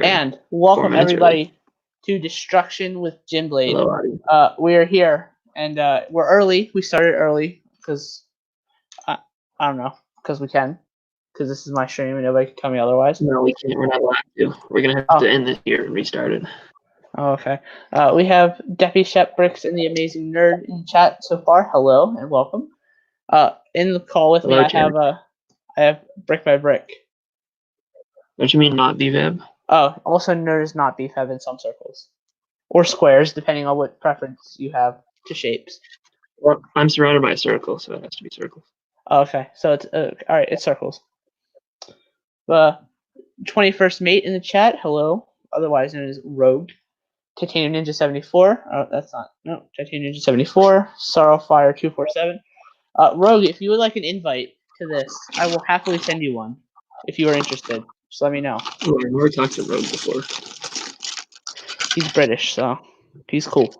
And welcome 4 minutes everybody to Destruction with Djinnblade. Hello, Adi. We are here, and we're early. We started early because I don't know, because we can, because this is my stream and nobody can tell me otherwise. No, we can't. We're not allowed to. We're gonna have to end this here and restart it. Oh, okay. We have Deppy Shep Bricks and the Amazing Nerd in chat so far. Hello and welcome. In the call with me, I have Brick by Brick. Don't you mean not BVAB? Oh, also Nerd is not BFAB in some circles. Or squares, depending on what preference you have to shapes. Well, I'm surrounded by a circle, so it has to be circles. Oh, okay, so it's alright, it's circles. 21st Mate in the chat, hello. Otherwise known as Rogue. Titanium Ninja 74. Oh, that's not. No, Titanium Ninja 74. Sorrowfire 247. Rogue, if you would like an invite to this, I will happily send you one. If you are interested, just let me know. Oh, I've never talked to Rogue before. He's British, so he's cool.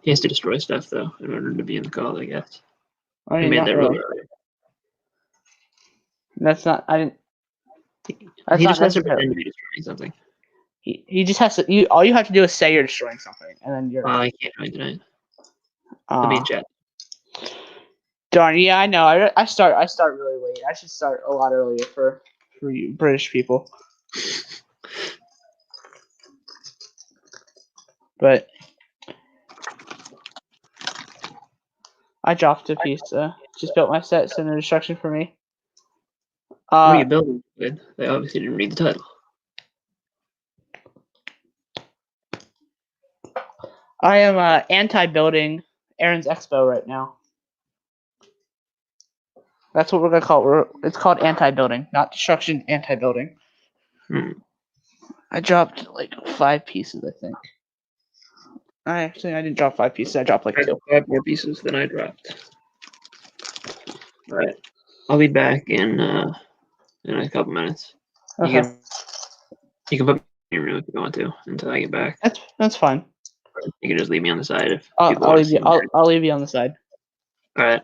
He has to destroy stuff though in order to be in the call, I guess. I mean, made that really. That's not. I didn't. That's he not just has to necessary. pretend to be destroying something. He just has to. All you have to do is say you're destroying something, and then you're. I can't join tonight. I'll be in chat. Darn, yeah, I know. I start really late. I should start a lot earlier for you British people. But I dropped a piece. Just built my set, so no destruction for me. What are you building? Good. They obviously didn't read the title. I am anti-building Aaron's Expo right now. That's what we're gonna call it. It's called anti-building, not destruction. Anti-building. I dropped like 5 pieces, I think. I didn't drop 5 pieces. I dropped like 2. 5 more pieces than I dropped. All right, I'll be back in a couple minutes. Okay. You can put me in your room if you want to until I get back. That's fine. You can just leave me on the side if I'll leave you. I'll leave you on the side. All right.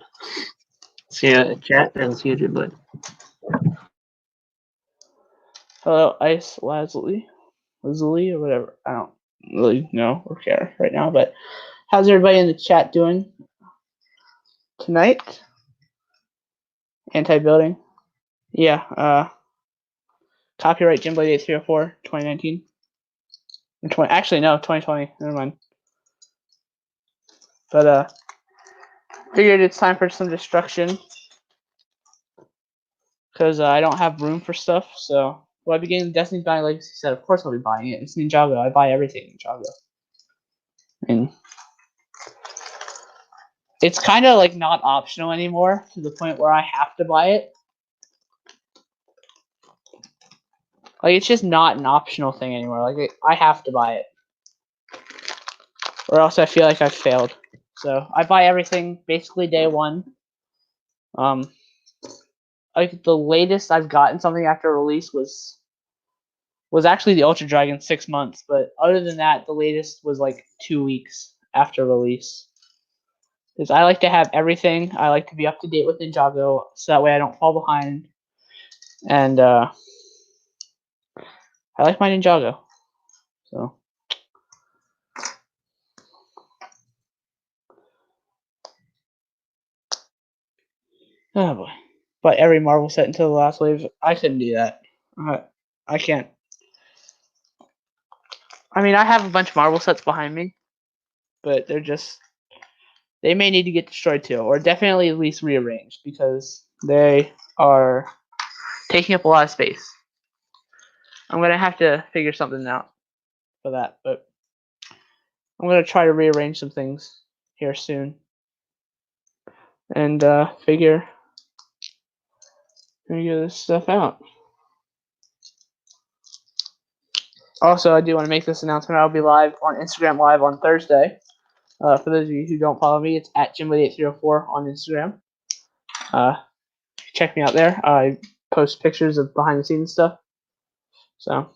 See ya, chat, and see you, Djinnblade. Hello, Ice Lazuli, or whatever. I don't really know or care right now, but how's everybody in the chat doing tonight? Anti-building. Yeah. Copyright Djinnblade 8304 2019. Actually, no, 2020. Never mind. But figured it's time for some destruction because I don't have room for stuff. So will I be getting Destiny's Buying Legacy set? Of course I'll be buying it. It's Ninjago. I buy everything Ninjago. And it's kind of like not optional anymore to the point where I have to buy it. Like it's just not an optional thing anymore. Like I have to buy it, or else I feel like I've failed. So I buy everything basically day one. Like the latest I've gotten something after release was actually the Ultra Dragon 6 months, but other than that, the latest was like 2 weeks after release. Because I like to have everything. I like to be up to date with Ninjago, so that way I don't fall behind. And I like my Ninjago. So. Oh boy. But every Marvel set until the last wave. I couldn't do that. I can't. I mean, I have a bunch of Marvel sets behind me, but they may need to get destroyed too, or definitely at least rearranged, because they are taking up a lot of space. I'm going to have to figure something out for that, but I'm going to try to rearrange some things here soon. And figure this stuff out. Also, I do want to make this announcement. I'll be live on Instagram Live on Thursday. For those of you who don't follow me, it's at Djinnblade8304 on Instagram. Check me out there. I post pictures of behind the scenes stuff. So,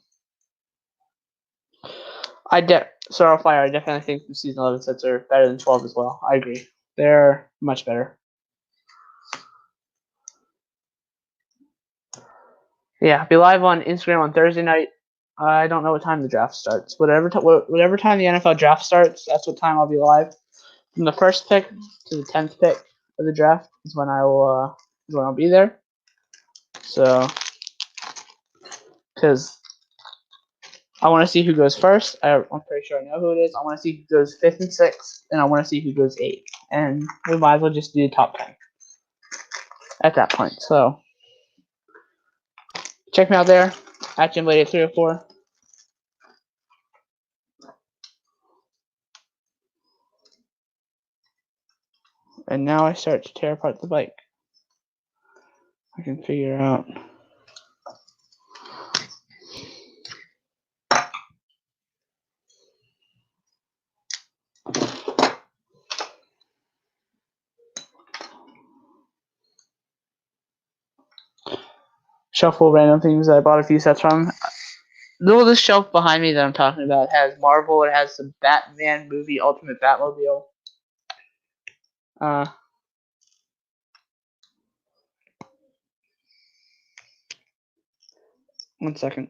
Sorrowfire, I definitely think the season 11 sets are better than 12 as well. I agree. They're much better. Yeah, be live on Instagram on Thursday night. I don't know what time the draft starts. Whatever time the NFL draft starts, that's what time I'll be live. From the first pick to the 10th pick of the draft is when I'll be there. So, because I want to see who goes first. I'm pretty sure I know who it is. I want to see who goes 5th and 6th, and I want to see who goes 8th. And we might as well just do the top 10 at that point. So, check me out there at Djinnblade8304. And now I start to tear apart the bike. I can figure out. Shuffle random things that I bought a few sets from. This shelf behind me that I'm talking about has Marvel. It has the Batman movie Ultimate Batmobile. One second.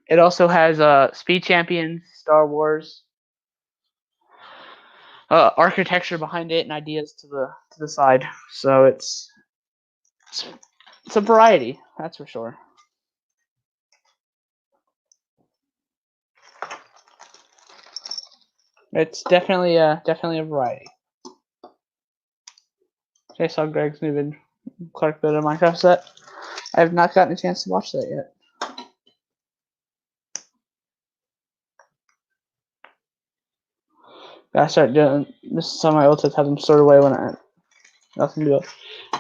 It also has Speed Champions, Star Wars, architecture behind it, and ideas to the side. So it's a variety, that's for sure. It's definitely a variety. I saw Greg's new Clark Builder Minecraft set. I have not gotten a chance to watch that yet. Gotta start doing this. Is some of my old sets have them stored away when I nothing to do.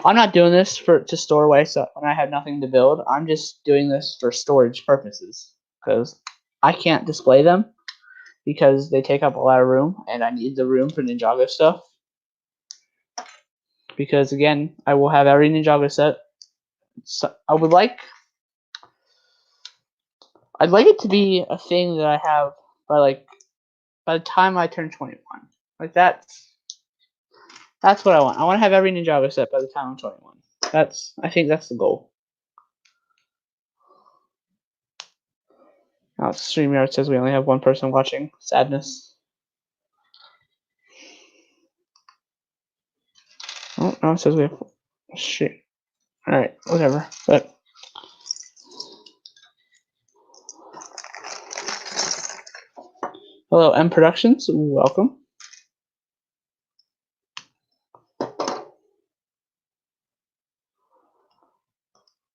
I'm not doing this to store away so when I have nothing to build. I'm just doing this for storage purposes because I can't display them because they take up a lot of room, and I need the room for Ninjago stuff. Because again, I will have every Ninjago set. So I'd like it to be a thing that I have by the time I turn 21. Like that's what I want. I want to have every Ninjago set by the time I'm 21. I think that's the goal. Oh, StreamYard says we only have one person watching. Sadness. Oh, no, it says we have. Shit. Alright, whatever. But. Hello, M Productions. Welcome.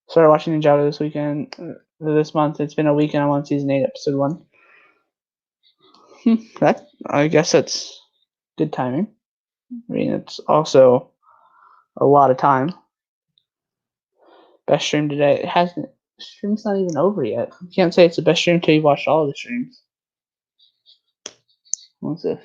Started watching Ninjago this weekend. This month. It's been a week and I'm on season 8, episode 1. I guess that's good timing. I mean, it's also a lot of time. Best stream today. It hasn't. Stream's not even over yet. You can't say it's the best stream until you've watched all of the streams. What's this?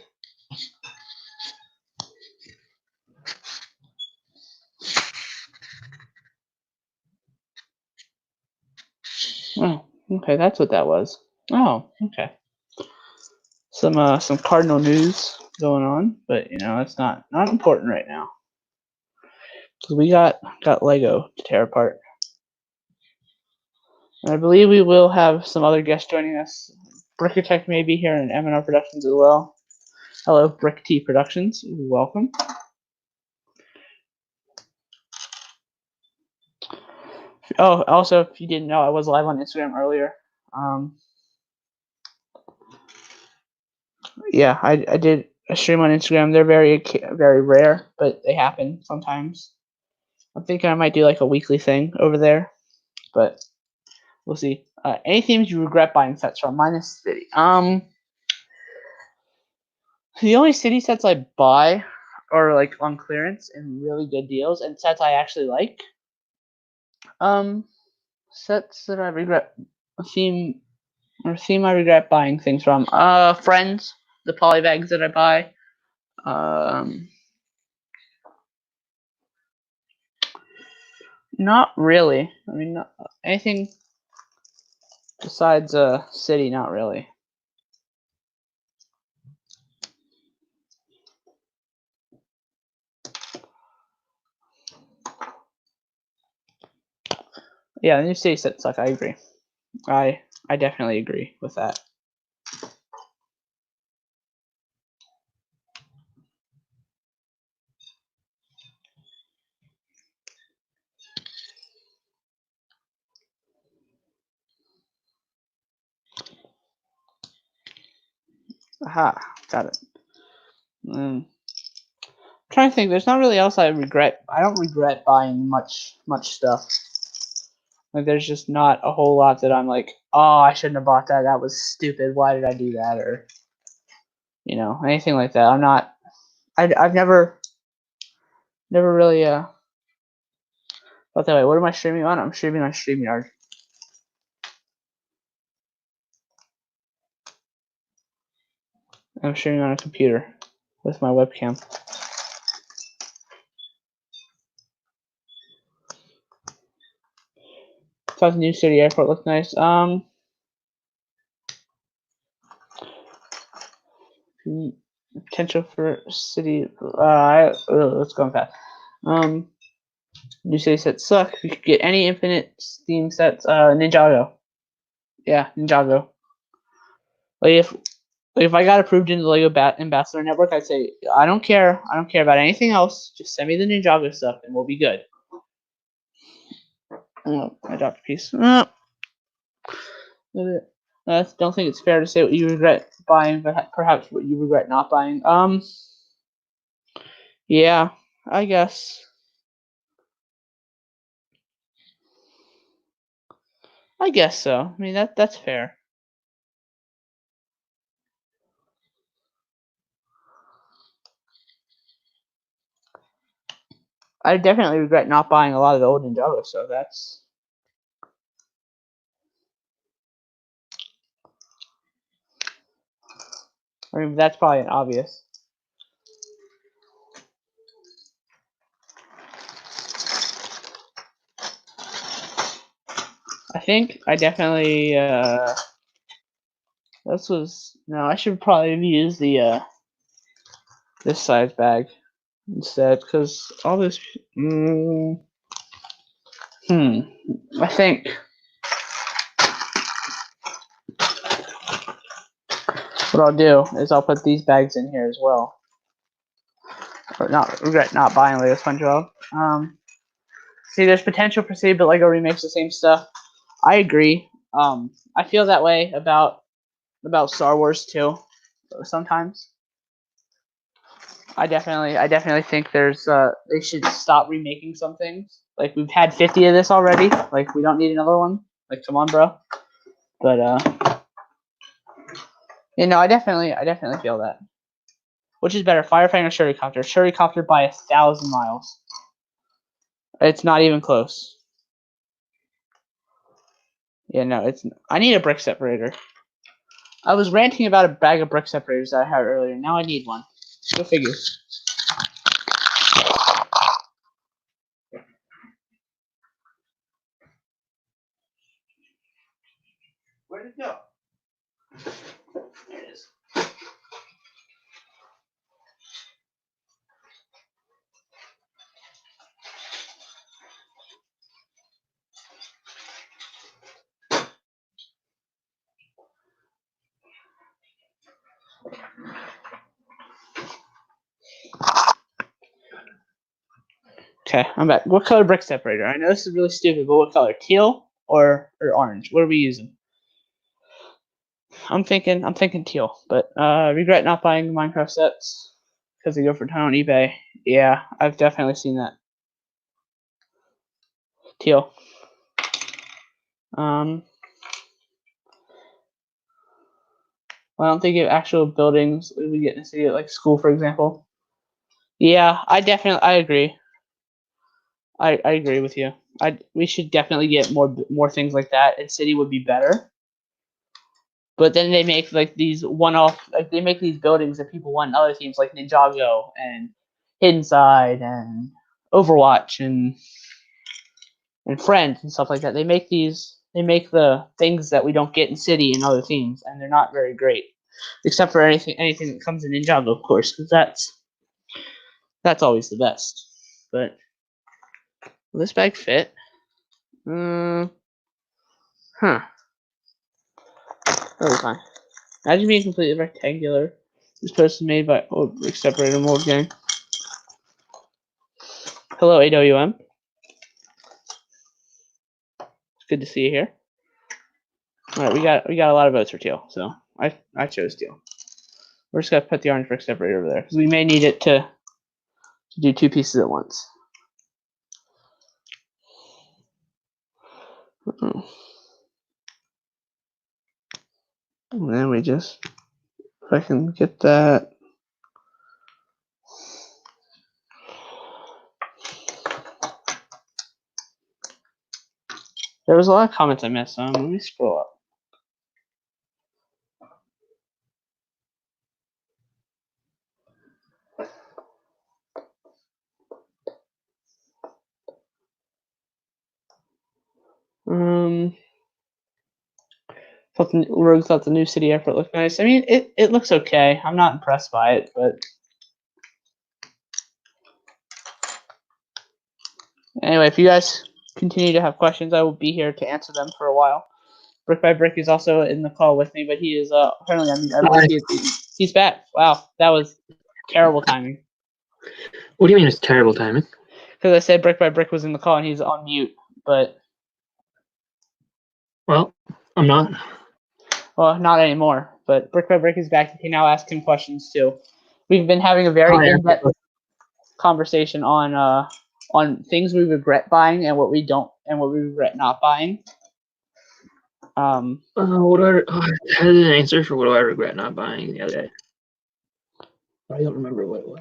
Oh, okay, that's what that was. Oh, okay. Some Cardinal news going on, but it's not important right now. Because we got Lego to tear apart. And I believe we will have some other guests joining us. Brickatech may be here and M&R Productions as well. Hello, Brick T Productions. Welcome. Oh, also, if you didn't know, I was live on Instagram earlier. Yeah, I did a stream on Instagram. They're very rare, but they happen sometimes. I'm thinking I might do like a weekly thing over there, but we'll see. Any themes you regret buying sets from? Minus City. The only City sets I buy are like on clearance and really good deals, and sets I actually like. Sets that I regret. Theme I regret buying things from. Friends. The polybags that I buy. Not really. I mean, anything besides City, not really. Yeah, the new city sets suck. I agree. I definitely agree with that. Aha, got it. Trying to think. There's not really else I regret. I don't regret buying much stuff. Like there's just not a whole lot that I'm like, oh, I shouldn't have bought that. That was stupid. Why did I do that? Or anything like that. I'm not. I've never really felt that way. What am I streaming on? I'm streaming on StreamYard. I'm streaming on a computer with my webcam. Thought the new city airport looked nice. Potential for city. Let's go fast. New city sets suck. You could get any infinite Steam sets. Ninjago. Yeah, Ninjago. Like if I got approved into the Lego Ambassador Network, I'd say I don't care. I don't care about anything else. Just send me the Ninjago stuff, and we'll be good. Oh, I dropped a piece. I don't think it's fair to say what you regret buying, but perhaps what you regret not buying. Yeah, I guess. I guess so. I mean that's fair. I definitely regret not buying a lot of the old Ninjago, so that's. I mean, that's probably an obvious. I think I definitely. This was no. I should probably have used the this size bag instead, because all this. I think. What I'll do is I'll put these bags in here as well. Or not regret not buying Lego SpongeBob. See, there's potential for City, but Lego remakes the same stuff. I agree. I feel that way about Star Wars too. Sometimes. I definitely think there's they should stop remaking some things. Like we've had 50 of this already. Like we don't need another one. Like come on, bro. But I definitely feel that. Which is better, firefighter or Shurikopter? Shurikopter by 1,000 miles. It's not even close. Yeah, no, it's. I need a brick separator. I was ranting about a bag of brick separators that I had earlier. Now I need one. Go figure. Where did it go? There it is. Okay, I'm back. What color brick separator? I know this is really stupid, but what color? Teal or orange? What are we using? I'm thinking teal, but regret not buying Minecraft sets because they go for a ton on eBay. Yeah, I've definitely seen that. Teal. Well, I don't think of actual buildings we get to see it, like school, for example. Yeah, I agree. I agree with you. We should definitely get more things like that, and city would be better. But then they make like these one-off, like they make these buildings that people want in other teams, like Ninjago and Hidden Side and Overwatch and Friends and stuff like that. They make the things that we don't get in City and other teams, and they're not very great, except for anything that comes in Ninjago, of course, because that's always the best. But will this bag fit? Huh. That was fine. Imagine being completely rectangular. This post is made by separator mold gang. Hello, AWM. It's good to see you here. All right, we got a lot of votes for teal, so I chose teal. We're just gonna put the orange brick separator over there because we may need it to do two pieces at once. And then we just, if I can get that. There was a lot of comments I missed, so let me scroll up. Rogue thought the new city airport looked nice. I mean, it looks okay. I'm not impressed by it, but anyway, if you guys continue to have questions, I will be here to answer them for a while. Brick by Brick is also in the call with me, but he is apparently on mute. I believe he's back. Wow, that was terrible timing. What do you mean it's terrible timing? Because I said Brick by Brick was in the call and he's on mute, but well, I'm not. Well, not anymore. But Brick by Brick is back. You can now ask him questions too. We've been having a very in-depth conversation on things we regret buying and what we don't, and what we regret not buying. What do I had an answer for what do I regret not buying the other day? I don't remember what it was.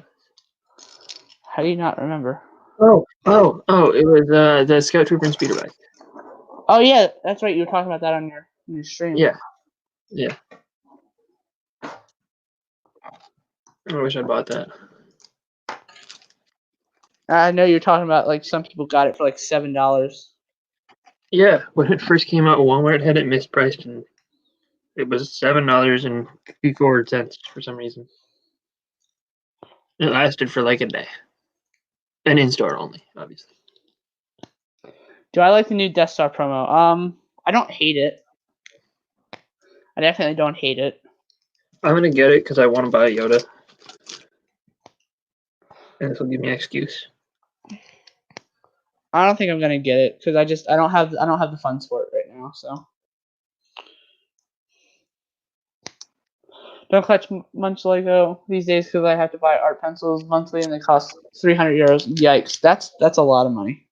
How do you not remember? Oh! It was the Scout Trooper and Speeder bike. Oh yeah, that's right. You were talking about that on your stream. Yeah. I wish I bought that. I know you're talking about like some people got it for like $7. Yeah, when it first came out, Walmart had it mispriced, and it was $7.54 for some reason. It lasted for like a day, and in store only, obviously. Do I like the new Death Star promo? I don't hate it. I definitely don't hate it. I'm gonna get it because I want to buy Yoda, and this will give me an excuse. I don't think I'm gonna get it because I don't have the funds for it right now. So don't collect much Lego these days because I have to buy art pencils monthly and they cost €300. Yikes! That's a lot of money.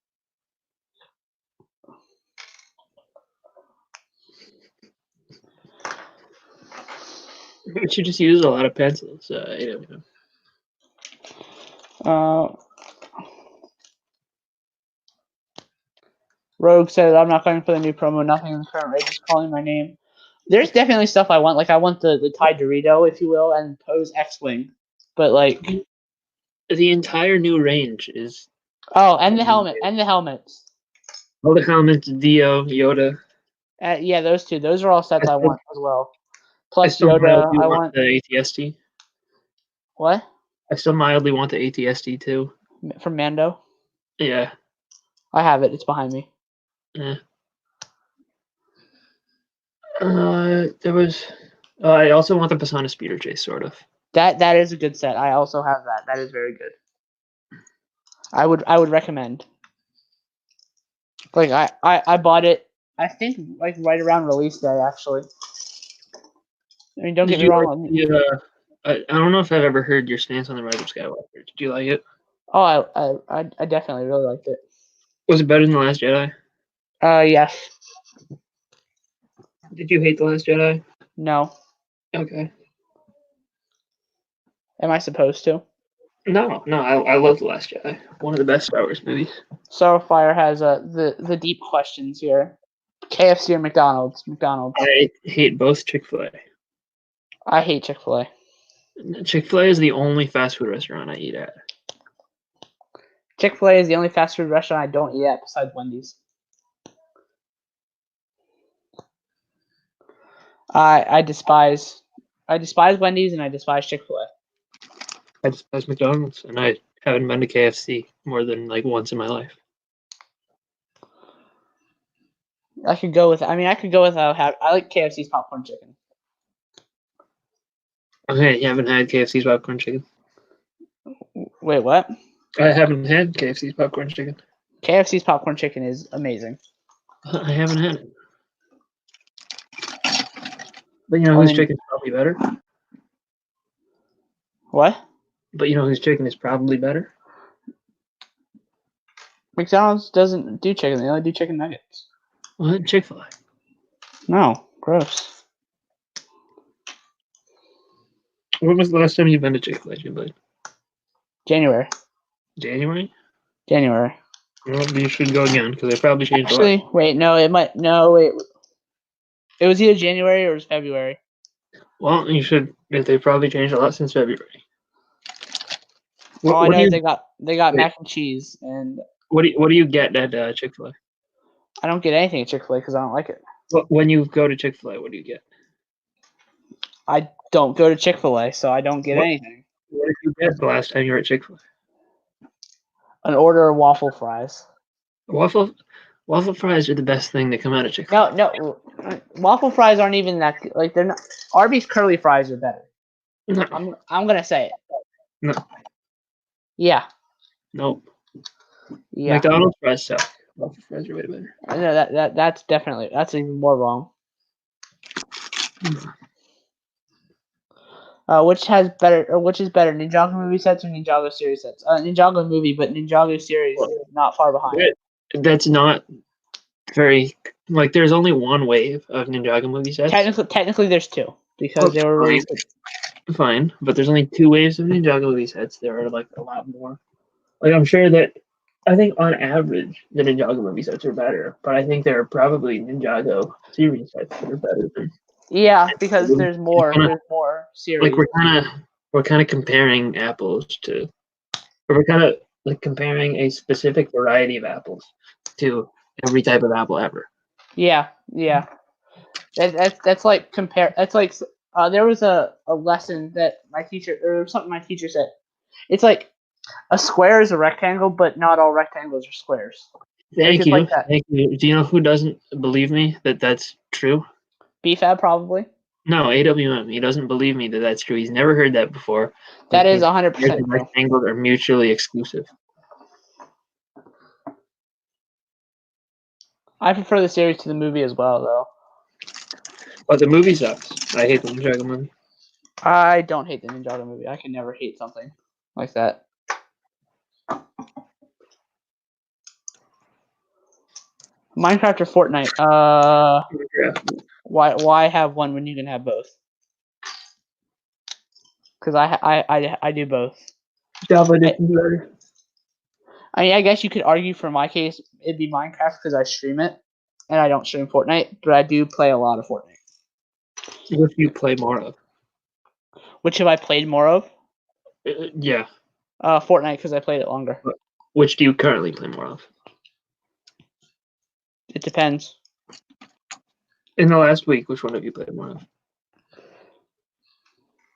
But you just use a lot of pencils. Rogue said, I'm not going for the new promo. Nothing in the current rate is calling my name. There's definitely stuff I want. Like, I want the Thai Dorito, if you will, and Poe's X-Wing. But, like... The entire new range is... Oh, and the helmet. And the helmets. All the helmets, Dio, Yoda. Yeah, those two. Those are all sets I want as well. Plus I still Yoda, I want... the ATST. What? I still mildly want the ATST, too. From Mando? Yeah. I have it. It's behind me. Yeah. There was... I also want the Pisana Speeder Chase, sort of. That is a good set. I also have that. That is very good. I would recommend. Like I bought it, I think like right around release day actually. I mean, don't get me wrong. Yeah, I don't know if I've ever heard your stance on the Rise of Skywalker. Did you like it? Oh, I definitely really liked it. Was it better than The Last Jedi? Yes. Did you hate The Last Jedi? No. Okay. Am I supposed to? No, I love The Last Jedi. One of the best Star Wars movies. Starfire has the deep questions here. KFC or McDonald's? McDonald's. I hate both Chick-fil-A. I hate Chick-fil-A. Chick-fil-A is the only fast food restaurant I eat at. Chick-fil-A is the only fast food restaurant I don't eat at besides Wendy's. I despise Wendy's and I despise Chick-fil-A. I despise McDonald's, and I haven't been to KFC more than like once in my life. I could go with. I mean, I could go with. I like KFC's popcorn chicken. Okay, you haven't had KFC's popcorn chicken. Wait, what? I haven't had KFC's popcorn chicken. KFC's popcorn chicken is amazing. I haven't had it. But you know whose chicken is probably better? What? But you know whose chicken is probably better? McDonald's doesn't do chicken. They only do chicken nuggets. Well, Chick-fil-A. No, gross. When was the last time you've been to Chick-fil-A, Djinnblade? January. January? January. Well, you should go again because they probably changed a lot. Actually, wait, no, it might. No, wait. It was either January or it was February. Well, you should. They probably changed a lot since February. All I know is they got mac and cheese, and what do you get at Chick-fil-A? I don't get anything at Chick-fil-A because I don't like it. When you go to Chick-fil-A, what do you get? I don't go to Chick-fil-A, so I don't get anything. What did you get the last time you were at Chick-fil-A? An order of waffle fries. Waffle fries are the best thing that come out of Chick-fil-A. No, waffle fries aren't even that good. Like they're not. Arby's curly fries are better. No. I'm gonna say it. No. Yeah. Nope. Yeah. McDonald's fries suck. Waffle fries are way better. I know that's even more wrong. Which is better, Ninjago movie sets or Ninjago series sets? Ninjago movie, but Ninjago series not far behind. That's not very there's only one wave of Ninjago movie sets. Technically, there's two because they were released. Fine, but there's only two waves of Ninjago movie sets. There are a lot more. I'm sure that I think on average the Ninjago movie sets are better, but I think there are probably Ninjago series sets that are better than. Yeah, because there's more series. We're kind of comparing apples to, or we're kind of comparing a specific variety of apples to every type of apple ever. Yeah. That's like compare. That's like there was a lesson that my teacher said. It's like a square is a rectangle, but not all rectangles are squares. Thank you. Thank you. Do you know who doesn't believe me that that's true? BFAB probably. No, AWM. He doesn't believe me that that's true. He's never heard that before. That is 100% true. Rectangles are mutually exclusive. I prefer the series to the movie as well, though. But the movie sucks. I hate the Ninjago movie. I don't hate the Ninjago movie. I can never hate something like that. Minecraft or Fortnite? Why have one when you can have both? Because I do both. I mean, I guess you could argue for my case, it'd be Minecraft because I stream it, and I don't stream Fortnite, but I do play a lot of Fortnite. Which do you play more of? Which have I played more of? Yeah. Fortnite because I played it longer. Which do you currently play more of? It depends. In the last week, which one have you played more of?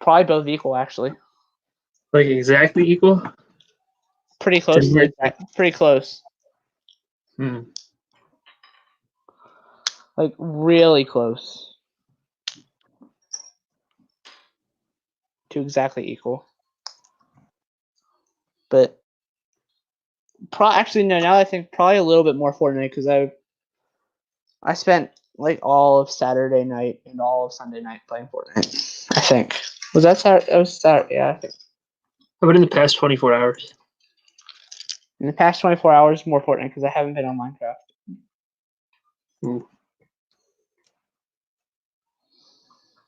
Probably both equal, actually. Exactly equal? Pretty close. Pretty close. Really close. To exactly equal. But actually, no, now I think probably a little bit more Fortnite because I spent all of Saturday night and all of Sunday night playing Fortnite. I think. Was that Saturday? That was Saturday, yeah, I think. How about in the past 24 hours? In the past 24 hours, more Fortnite because I haven't been on Minecraft. Ooh.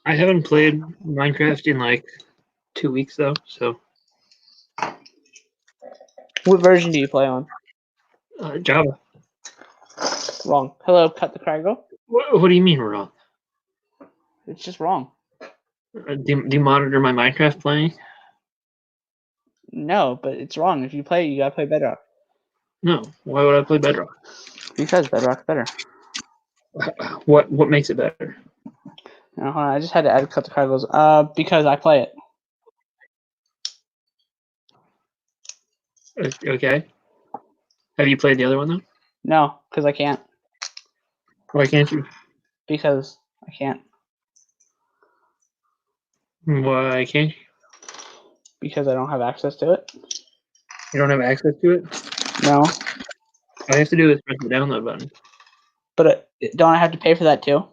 I haven't played Minecraft in 2 weeks though, so. What version do you play on? Java. Wrong. Hello, cut the craggle. What do you mean wrong? It's just wrong. Do you monitor my Minecraft playing? No, but it's wrong. If you play, you gotta play Bedrock. No. Why would I play Bedrock? Because Bedrock's better. What makes it better? No, hold on, I just had to add cut the cargoes. Because I play it. Okay. Have you played the other one though? No, because I can't. Why can't you? Because I can't. Why can't you? Because I don't have access to it. You don't have access to it? No. All you have to do is press the download button. But don't I have to pay for that too?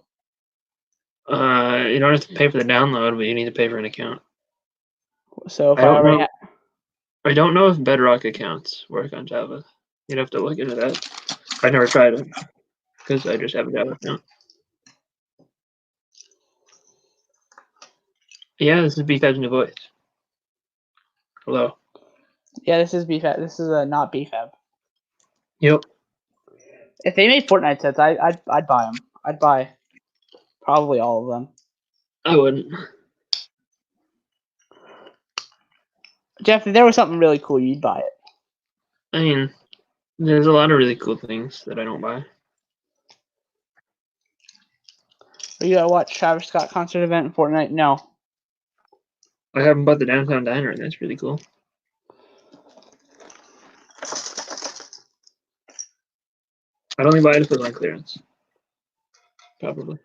You don't have to pay for the download, but you need to pay for an account. So if I I don't already know. I don't know if Bedrock accounts work on Java. You'd have to look into that. I never tried it because I just have a Java account. Yeah, this is BFab's new voice. Hello. Yeah, this is BFab. This is not BFab. Yep. If they made Fortnite sets, I'd buy them. I'd buy probably all of them. I wouldn't. Jeff, if there was something really cool, you'd buy it. I mean, there's a lot of really cool things that I don't buy. Are you gonna watch Travis Scott concert event in Fortnite? No. I haven't bought the Downtown Diner, and that's really cool. I'd only buy it if it was on clearance. Probably.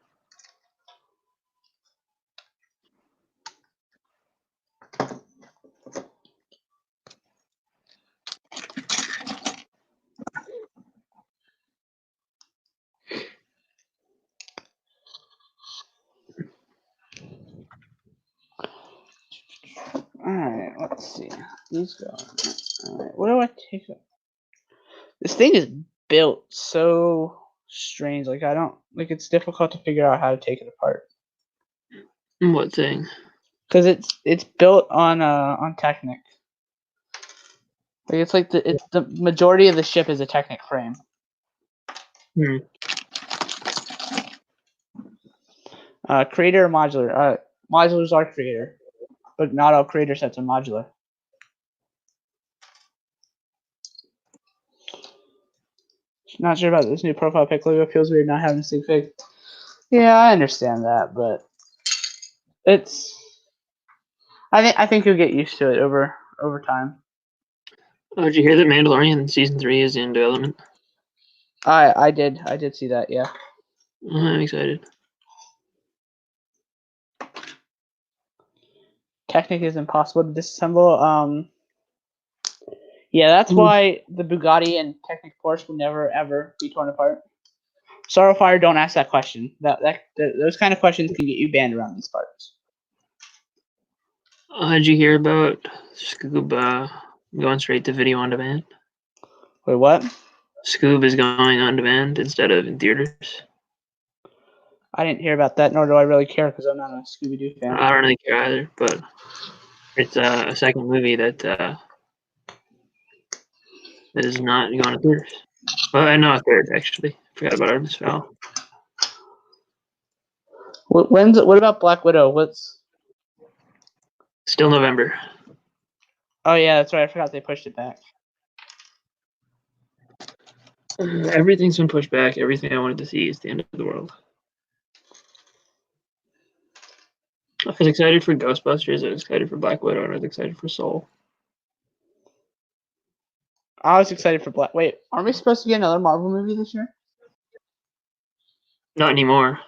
Alright, let's see. These go. Alright, what do I take? This thing is built so strange. Like I don't like. It's difficult to figure out how to take it apart. What thing? Because it's built on Technic. Like it's like the majority of the ship is a Technic frame. Hmm. Creator or modular? Modulars are creator, but not all creator sets are modular. Not sure about this new profile pic logo. Feels weird not having a sig fig. Yeah, I understand that, but it's. I think you'll get used to it over time. Oh, did you hear that Mandalorian season 3 is in development? I did see that. Yeah. I'm excited. Technic is impossible to disassemble. Yeah, that's why the Bugatti and Technic Porsche will never ever be torn apart. Starfire, don't ask that question. Those kind of questions can get you banned around these parts. Did you hear about Scoob going straight to video on demand? Wait, what? Scoob is going on demand instead of in theaters. I didn't hear about that, nor do I really care because I'm not a Scooby Doo fan. I don't really care either, but it's a second movie that is not going to theaters. Well, I know a third actually. Forgot about Artemis Fowl. What about Black Widow? What's? Still November. Oh yeah, that's right. I forgot they pushed it back. Everything's been pushed back. Everything I wanted to see is the end of the world. I was excited for Ghostbusters. I was excited for Black Widow, and I was excited for Soul. I was excited for Black. Wait, aren't we supposed to get another Marvel movie this year? Not anymore.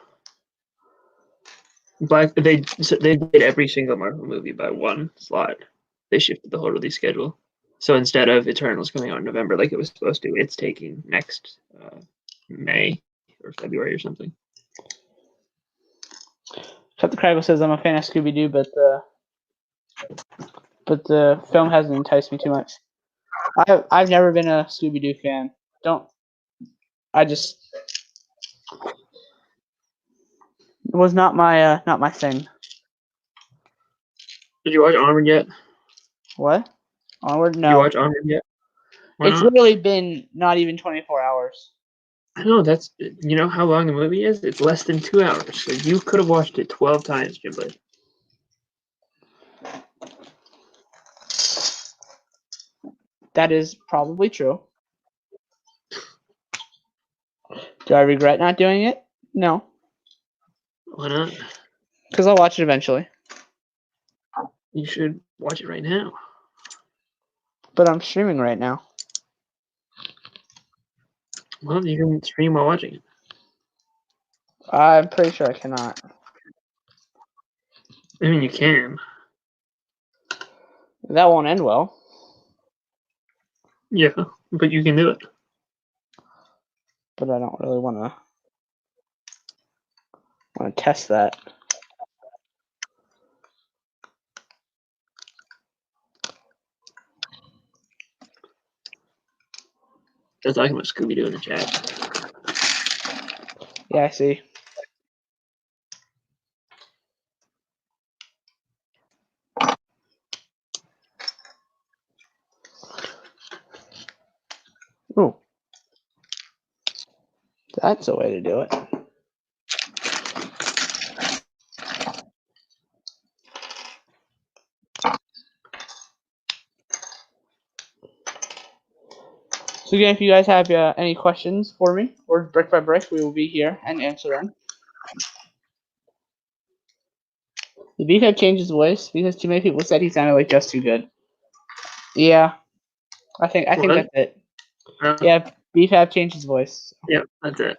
They did every single Marvel movie by one slot. They shifted the whole release schedule. So instead of Eternals coming out in November like it was supposed to, it's taking next May or February or something. Captain Craggle says I'm a fan of Scooby Doo, but the film hasn't enticed me too much. I've never been a Scooby Doo fan. It was not my thing. Did you watch Onward yet? What? Onward? Did No. you watch Onward yet? Why It's not? literally been not even 24 hours. I know that's you know how long the movie is? It's less than 2 hours. So you could have watched it 12 times, Djinnblade. That is probably true. Do I regret not doing it? No. Why not? Because I'll watch it eventually. You should watch it right now. But I'm streaming right now. Well, you can stream while watching it. I'm pretty sure I cannot. I mean, you can. That won't end well. Yeah, but you can do it. But I don't really want to test that. They're talking about Scooby-Doo in the chat. Yeah, I see. Ooh. That's a way to do it. So again, if you guys have any questions for me, or brick by brick, we will be here and answer them. Did Beefhead change his voice? Because too many people said he sounded like just too good. Yeah, I think that's it. Yeah, Beefhead changed his voice. Yep, that's it.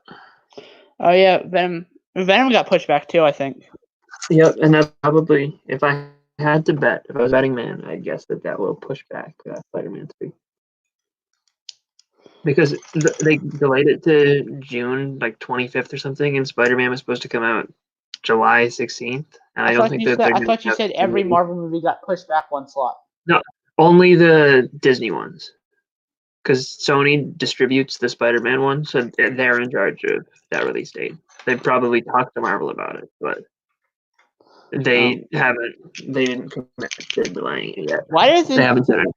Oh yeah, Venom got pushed back too, I think. Yep, and that probably, if I had to bet, if I was betting man, I'd guess that will push back Spider-Man 3. Because they delayed it to June, like 25th or something, and Spider-Man was supposed to come out July 16th. And I don't think that I thought you said every Marvel movie got pushed back one slot. No, only the Disney ones. Because Sony distributes the Spider-Man one, so they're in charge of that release date. They've probably talked to Marvel about it, but they didn't commit to delaying it yet. Why does they haven't said it?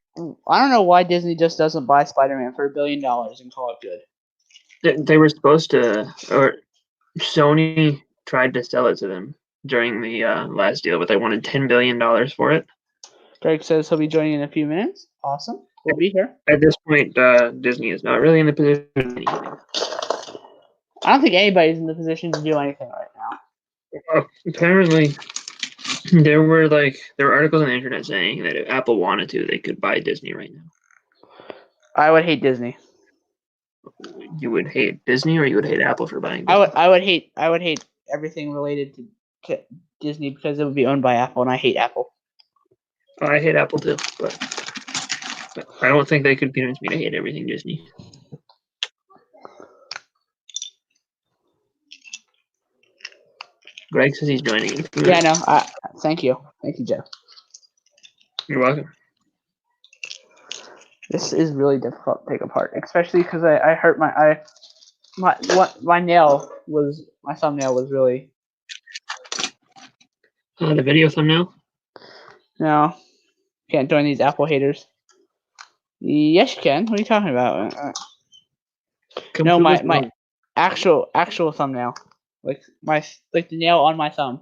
I don't know why Disney just doesn't buy Spider-Man for $1 billion and call it good. They were supposed to, or Sony tried to sell it to them during the last deal, but they wanted $10 billion for it. Greg says he'll be joining in a few minutes. Awesome. We'll be here. At this point, Disney is not really in the position to do anything. I don't think anybody's in the position to do anything right now. Apparently, there were articles on the internet saying that if Apple wanted to, they could buy Disney right now. I would hate Disney. You would hate Disney, or you would hate Apple for buying Disney? I would hate everything related to Disney because it would be owned by Apple, and I hate Apple. I hate Apple too, but I don't think they could convince me to hate everything Disney. Greg says he's joining. Yeah, I know. Thank you, Jeff. You're welcome. This is really difficult to take apart, especially because I hurt my nail was my thumbnail was really. The video thumbnail? No, can't join these Apple haters. Yes, you can. What are you talking about? No, my actual thumbnail, like the nail on my thumb.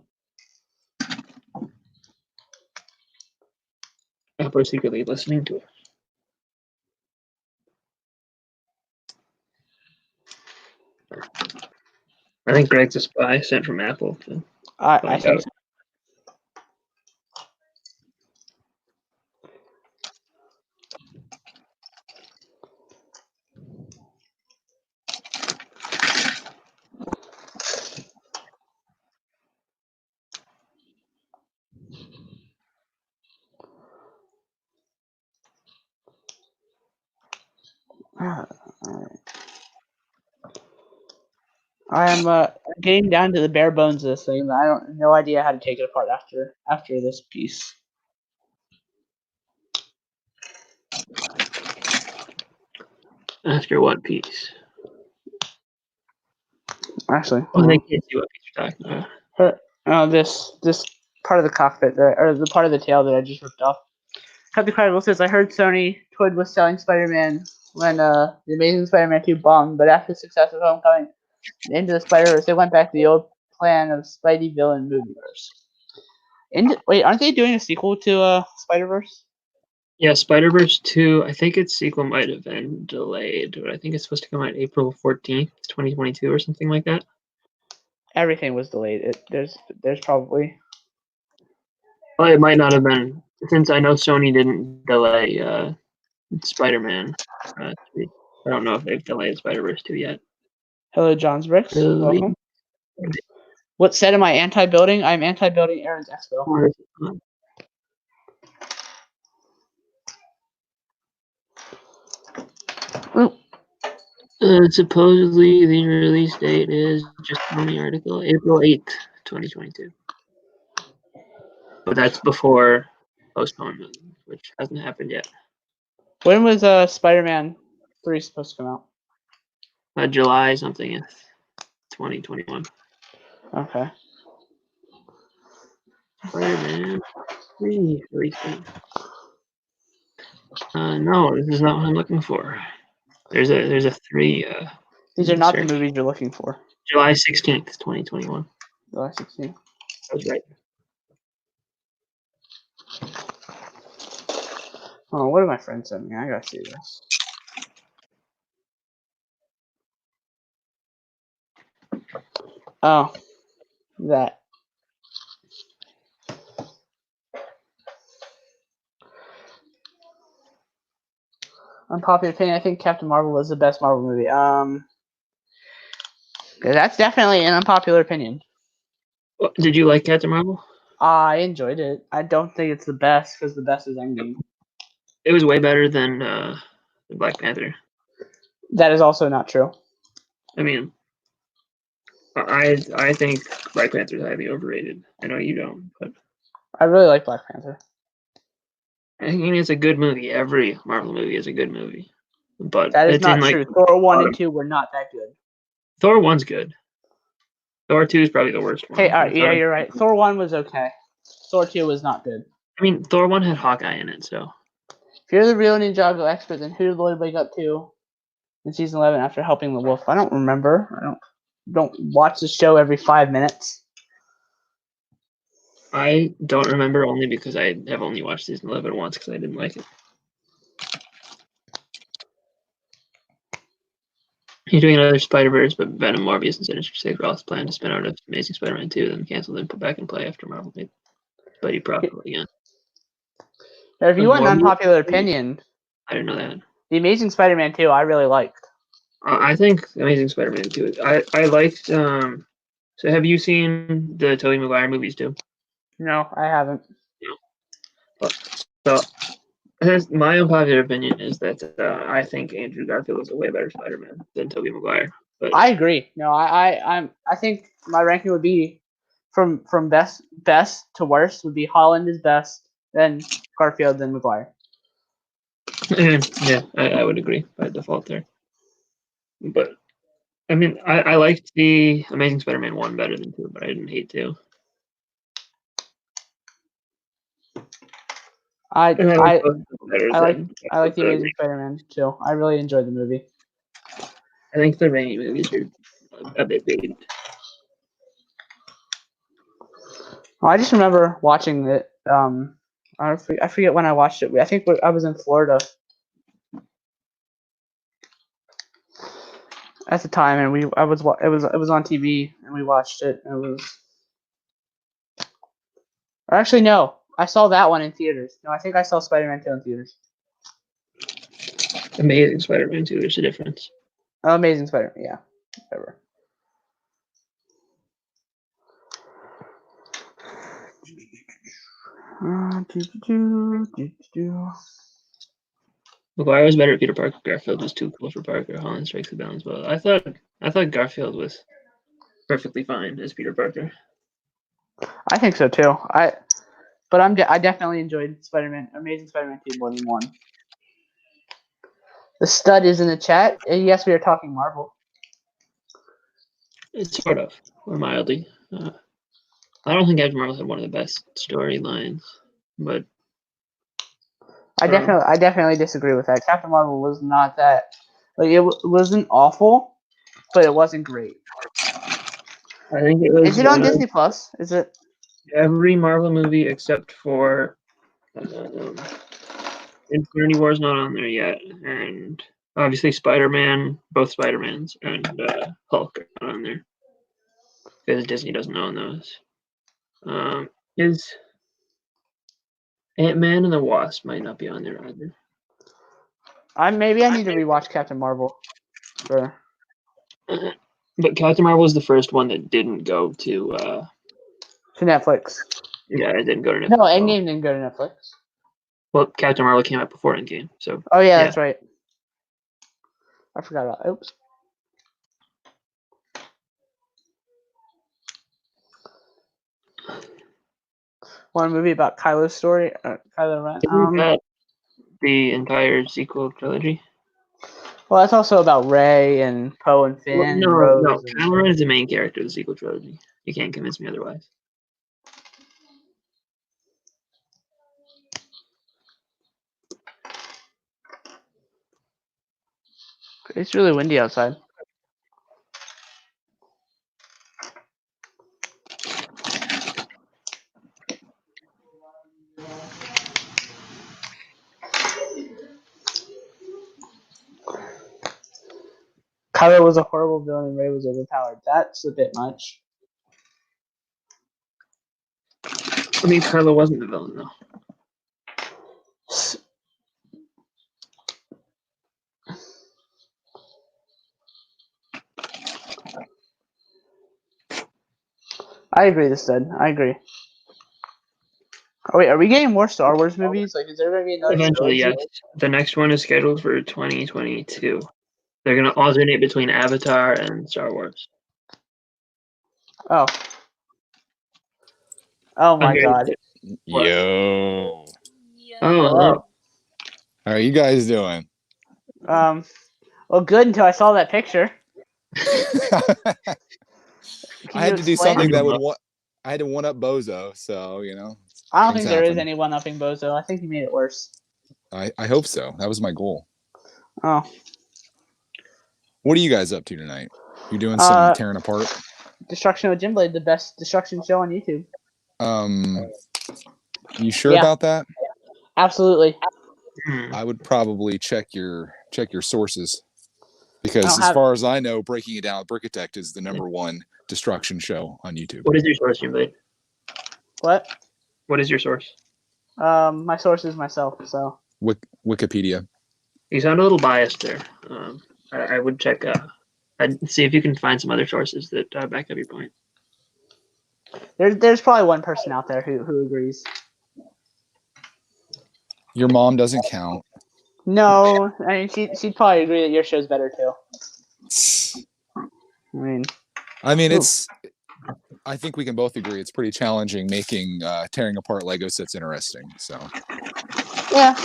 Apple secretly listening to it. I think Greg's a spy sent from Apple. I think so. I am getting down to the bare bones of this thing. I don't no idea how to take it apart after this piece. After what piece? Actually, they can't see what piece you're talking about. This part of the cockpit or the part of the tail that I just ripped off. Captain Credible says I heard Sony toyed with selling Spider-Man when the Amazing Spider-Man 2 bombed, but after the success of Homecoming and Into the Spider-Verse, they went back to the old plan of Spidey villain movieverse. Wait, aren't they doing a sequel to Spider-Verse? Yeah, Spider-Verse 2, I think its sequel might have been delayed, but I think it's supposed to come out April 14th, 2022 or something like that. Everything was delayed. There's probably... Well, it might not have been, since I know Sony didn't delay Spider-Man 3. I don't know if they've delayed Spider-Verse 2 yet. Hello, John's Bricks. Welcome. What set am I anti-building? I'm anti-building Aaron's Expo. Ooh. Supposedly, the release date is just on the article, April 8th, 2022. But that's before postponement, which hasn't happened yet. When was Spider-Man 3 supposed to come out? July something, 2021. Okay. Spider-Man 3 release date. No, this is not what I'm looking for. There's a 3. These are not the movies you're looking for. July 16th, 2021. July 16th. I was right. Oh, what did my friend send me? I gotta see this. Oh, that. Unpopular opinion, I think Captain Marvel was the best Marvel movie. That's definitely an unpopular opinion. Did you like Captain Marvel? I enjoyed it. I don't think it's the best because the best is Endgame. It was way better than Black Panther. That is also not true. I mean, I think Black Panther is highly overrated. I know you don't, but I really like Black Panther. I think it's a good movie. Every Marvel movie is a good movie, but That is it's not in, like, true. Thor 1 and 2 were not that good. Thor 1's good. Thor 2 is probably the worst one. Okay, yeah, you're right. Thor 1 was okay. Thor 2 was not good. I mean, Thor 1 had Hawkeye in it, so. If you're the real Ninjago expert, then who did Lloyd wake up to in season 11 after helping the wolf? I don't remember. I don't watch the show every 5 minutes. I don't remember only because I have only watched season 11 once because I didn't like it. He's doing another Spider-Verse, but Venom, Morbius, and Sinister Six are all planned to spin out of Amazing Spider-Man 2, then canceled and put back in play after Marvel made Buddy profitable again. Now, if you want an unpopular opinion, I didn't know that. The Amazing Spider-Man 2 I really liked. I think Amazing Spider-Man 2. I liked. So have you seen the Tobey Maguire movies too? No, I haven't. No. So my unpopular opinion is that I think Andrew Garfield is a way better Spider-Man than Tobey Maguire. But I agree. No, I think my ranking would be from best to worst would be Holland is best, then Garfield, then Maguire. Yeah, I would agree by default there. But I mean, I liked the Amazing Spider-Man 1 better than 2, but I didn't hate 2. I like the Amazing Raimi. Spider-Man too. I really enjoyed the movie. I think the Raimi movies are a bit dated. I just remember watching it. I forget when I watched it. I think I was in Florida at the time, and it was on TV, and we watched it. And it was. Or actually, no. I saw that one in theaters. No, I think I saw Spider-Man 2 in theaters. Amazing Spider-Man 2, there's a difference. Oh, Amazing Spider-Man, yeah. Whatever. Maguire was better at Peter Parker. Garfield was too cool for Parker. Holland strikes the balance well. I thought Garfield was perfectly fine as Peter Parker. I think so too. I definitely enjoyed Spider-Man, Amazing Spider-Man 2 more than 1. The stud is in the chat. Yes, we are talking Marvel. It's sort of, or mildly. I don't think Captain Marvel had one of the best storylines, but I definitely disagree with that. Captain Marvel was not that. Like, it wasn't awful, but it wasn't great. I think it was. Is it on Disney Plus? Is it? Every Marvel movie except for Infinity War is not on there yet, and obviously Spider-Man, both Spider-Mans, and Hulk are not on there because Disney doesn't own those. Is Ant-Man and the Wasp might not be on there either. Maybe I need to rewatch Captain Marvel. Sure. But Captain Marvel was the first one that didn't go to. To Netflix. Yeah, it didn't go to Netflix. No, Endgame didn't go to Netflix. Well, Captain Marvel came out before Endgame, so. Oh yeah, that's right. I forgot about. Oops. One movie about Kylo's story. Kylo Ren. Isn't that the entire sequel trilogy? Well, that's also about Rey and Poe and Finn and Rose. No. Kylo Ren is the main character of the sequel trilogy. You can't convince me otherwise. It's really windy outside. Kylo was a horrible villain and Rey was overpowered. That's a bit much. I mean, Kylo wasn't the villain, though. I agree, this said. I agree. Oh wait, are we getting more Star Wars movies? Like, is there going to be another Eventually, trilogy? yes. The next one is scheduled for 2022. They're going to alternate between Avatar and Star Wars. Oh. Oh my god. Yo. Oh, hello. How are you guys doing? Well, good until I saw that picture. I had to do something explain? that would I had to one up Bozo, so I don't things think there is happen. any one-upping Bozo. I think he made it worse. I hope so. That was my goal. Oh. What are you guys up to tonight? You doing some tearing apart? Destruction of Djinnblade, the best destruction show on YouTube. You sure Yeah. about that? Absolutely. I would probably check your sources. Because as far as I know, Breaking It Down with Brickitect is the #1 destruction show on YouTube. What is your source, Djinnblade? What? What is your source? My source is myself, so. Wikipedia. You sound a little biased there. I would check. I'd see if you can find some other sources that back up your point. There's probably one person out there who agrees. Your mom doesn't count. No, I mean she'd probably agree that your show's better too. I mean, it's. I think we can both agree it's pretty challenging making tearing apart Lego sets interesting. So. Yeah.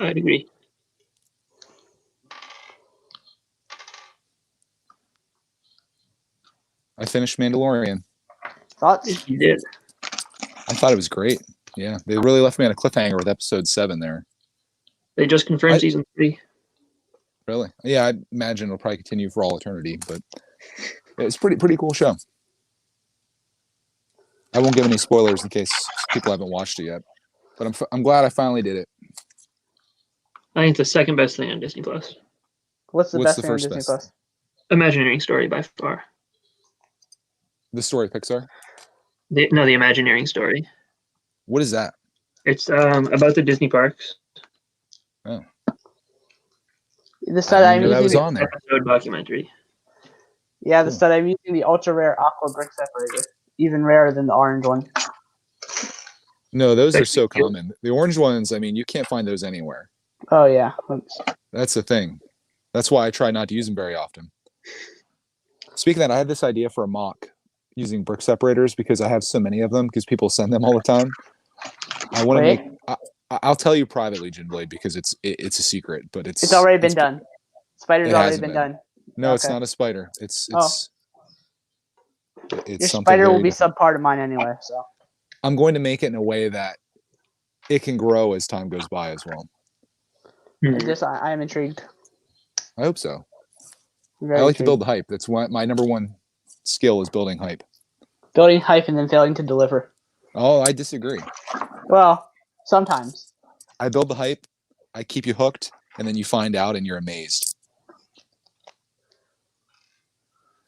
I'd agree. I finished Mandalorian. Thoughts? You did. I thought it was great. Yeah, they really left me on a cliffhanger with episode 7 there. They just confirmed season 3. Really? Yeah, I imagine it'll probably continue for all eternity, but it's pretty cool show. I won't give any spoilers in case people haven't watched it yet, but I'm glad I finally did it. I think it's the second best thing on Disney Plus. What's the best thing on Disney Plus? Imagineering Story by far. The story Pixar? The Imagineering Story. What is that? It's about the Disney parks. Oh. The stud I'm that was using on there. Episode documentary. Yeah, the stud I'm using the ultra rare aqua brick separator, even rarer than the orange one. No, those are so common. The orange ones, I mean, you can't find those anywhere. Oh yeah. That's the thing. That's why I try not to use them very often. Speaking of that, I had this idea for a mock using brick separators because I have so many of them because people send them all the time. I want to make. I'll tell you privately, Djinnblade, because it's a secret, but it's already been done. Spider's already been done. No, okay. It's not a spider. It's your spider will be subpart of mine anyway. So I'm going to make it in a way that it can grow as time goes by as well. I am intrigued. I hope so. I like to build the hype. That's my #1 skill is building hype. Building hype and then failing to deliver. Oh, I disagree. Well, sometimes. I build the hype, I keep you hooked, and then you find out and you're amazed.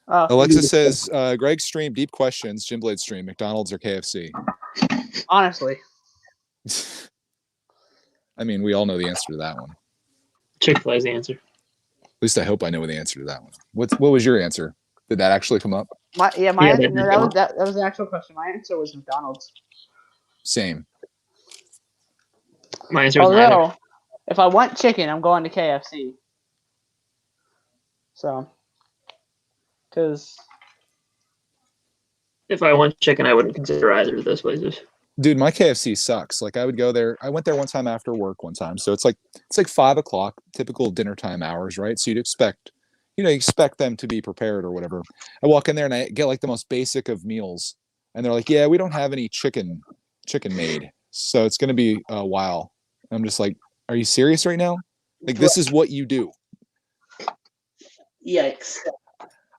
Alexa says, Greg's stream, deep questions, Djinnblade stream, McDonald's or KFC? Honestly. I mean, we all know the answer to that one. Chick-fil-A is the answer. least I hope I know the answer to that one. What was your answer? Did that actually come up? My Yeah, answer, that no, did that come was up. that was an actual question. My answer was McDonald's. Same. My answer was neither. Although, if I want chicken, I'm going to KFC. So, because If I want chicken, I wouldn't consider either of those places. Dude, my KFC sucks. Like I would go there. I went there one time after work one time. So it's like 5 o'clock, typical dinner time hours, right? So you'd expect, you expect them to be prepared or whatever. I walk in there and I get like the most basic of meals, and they're like, "Yeah, we don't have any chicken made, so it's gonna be a while." And I'm just like, "Are you serious right now? Like this is what you do?" yikes.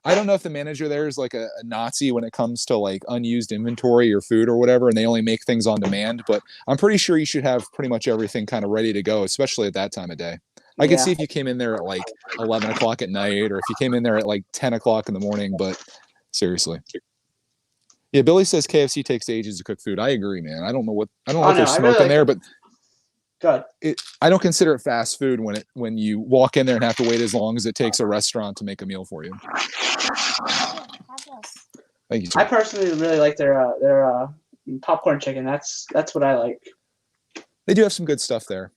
I don't know if the manager there is like a Nazi when it comes to like unused inventory or food or whatever, and they only make things on demand. But I'm pretty sure you should have pretty much everything kind of ready to go, especially at that time of day. I could see if you came in there at like 11 o'clock at night, or if you came in there at like 10 o'clock in the morning. But seriously, yeah, Billy says KFC takes ages to cook food. I agree, man. I don't know what they're smoking there, but Good. I don't consider it fast food when you walk in there and have to wait as long as it takes a restaurant to make a meal for you. Thank you, sir. I personally really like their popcorn chicken. That's what I like. They do have some good stuff there.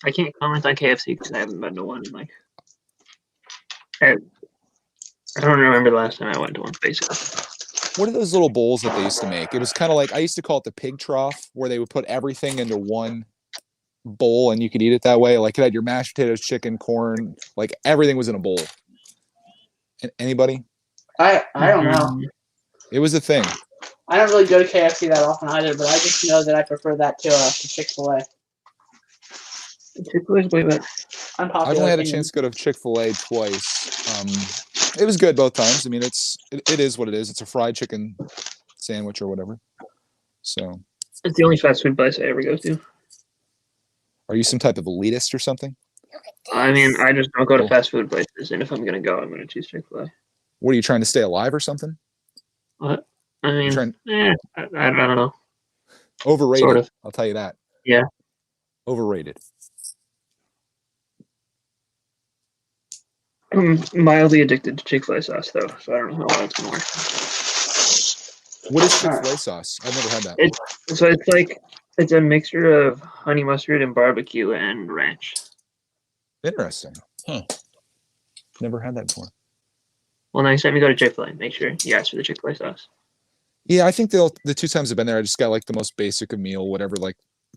I can't comment on KFC because I haven't been to one. Like, I don't remember the last time I went to one. Basically, What are those little bowls that they used to make? It was kind of like I used to call it the pig trough, where they would put everything into one bowl and you could eat it that way. Like it had your mashed potatoes, chicken, corn, like everything was in a bowl. Anybody? I don't know. It was a thing. I don't really go to KFC that often either, but I just know that I prefer that to Chick-fil-A. Chick-fil-A's way better. Unpopular I've only had a opinion. chance to go to Chick-fil-A twice. It was good both times. I mean, it is what it is. It's a fried chicken sandwich or whatever. So, It's the only fast food place I ever go to. are you some type of elitist or something? I mean, I just don't go to fast food places, and if I'm gonna go, I'm gonna choose Chick-fil-A. What are you trying to stay alive or something? What? I mean, trying- I don't know. Overrated. Sort of. I'll tell you that. Yeah. Overrated. I'm mildly addicted to Chick-fil-A sauce, though, so I don't know how that's gonna work. What is Chick-fil-A sauce? I've never had that. So it's like it's a mixture of honey mustard and barbecue and ranch. Interesting. Huh. Never had that before. Well, next time you go to Chick-fil-A, make sure you ask for the Chick-fil-A sauce. Yeah, I think the 2 times I've been there, I just got like the most basic of meal, whatever like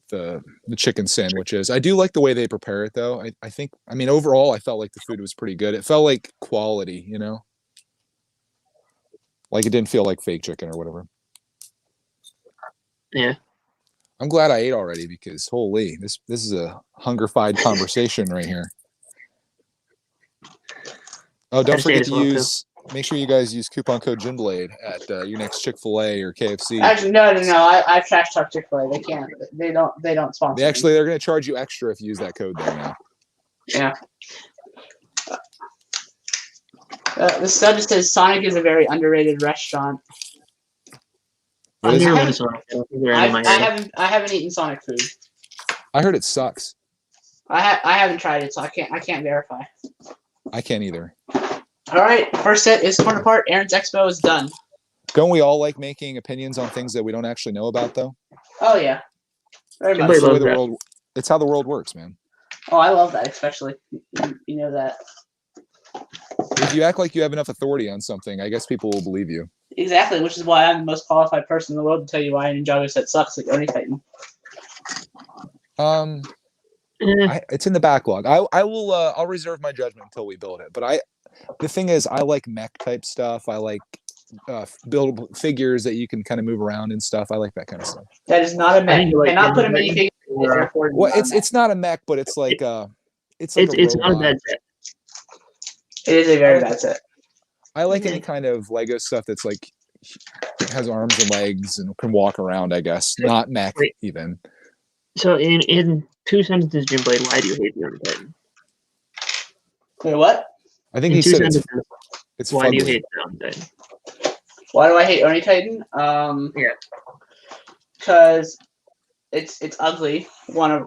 the chicken sandwich is. I do like the way they prepare it though. I think overall I felt like the food was pretty good. It felt like quality, Like it didn't feel like fake chicken or whatever. Yeah. I'm glad I ate already because holy, this is a hunger-fied conversation right here. Oh, don't forget to make sure you guys use coupon code Djinnblade at your next Chick-fil-A or KFC. Actually, no. I trash talk Chick-fil-A. They can't. They don't sponsor. They're going to charge you extra if you use that code there now. Yeah. The stud just says Sonic is a very underrated restaurant. What is it? I haven't eaten Sonic food. I heard it sucks. I haven't tried it, so I can't verify. I can't either. All right, first set is torn apart. Aaron's Expo is done. Don't we all like making opinions on things that we don't actually know about, though? Oh yeah, very much. It's the way the world. It's how the world works, man. Oh, I love that, especially you know that. If you act like you have enough authority on something, I guess people will believe you. Exactly, which is why I'm the most qualified person in the world to tell you why a Ninjago set sucks like Oni Titan. It's in the backlog. I'll reserve my judgment until we build it. But the thing is, I like mech type stuff. I like build figures that you can kind of move around and stuff. I like that kind of stuff. That is not a mech. You cannot put a minifigure. Well, it's not a mech, but it's like it's not a bad set. It is a very bad set. I like any kind of Lego stuff that's like has arms and legs and can walk around. I guess not mech even. So in 2 sentences, Djinnblade, why do you hate the Oni Titan? Wait, what? I think he said it's why fugly. do you hate the Oni Titan? Why do I hate Oni Titan? Yeah. Because it's ugly.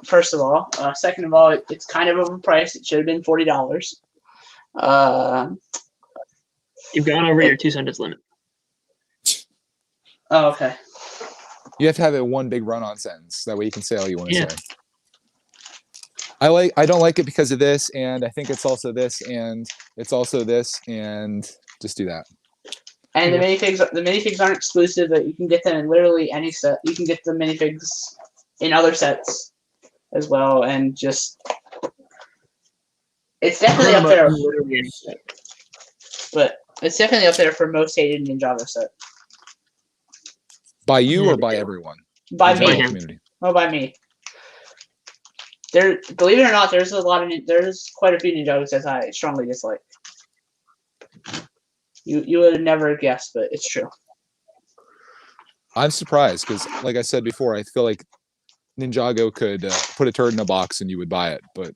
First of all, second of all, it's kind of overpriced. It should have been $40. You've gone over your 2 sentence limit. Oh, okay. You have to have it one big run-on sentence. That way you can say all you want to Yeah. say. I don't like it because of this, and I think it's also this, and it's also this, and just do that. And Yeah. the minifigs aren't exclusive. But you can get them in literally any set. You can get the minifigs in other sets as well, and just it's definitely up there. Literally any set. But it's definitely up there for most hated Ninjago set. By you or by everyone? By Ninjago me. community. Oh, by me. Believe it or not, there's quite a few Ninjago sets I strongly dislike. You would have never guessed, but it's true. I'm surprised because, like I said before, I feel like Ninjago could put a turd in a box and you would buy it. But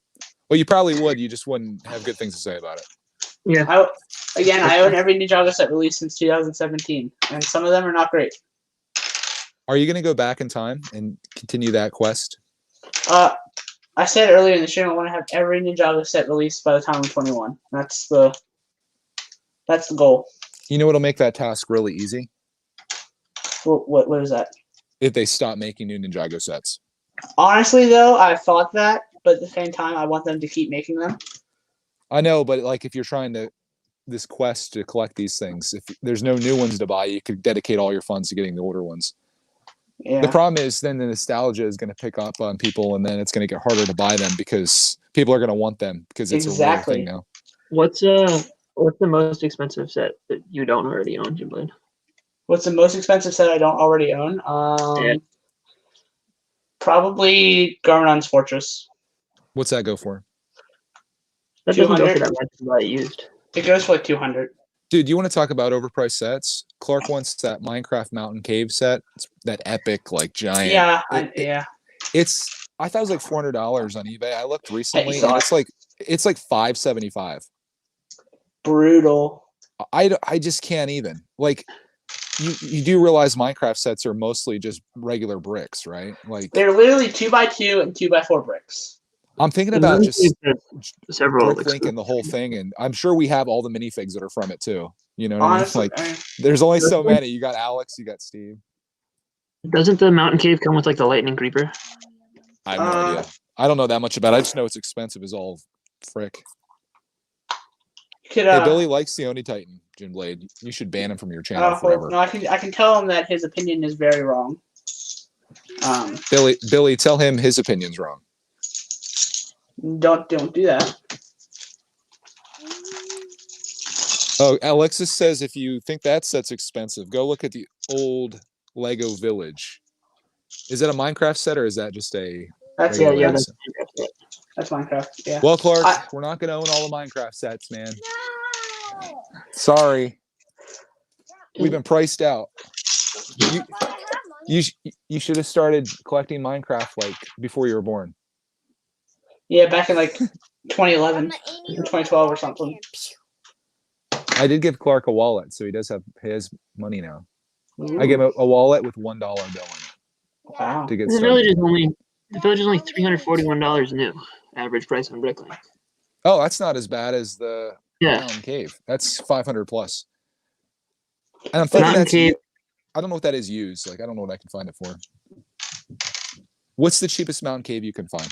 well, you probably would. You just wouldn't have good things to say about it. Yeah. I own every Ninjago set released since 2017, and some of them are not great. Are you going to go back in time and continue that quest? I said earlier in the stream I want to have every Ninjago set released by the time I'm 21. That's the goal. You know what'll make that task really easy? What is that? If they stop making new Ninjago sets. Honestly, though, I thought that, but at the same time, I want them to keep making them. I know, but like if you're trying to this quest to collect these things, if there's no new ones to buy, you could dedicate all your funds to getting the older ones. Yeah. The problem is then the nostalgia is going to pick up on people, and then it's going to get harder to buy them because people are going to want them because it's a real thing now. What's the most expensive set that you don't already own, Djinnblade? What's the most expensive set I don't already own? Probably Garmadon's Fortress. What's that go for? That doesn't go 200? for that much to buy used. It goes for like 200. Dude, you want to talk about overpriced sets? Clark wants that Minecraft Mountain Cave set. It's that epic, like giant. Yeah, I thought it was like $400 on eBay. I looked recently, saw and it's like $575. Brutal. I just can't even. Like, you do realize Minecraft sets are mostly just regular bricks, right? Like they're literally 2x2 and 2x4 bricks. I'm thinking about just several Bricklink and the whole thing, and I'm sure we have all the minifigs that are from it too. You know what Honestly, I mean? Like, there's only so many. You got Alex, you got Steve. Doesn't the Mountain Cave come with like the lightning creeper? I have no idea. I don't know that much about it. I just know it's expensive as all frick. Hey, Billy likes the Oni Titan, Djinnblade. You should ban him from your channel forever. No, I can tell him that his opinion is very wrong. Billy, tell him his opinion's wrong. Don't do that. Oh, Alexis says if you think that set's expensive, go look at the old Lego Village. Is that a Minecraft set or is that just a? That's that's Minecraft. Yeah. Well, Clark, we're not going to own all the Minecraft sets, man. No! Sorry, we've been priced out. You should have started collecting Minecraft like before you were born. Yeah, back in like 2011 or 2012 or something. I did give Clark a wallet, so he does have his money now. Ooh. I gave him a wallet with $1 bill in it. Wow. To get The started. village is only $341 new average price on Bricklink. Oh, that's not as bad as the Yeah. Mountain Cave. That's 500 plus. And I'm thinking that's I don't know what that is used. Like I don't know what I can find it for. What's the cheapest Mountain Cave you can find?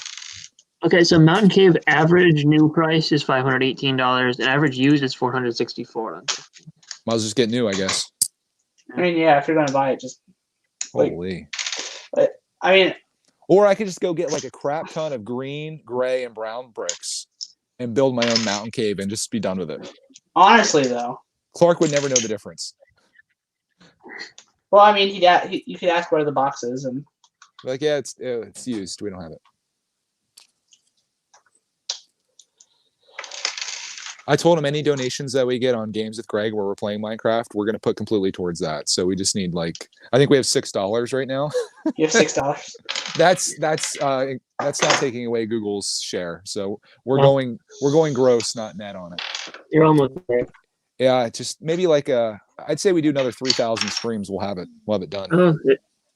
Okay, so Mountain Cave average new price is $518, and average used is $464. Might as well just get new, I guess. I mean, yeah, if you're gonna buy it, just Holy. I mean, or I could just go get like a crap ton of green, gray, and brown bricks and build my own Mountain Cave and just be done with it. Honestly, though, Clark would never know the difference. Well, I mean, you could ask where the box is, and like, yeah, it's used. We don't have it. I told him any donations that we get on Games with Greg where we're playing Minecraft, we're going to put completely towards that. So we just need I think we have $6 right now. You have $6. That's not taking away Google's share. So we're going gross, not net on it. You're almost there. Yeah, just maybe I'd say we do another 3,000 streams. We'll have it done. Oh,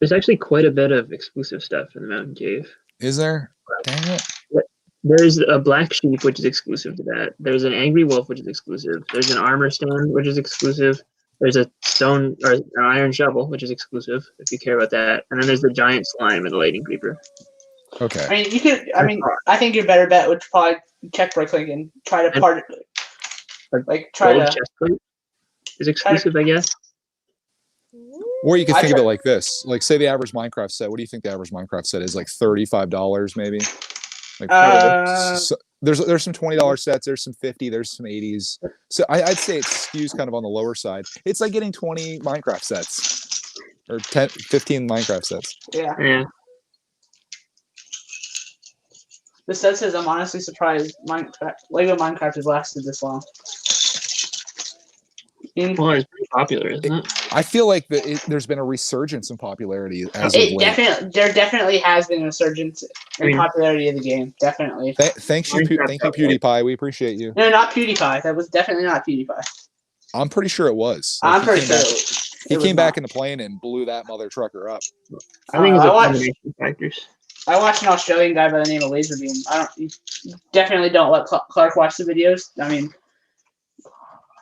There's actually quite a bit of exclusive stuff in the Mountain Cave. Is there? Dang it. There's a black sheep, which is exclusive to that. There's an angry wolf, which is exclusive. There's an armor stone, which is exclusive. There's a stone or an iron shovel, which is exclusive, if you care about that. And then there's the giant slime and the lightning creeper. Okay. I mean, you could. I mean, I think your better bet would probably check right click and try to part it. Like try Gold to. chest plate is exclusive, I guess. Or you could I think of try- it like this. Like, say the average Minecraft set. What do you think the average Minecraft set is? Like $35 maybe? Like, so there's some $20 sets. There's some 50. There's some 80s. So I'd say it skews kind of on the lower side. It's like getting 20 Minecraft sets or 10, 15 Minecraft sets. Yeah. Yeah. The set says I'm honestly surprised Lego Minecraft has lasted this long. Well, it's pretty popular, isn't it? I feel like there's been a resurgence in popularity as of late. There definitely has been a resurgence in popularity of the game. Definitely. Thank you, PewDiePie. We appreciate you. No, not PewDiePie. That was definitely not PewDiePie. I'm pretty sure it was. I'm pretty sure he came back in the plane and blew that mother trucker up. I think it's a combination of factors. I watched an Australian guy by the name of Laserbeam. You definitely don't let Clark watch the videos. I mean,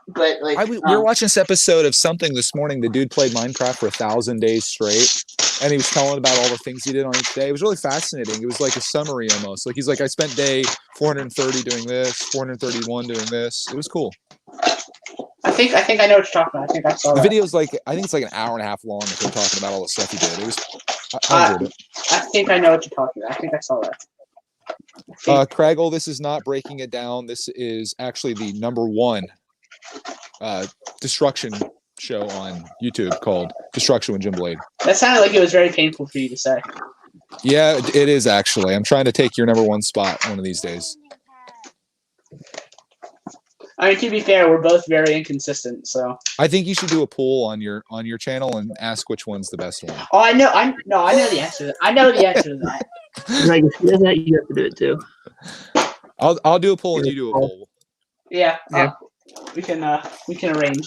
but like we were watching this episode of something this morning. The dude played Minecraft for 1,000 days straight, and he was telling about all the things he did on each day. It was really fascinating. It was like a summary almost. Like he's like, I spent day 430 doing this, 431 doing this. It was cool. I think I know what you're talking about. I think I saw the that. video's like I think it's like an hour and a half long. If we're talking about all the stuff he did, it was. I enjoyed it. I think I know what you're talking about. I think I saw that. Craigle, this is not breaking it down. This is actually the #1 destruction show on YouTube called Destruction with Djinnblade. That sounded like it was very painful for you to say. Yeah, it is actually. I'm trying to take your #1 spot one of these days. I mean, to be fair, we're both very inconsistent, so. I think you should do a poll on your channel and ask which one's the best one. Oh, I know the answer. I know the answer to that. Like, if he does that, you have to do it too. I'll do a poll and you do a poll. Yeah. We can arrange.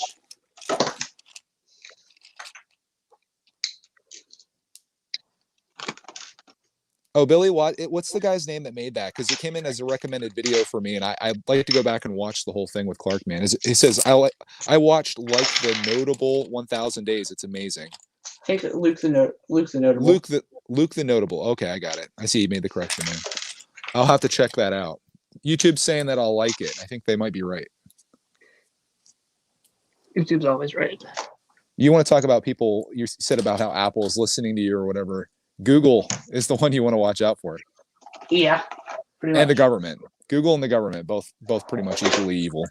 Oh, Billy, what's the guy's name that made that? Because it came in as a recommended video for me, and I'd like to go back and watch the whole thing with Clark, man. He says, I watched like the notable 1,000 days. It's amazing. I think Luke the Notable. Luke the Notable. Okay, I got it. I see you made the correction there. I'll have to check that out. YouTube's saying that I'll like it. I think they might be right. YouTube's always right. You want to talk about people, you said about how Apple is listening to you or whatever. Google is the one you want to watch out for. Yeah. Pretty much. And the government. Google and the government, both pretty much equally evil.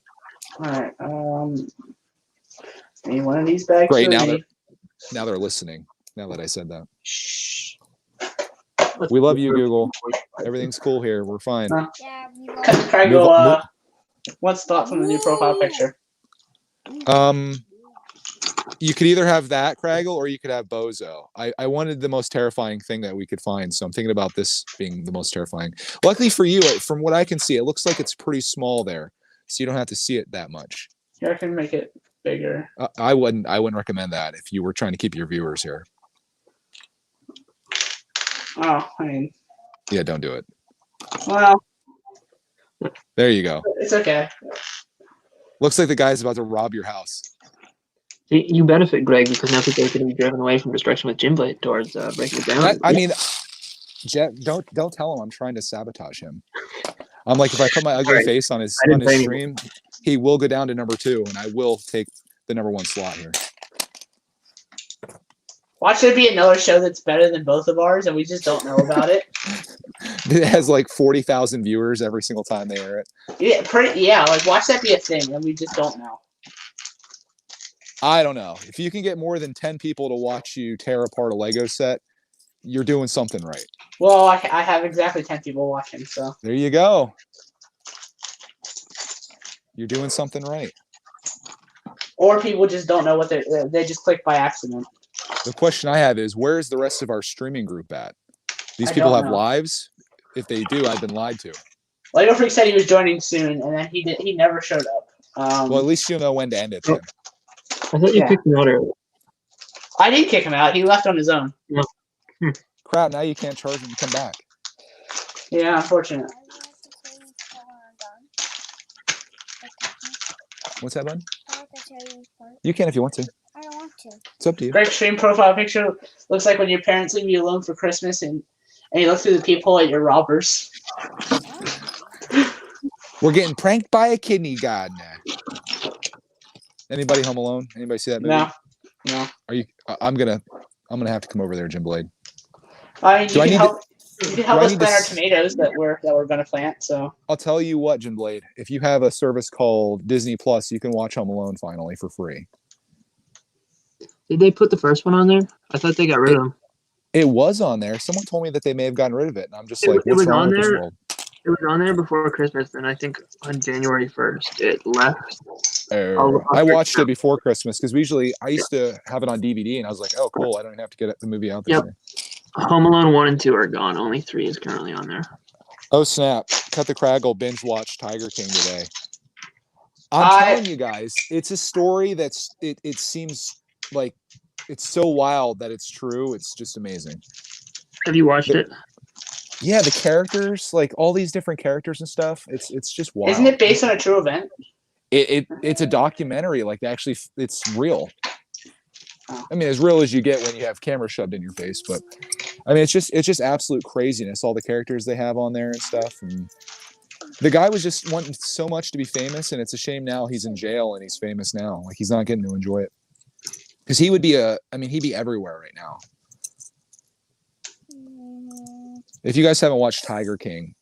All right. Any one of these bags? Great. Now they're listening. Now that I said that. Shh. We love you, Google. Everything's cool here. We're fine. Craigle, what's thoughts on the new profile picture? You could either have that, Craigle, or you could have Bozo. I wanted the most terrifying thing that we could find, so I'm thinking about this being the most terrifying. Luckily for you, from what I can see, it looks like it's pretty small there, so you don't have to see it that much. Yeah, I can make it bigger. I wouldn't recommend that if you were trying to keep your viewers here. Oh, I mean. Yeah, don't do it. Well. There you go. It's okay. Looks like the guy's about to rob your house. You benefit, Greg, because now people are going to be driven away from Destruction with Djinnblade towards breaking it down. I mean, Jeff, don't tell him I'm trying to sabotage him. I'm like, if I put my ugly face on his stream, he will go down to #2, and I will take the #1 slot here. Watch there be another show that's better than both of ours, and we just don't know about it. It has like 40,000 viewers every single time they air it. Yeah, like watch that be a thing, and we just don't know. I don't know. If you can get more than 10 people to watch you tear apart a Lego set, you're doing something right. Well, I have exactly 10 people watching, so. There you go. You're doing something right. Or people just don't know what they just click by accident. The question I have is, where's the rest of our streaming group at? These people have lives? If they do, I've been lied to. Lego Freak said he was joining soon, and then he never showed up. Well, at least you'll know when to end it then. I thought you picked an order. I did kick him out. He left on his own. Crap! Now you can't charge him to come back. Yeah, unfortunate. What's that, bud? You can if you want to. I don't want to. It's up to you. Great stream profile picture looks like when your parents leave you alone for Christmas and you look through the peephole at your robbers. We're getting pranked by a kidney god now. Anybody Home Alone? Anybody see that movie? No. Are you? I'm gonna have to come over there, Djinnblade. I mean, Do I need to- you can help do I us need to plant our s- tomatoes that we're gonna plant. So I'll tell you what, Djinnblade. If you have a service called Disney Plus, you can watch Home Alone finally for free. Did they put the first one on there? I thought they got rid of them. It was on there. Someone told me that they may have gotten rid of it, and I'm just It like, what's was wrong on with this there? world? It was on there before Christmas, and I think on January 1st it left. Oh, I watched it before Christmas because I used to have it on DVD, and I was like, oh, cool. I don't even have to get the movie out this Yep. year. Home Alone 1 and 2 are gone. Only 3 is currently on there. Oh snap! Cut the Craggle binge watch Tiger King today. I'm telling you guys, it's a story that's it seems like it's so wild that it's true. It's just amazing. Have you watched it? Yeah, the characters, like all these different characters and stuff. It's just wild. isn't it based on a true event? It's a documentary. Like actually, it's real. I mean, as real as you get when you have camera shoved in your face. But I mean, it's just absolute craziness. All the characters they have on there and stuff. And the guy was just wanting so much to be famous, and it's a shame now he's in jail and he's famous now. Like he's not getting to enjoy it because he would be he'd be everywhere right now. If you guys haven't watched Tiger King,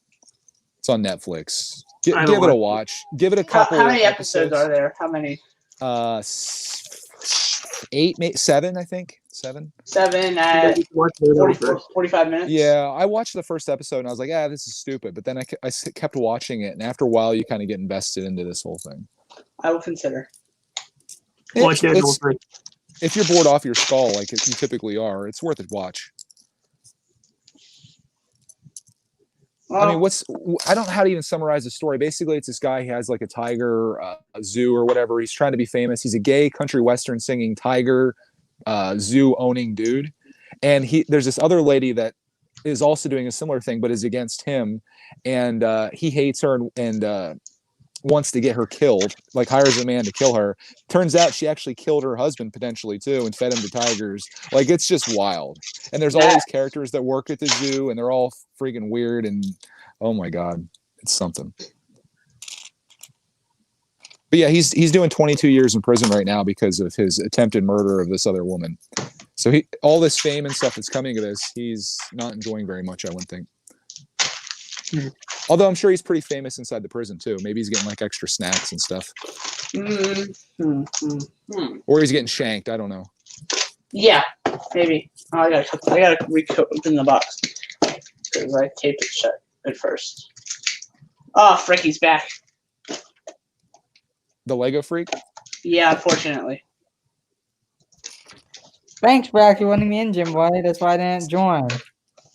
it's on Netflix. Give it a watch. Give it a couple. How many episodes are there? How many? 7, I think. 7. 7 at 45 minutes. Yeah, I watched the first episode and I was like, this is stupid. But then I kept watching it, and after a while, you kind of get invested into this whole thing. I will consider. If you're bored off your skull, like you typically are, it's worth a watch. Well, I mean, I don't know how to even summarize the story. Basically, it's this guy. He has like a tiger, a zoo or whatever. He's trying to be famous. He's a gay country western singing tiger, zoo owning dude. And there's this other lady that is also doing a similar thing, but is against him. And he hates her and wants to get her killed, like hires a man to kill her. Turns out she actually killed her husband potentially too and fed him to tigers. Like it's just wild. And there's all these characters that work at the zoo and they're all freaking weird and oh my god, it's something. But yeah, he's doing 22 years in prison right now because of his attempted murder of this other woman. So all this fame and stuff that's coming to this, he's not enjoying very much, I wouldn't think. Although I'm sure he's pretty famous inside the prison too. Maybe he's getting like extra snacks and stuff. Or he's getting shanked. I don't know. Yeah, maybe. Oh, I gotta open the box because I taped it shut at first. Oh, frick, he's back. The Lego freak? Yeah, unfortunately. Thanks for actually letting me in, Djinnblade. That's why I didn't join.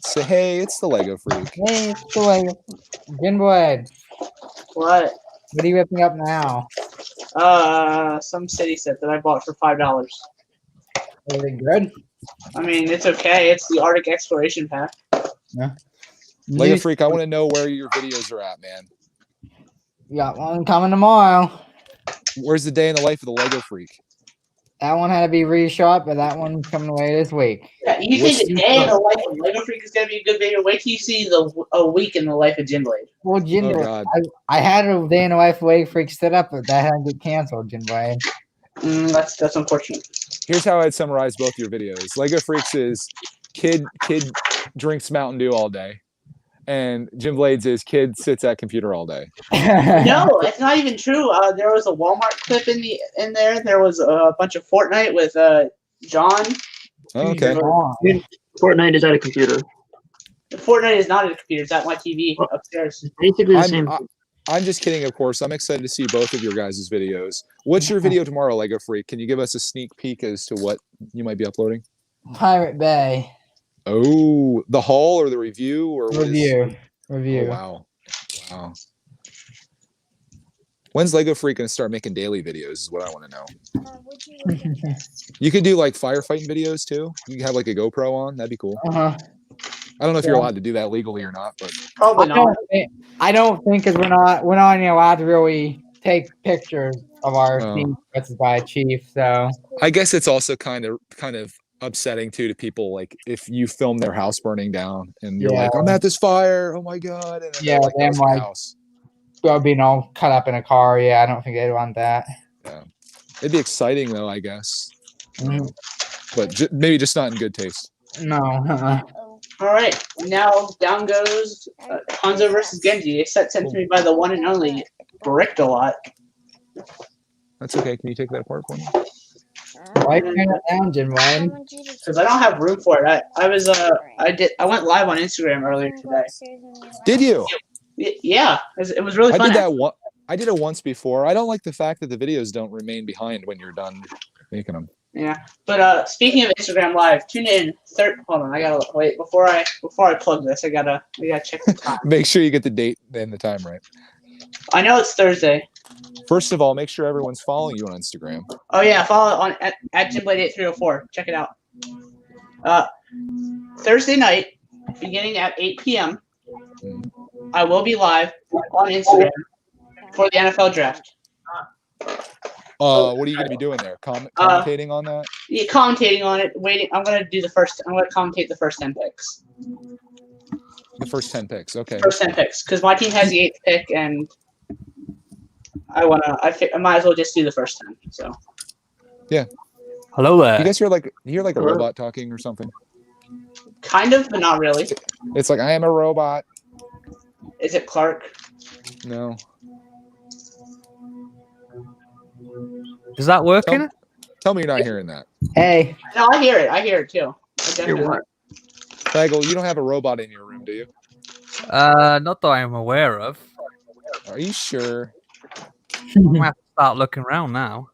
Say, hey, it's the Lego freak. Hey, it's the Lego. Djinnblade, What? what are you ripping up now? Some city set that I bought for $5. Is it good? I mean, it's okay. It's the Arctic Exploration Pack. Yeah. Lego freak, I want to know where your videos are at, man. You got one coming tomorrow. Where's the day in the life of the Lego freak? That one had to be reshot, but that one's coming away this week. Yeah, you think a day in the life of Lego Freak is gonna be a good video? Wait till you see a week in the life of Djinnblade. Well, Oh, Djinnblade, God. I had a day in the life of Lego Freak set up, but that had to get canceled, Djinnblade. That's unfortunate. Here's how I'd summarize both your videos. Lego freaks is kid drinks Mountain Dew all day. And Djinnblade's is kid sits at computer all day. No, it's not even true. There was a Walmart clip in there. There was a bunch of Fortnite with John. Oh, okay. Fortnite is at a computer. Fortnite is not at a computer. It's at my TV upstairs. It's basically the same. I'm just kidding, of course. I'm excited to see both of your guys' videos. What's your video tomorrow, Lego Freak? Can you give us a sneak peek as to what you might be uploading? Pirate Bay. Oh, the haul or the review or what Review. is... Review. Oh, wow. When's Lego Freak gonna start making daily videos? Is what I want to know. You could do like firefighting videos too. You can have like a GoPro on. That'd be cool. Uh-huh. I don't know if you're allowed to do that legally or not, but Probably not. I don't think because we're not even allowed to really take pictures of our Oh. team versus by a chief. So I guess it's also kind of upsetting too to people. Like if you film their house burning down and you're Yeah. like, I'm at this fire. Oh my god! And then Yeah, they're like, them, "That was my like- house." being all cut up in a car. Yeah, I don't think they'd want that. Yeah, it'd be exciting though, I guess, Mhm. but maybe just not in good taste. No. Uh-uh. All right, now down goes Hanzo versus Genji. A set sent to me by the one and only Bricked a lot. That's okay. Can you take that apart for me? Why turn it down, Djinnblade? Because I don't have room for it. I went live on Instagram earlier today. Did you? Yeah, it was really I fun. did that one. I did it once before. I don't like the fact that the videos don't remain behind when you're done making them. Yeah, but speaking of Instagram Live, tune in. Hold on, I gotta wait before I plug this. I gotta check the time. Make sure you get the date and the time right. I know it's Thursday. First of all, make sure everyone's following you on Instagram. Oh yeah, follow on at Djinnblade8304. Check it out. Thursday night, beginning at 8 p.m. I will be live on Instagram for the NFL draft. What are you going to be doing there? Commentating on that? Yeah, commentating on it. Waiting. I'm gonna commentate the first 10 picks. The first 10 picks. Okay. First 10 picks, because my team has the 8th pick, and I might as well just do the first 10. So. Yeah. Hello there. You guys hear like a robot talking or something? Kind of, but not really. It's like I am a robot. Is it Clark? No. Is that working? Tell me you're not hearing that. Hey. No, I hear it. I hear it too. Bagel, you don't have a robot in your room, do you? Not that I'm aware of. Are you sure? I'm gonna have to start looking around now.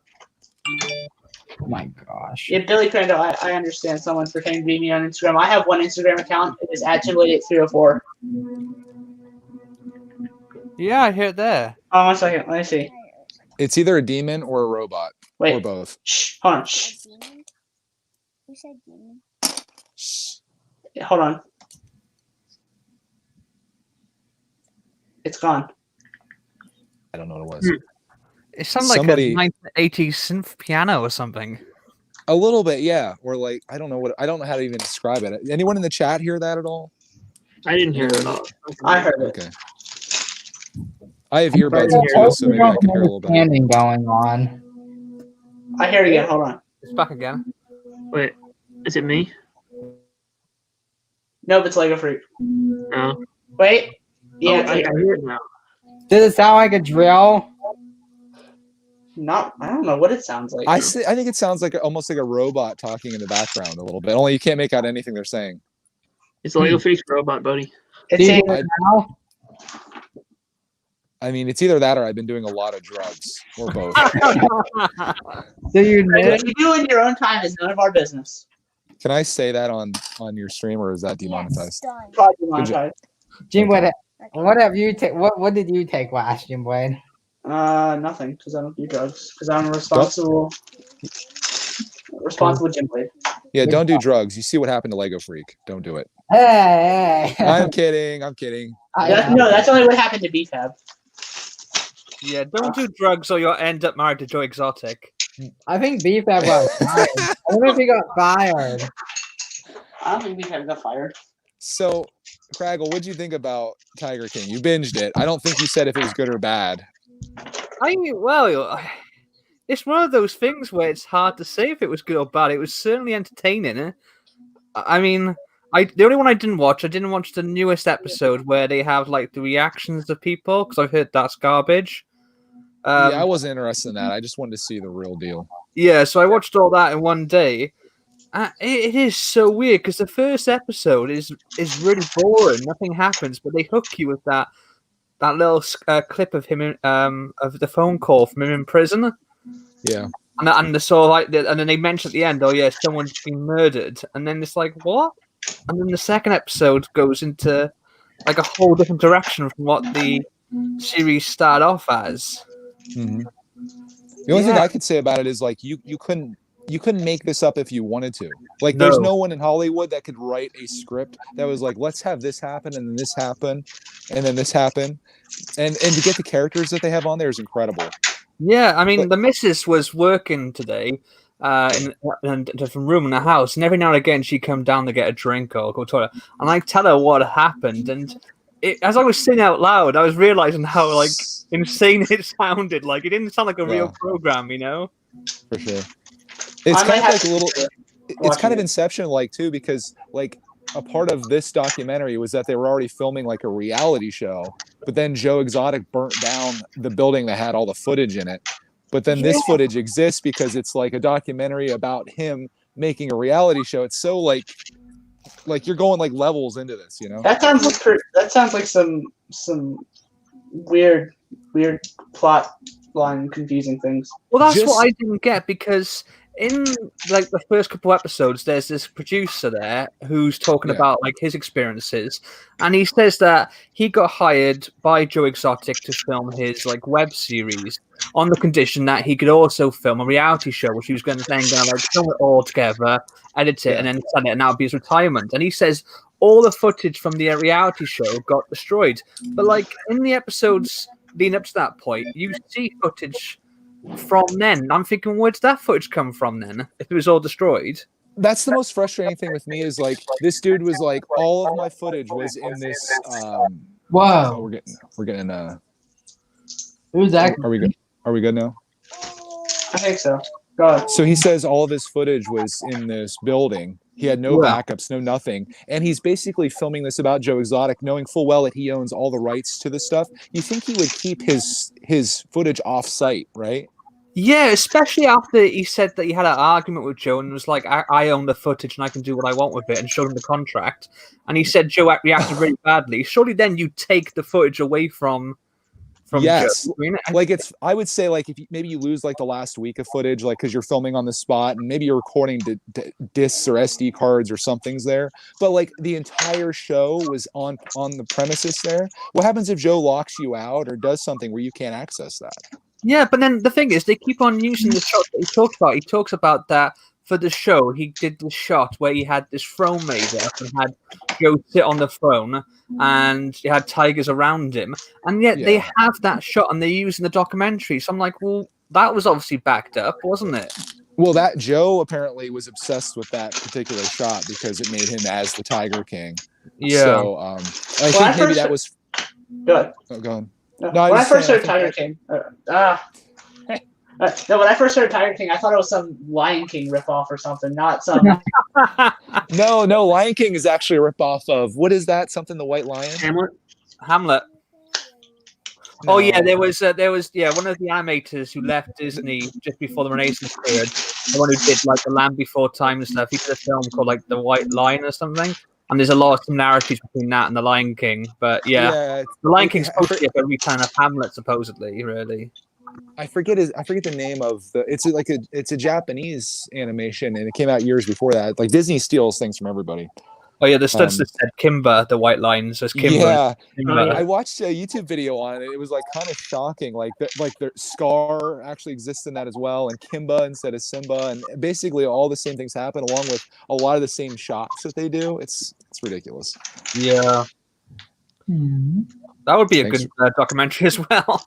Oh my gosh. Yeah, Billy Crandall, I understand someone pretending to be me on Instagram. I have one Instagram account. It is at Djinnblade8304. Yeah, I hear it there. Oh, 1 second. Let me see. It's either a demon or a robot. Wait. Or both. Shh. Hold on. Shh. You said demon. Yeah, hold on. It's gone. I don't know what it was. It sounds like Somebody- a 1980s synth piano or something. A little bit, yeah. Or like I don't know how to even describe it. Anyone in the chat hear that at all? I didn't hear it at all. I heard it. Okay. I have earbuds in here, so maybe I can hear a little better. Understanding going on. I hear it again. Hold on. It's back again. Wait, is it me? Nope, it's Lego Freak. No. Wait. Yeah, Oh, it's I Lego hear it now. Does it sound like a drill? I don't know what it sounds like. I think it sounds like almost like a robot talking in the background a little bit. Only you can't make out anything they're saying. It's a Lego Freaks robot, buddy. It's Do you saying, hear it now? I mean, it's either that or I've been doing a lot of drugs, or both. Do you know? what you do in your own time is none of our business. Can I say that on your stream, or is that demonetized? Done. Probably Good job. demonetized. Jim, what have you take? What did you take last, Djinnblade? Nothing, because I don't do drugs. Because I'm a responsible Djinnblade. Yeah, don't do drugs. You see what happened to Lego Freak. Don't do it. Hey. I'm kidding. I'm kidding. That's only what happened to BFAB. Yeah, don't do drugs or you'll end up married to Joe Exotic. I think BFAB got fired. I wonder if he got fired. I don't think BFAB got fired. So, Craggle, what'd you think about Tiger King? You binged it. I don't think you said if it was good or bad. It's one of those things where it's hard to say if it was good or bad. It was certainly entertaining. I mean, the only one I didn't watch the newest episode where they have like the reactions of people because I've heard that's garbage. Yeah, I wasn't interested in that. I just wanted to see the real deal. Yeah, so I watched all that in one day. It is so weird because the first episode is really boring. Nothing happens, but they hook you with that little clip of him of the phone call from him in prison. Yeah. And then they mention at the end, oh yeah, someone's been murdered, and then it's like what? And then the second episode goes into like a whole different direction from what the series started off as. Mhm. The only thing I could say about it is like you couldn't make this up if you wanted to. Like there's no one in Hollywood that could write a script that was like, let's have this happen and then this happen and then this happen. And to get the characters that they have on there is incredible. Yeah, I mean, the missus was working today in a different room in the house, and every now and again she'd come down to get a drink or go to the toilet, and I tell her what happened, and as I was saying out loud, I was realizing how like insane it sounded. Like it didn't sound like a real program, you know? For sure. It's kind of like a little. It's kind of Inception-like too, because like a part of this documentary was that they were already filming like a reality show, but then Joe Exotic burnt down the building that had all the footage in it. But then this footage exists because it's like a documentary about him making a reality show. It's so like you're going like levels into this, you know? That sounds like some weird plot line confusing things. Well, that's what I didn't get, because in like the first couple episodes, there's this producer there who's talking about like his experiences, and he says that he got hired by Joe Exotic to film his like web series on the condition that he could also film a reality show, which he was going to like film it all together, edit it, and then send it, and that would be his retirement. And he says all the footage from the reality show got destroyed, but like in the episodes leading up to that point, you see footage from then. I'm thinking, where did that footage come from then? If it was all destroyed. That's the most frustrating thing with me is like this dude was like, all of my footage was in this. Wow. Oh, we're getting. Who's that? Are we good? Are we good now? I think so. Go ahead. So he says all of his footage was in this building. He had no backups, no nothing. And he's basically filming this about Joe Exotic, knowing full well that he owns all the rights to the stuff. You think he would keep his footage off-site, right? Yeah, especially after he said that he had an argument with Joe and was like, I own the footage and I can do what I want with it, and showed him the contract. And he said Joe reacted really badly. Surely then you take the footage away from yes. Joe. I mean, like I would say like if maybe you lose like the last week of footage, like because you're filming on the spot and maybe you're recording discs or SD cards or something's there, but like the entire show was on the premises there. What happens if Joe locks you out or does something where you can't access that? Yeah, but then the thing is, they keep on using the shot that he talks about. He talks about that for the show. He did the shot where he had this throne made up and had Joe sit on the throne, and he had tigers around him. And yet they have that shot and they use in the documentary. So I'm like, well, that was obviously backed up, wasn't it? Well, that Joe apparently was obsessed with that particular shot because it made him as the Tiger King. Yeah. So I think maybe that was. Good. Oh, go on. No, when I first heard Tiger King, when I first heard Tiger King, I thought it was some Lion King ripoff or something, not some. No, Lion King is actually a ripoff of what is that? Something the White Lion? Hamlet. No. Oh yeah, there was one of the animators who left Disney just before the Renaissance period. The one who did like The Land Before Time and stuff. He did a film called like The White Lion or something. And there's a lot of similarities between that and The Lion King. But The Lion King's supposed to be a return of Hamlet, supposedly, really. I forget the name of the. It's a Japanese animation, and it came out years before that. Like Disney steals things from everybody. Oh yeah, the studs that said Kimba, the White Lion says Kimba. Yeah, Kimba. I watched a YouTube video on it. It was like kind of shocking. Like the Scar actually exists in that as well, and Kimba instead of Simba, and basically all the same things happen, along with a lot of the same shots that they do. It's ridiculous. Yeah, that would be a good documentary as well.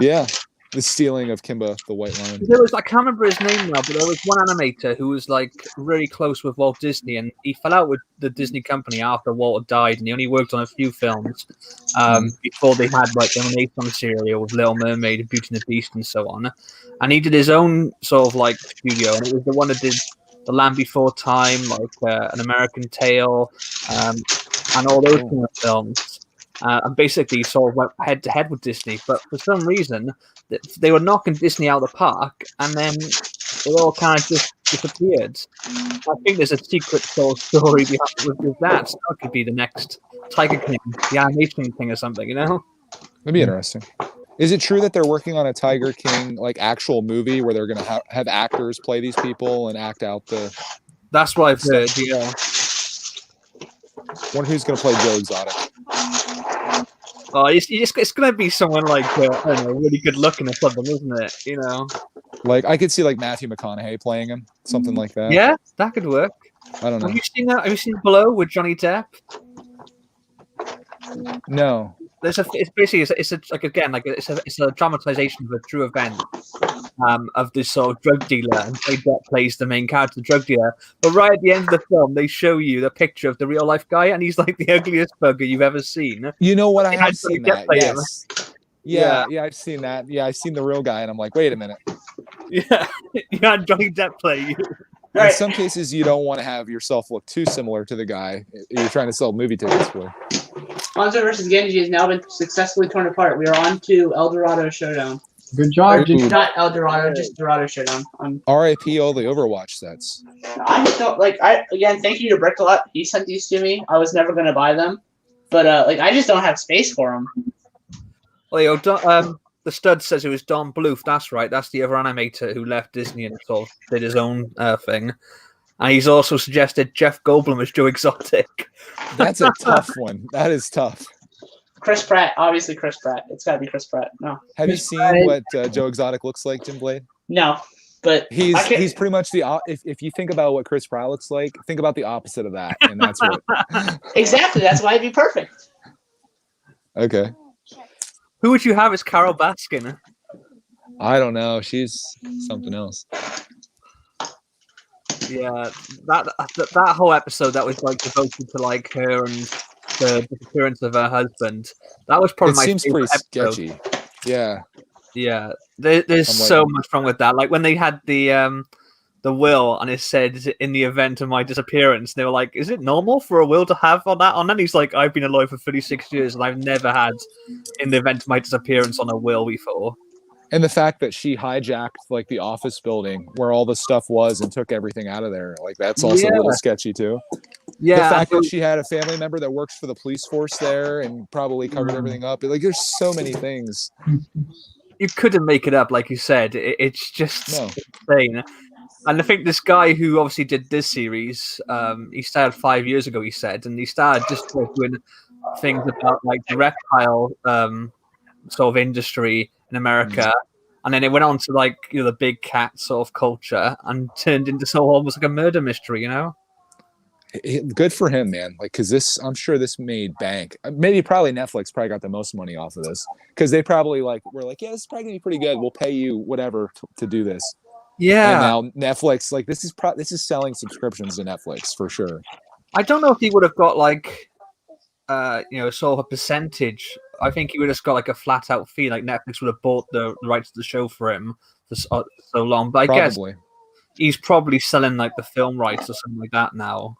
Yeah. The stealing of Kimba, the White Lion. I can't remember his name now, but there was one animator who was like really close with Walt Disney, and he fell out with the Disney company after Walt died, and he only worked on a few films before they had like the Renaissance serial with Little Mermaid, Beauty and the Beast, and so on. And he did his own sort of like studio, and it was the one that did The Land Before Time, like An American Tale, and all those kind of films. And basically sort of went head to head with Disney, but for some reason they were knocking Disney out of the park, and then it all kind of just disappeared. I think there's a secret sort of story behind with that. So that could be the next Tiger King, the animation thing or something, you know? That'd be interesting. Is it true that they're working on a Tiger King like actual movie where they're going to have actors play these people and act out the? That's what I've heard. Yeah. Wonder who's going to play Joe Exotic. Oh, it's gonna be someone like I don't know, really good looking or something, isn't it? You know. Like I could see like Matthew McConaughey playing him, something like that. Yeah, that could work. I don't know. Have you seen that? Have you seen Below with Johnny Depp? No. It's basically it's a like again like it's a dramatization of a true event of this sort of drug dealer, and Johnny Depp plays the main character, the drug dealer. But right at the end of the film, they show you the picture of the real life guy, and he's like the ugliest bugger you've ever seen. You know what? I They have had Johnny seen Depp that. play him. Yes. Yeah, I've seen that. Yeah, I've seen the real guy, and I'm like, wait a minute. Yeah, you had Johnny Depp play you. In Right. some cases, you don't want to have yourself look too similar to the guy you're trying to sell movie tickets for. Hanzo versus Genji has now been successfully torn apart. We are on to El Dorado Showdown. Good job, Jim. Ooh. Not El Dorado, just Dorado Showdown. RIP all the Overwatch sets. I just don't like. Again, thank you to Bricklet. He sent these to me. I was never gonna buy them, but I just don't have space for them. Well, the stud says it was Don Bluth. That's right. That's the other animator who left Disney and sort of did his own thing. And he's also suggested Jeff Goldblum as Joe Exotic. That's a tough one. That is tough. Chris Pratt, obviously Chris Pratt. It's got to be Chris Pratt. No, Have you seen what Joe Exotic looks like, Djinnblade? no, but He's pretty much if you think about what Chris Pratt looks like, think about the opposite of that, and that's what. exactly. That's why it'd be perfect. Okay. Who would you have as Carol Baskin? I don't know. She's something else. Yeah, that whole episode that was like devoted to like her and the disappearance of her husband. That was probably It my seems pretty favorite episode. sketchy. Yeah. Yeah, there's so much wrong with that. Like when they had the will, and it said in the event of my disappearance, they were like, "Is it normal for a will to have on that?" And then he's like, "I've been alive for 36 years, and I've never had in the event of my disappearance on a will before." And the fact that she hijacked like the office building where all the stuff was and took everything out of there, like that's also a little sketchy too. Yeah, the fact that she had a family member that works for the police force there and probably covered everything up. Like there's so many things. You couldn't make it up, like you said. It's just No. insane. And I think this guy who obviously did this series, he started 5 years ago, he said, and he started just doing things about like the reptile sort of industry in America. And then it went on to like, you know, the big cat sort of culture and turned into sort of almost like a murder mystery, you know? Good for him, man. Like, cause I'm sure this made bank. Probably Netflix probably got the most money off of this because they probably were like, yeah, this is probably gonna be pretty good. We'll pay you whatever to do this. Yeah. And now Netflix, like this is selling subscriptions to Netflix for sure. I don't know if he would have got like, sort of a percentage. I think he would have just got like a flat out fee. Like Netflix would have bought the rights to the show for him for so long. But I guess he's probably selling like the film rights or something like that now.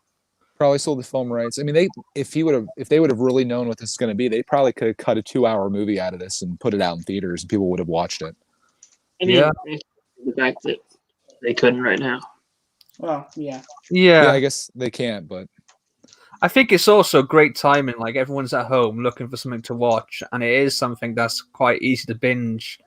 Probably sold the film rights. I mean, if they would have really known what this is going to be, they probably could have cut a 2-hour movie out of this and put it out in theaters, and people would have watched it. I mean, the fact that they couldn't right now. Well, yeah. Yeah, I guess they can't, but I think it's also great timing. Like everyone's at home looking for something to watch, and it is something that's quite easy to binge.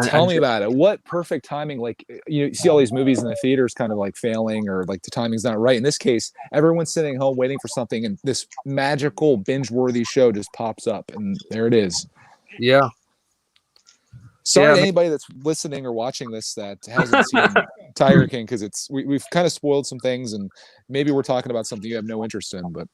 Tell me about it. What perfect timing! Like you see all these movies in the theaters kind of like failing, or like the timing's not right. In this case, everyone's sitting home waiting for something, and this magical binge-worthy show just pops up, and there it is. Yeah. Sorry to anybody that's listening or watching this that hasn't seen Tiger King, because we've kind of spoiled some things, and maybe we're talking about something you have no interest in, but.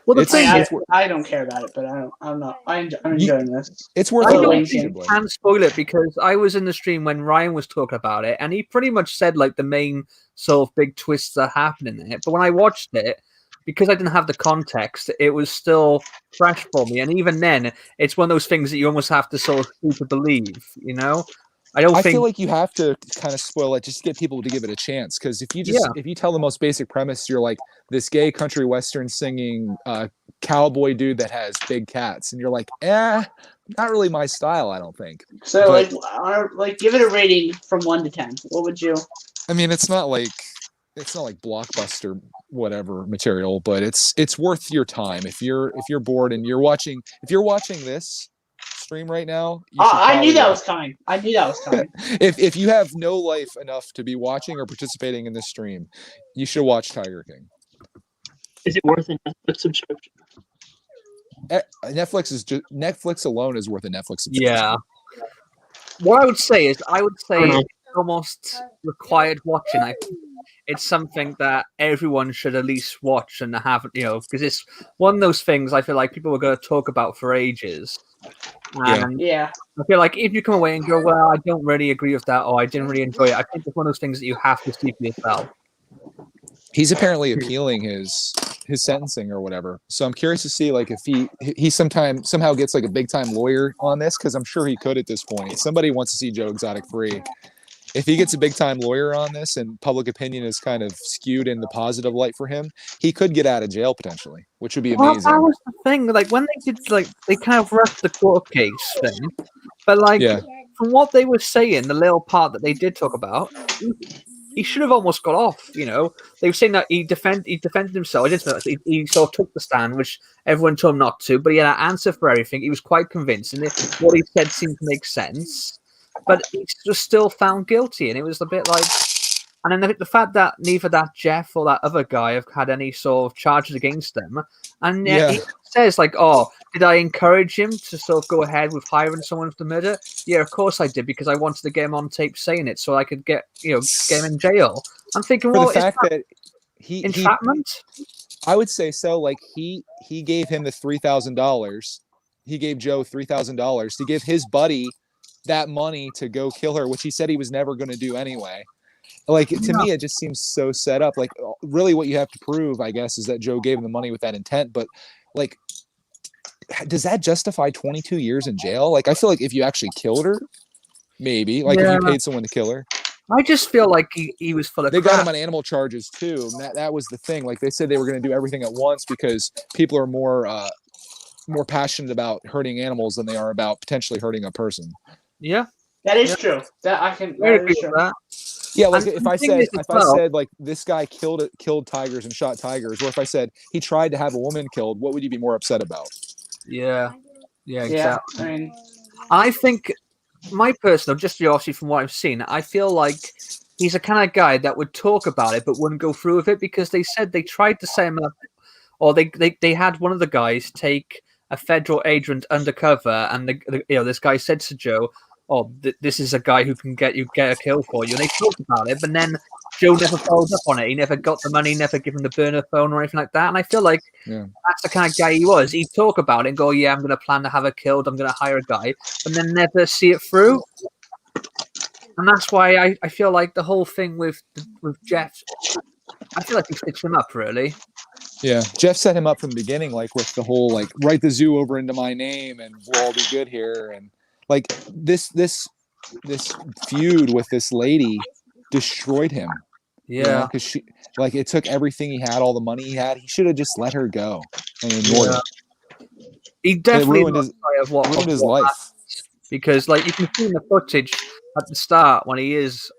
Well, the thing is, I don't care about it, but I'm enjoying this. It's worth I a don't watch. think you can spoil it because I was in the stream when Ryan was talking about it, and he pretty much said like the main sort of big twists that happen in it. But when I watched it, because I didn't have the context, it was still fresh for me. And even then, it's one of those things that you almost have to sort of see to believe, you know? I feel like you have to kind of spoil it just to get people to give it a chance. Because if you tell the most basic premise, you're like this gay country western singing cowboy dude that has big cats, and you're like, not really my style. I don't think. So give it a rating from 1 to 10. What would you? I mean, it's not like blockbuster whatever material, but it's worth your time if you're bored and you're watching this stream right now. I knew that was coming. If you have no life enough to be watching or participating in this stream, you should watch Tiger King. Is it worth a Netflix subscription? Netflix alone is worth a Netflix subscription. Yeah. What I would say is, I don't know. it's almost required watching. I think it's something that everyone should at least watch and have, because it's one of those things I feel like people are going to talk about for ages. Yeah. And Yeah. I feel like if you come away and go, well, I don't really agree with that, or I didn't really enjoy it, I think it's one of those things that you have to see for yourself. He's apparently appealing his sentencing or whatever. So I'm curious to see like if he somehow gets like a big time lawyer on this, because I'm sure he could at this point. Somebody wants to see Joe Exotic free. If he gets a big time lawyer on this and public opinion is kind of skewed in the positive light for him, he could get out of jail potentially, which would be Well, amazing. that was the thing. Like when they did, they kind of rushed the court case thing, but Yeah. from what they were saying, the little part that they did talk about, he should have almost got off. They were saying that he defended himself. I didn't know that. He sort of took the stand, which everyone told him not to, but he had an answer for everything. He was quite convincing. What he said seemed to make sense, but he was still found guilty, and it was a bit like. And then the fact that neither that Jeff or that other guy have had any sort of charges against them, and yet he says like, "Oh, did I encourage him to sort of go ahead with hiring someone for the murder? Yeah, of course I did, because I wanted to get him on tape saying it, so I could get him in jail." I'm thinking, For well, the fact that he entrapment? I would say so. Like he gave him the $3,000. He gave Joe $3,000 to give his buddy that money to go kill her, which he said he was never going to do anyway. Like to me, it just seems so set up. Like really, what you have to prove, I guess, is that Joe gave him the money with that intent. But like, does that justify 22 years in jail? Like, I feel like if you actually killed her, maybe. Like if you paid someone to kill her. I just feel like he was full of. They crap. got him on animal charges too. And that was the thing. Like they said they were going to do everything at once because people are more passionate about hurting animals than they are about potentially hurting a person. Yeah, that is true. That is true. That. Yeah, like And if I said like this guy killed tigers and shot tigers, or if I said he tried to have a woman killed, what would you be more upset about? Yeah, exactly. Yeah, I mean, I think my personal, just obviously from what I've seen, I feel like he's a kind of guy that would talk about it but wouldn't go through with it, because they said they tried to set him up, or they had one of the guys take a federal agent undercover, and this guy said to Joe, "Oh, this is a guy who can get a kill for you." And they talked about it, but then Joe never followed up on it. He never got the money, never given the burner phone or anything like that. And I feel like that's the kind of guy he was. He'd talk about it and go, "Yeah, I'm going to plan to have her killed. I'm going to hire a guy," and then never see it through. And that's why I feel like the whole thing with Jeff, I feel like he stitched him up, really. Yeah, Jeff set him up from the beginning, like with the whole like write the zoo over into my name and we'll all be good here, and like this feud with this lady destroyed him. Yeah, because she like it took everything he had, all the money he had. He should have just let her go and ignored it. He definitely ruined his life. Because like you can see in the footage at the start when he is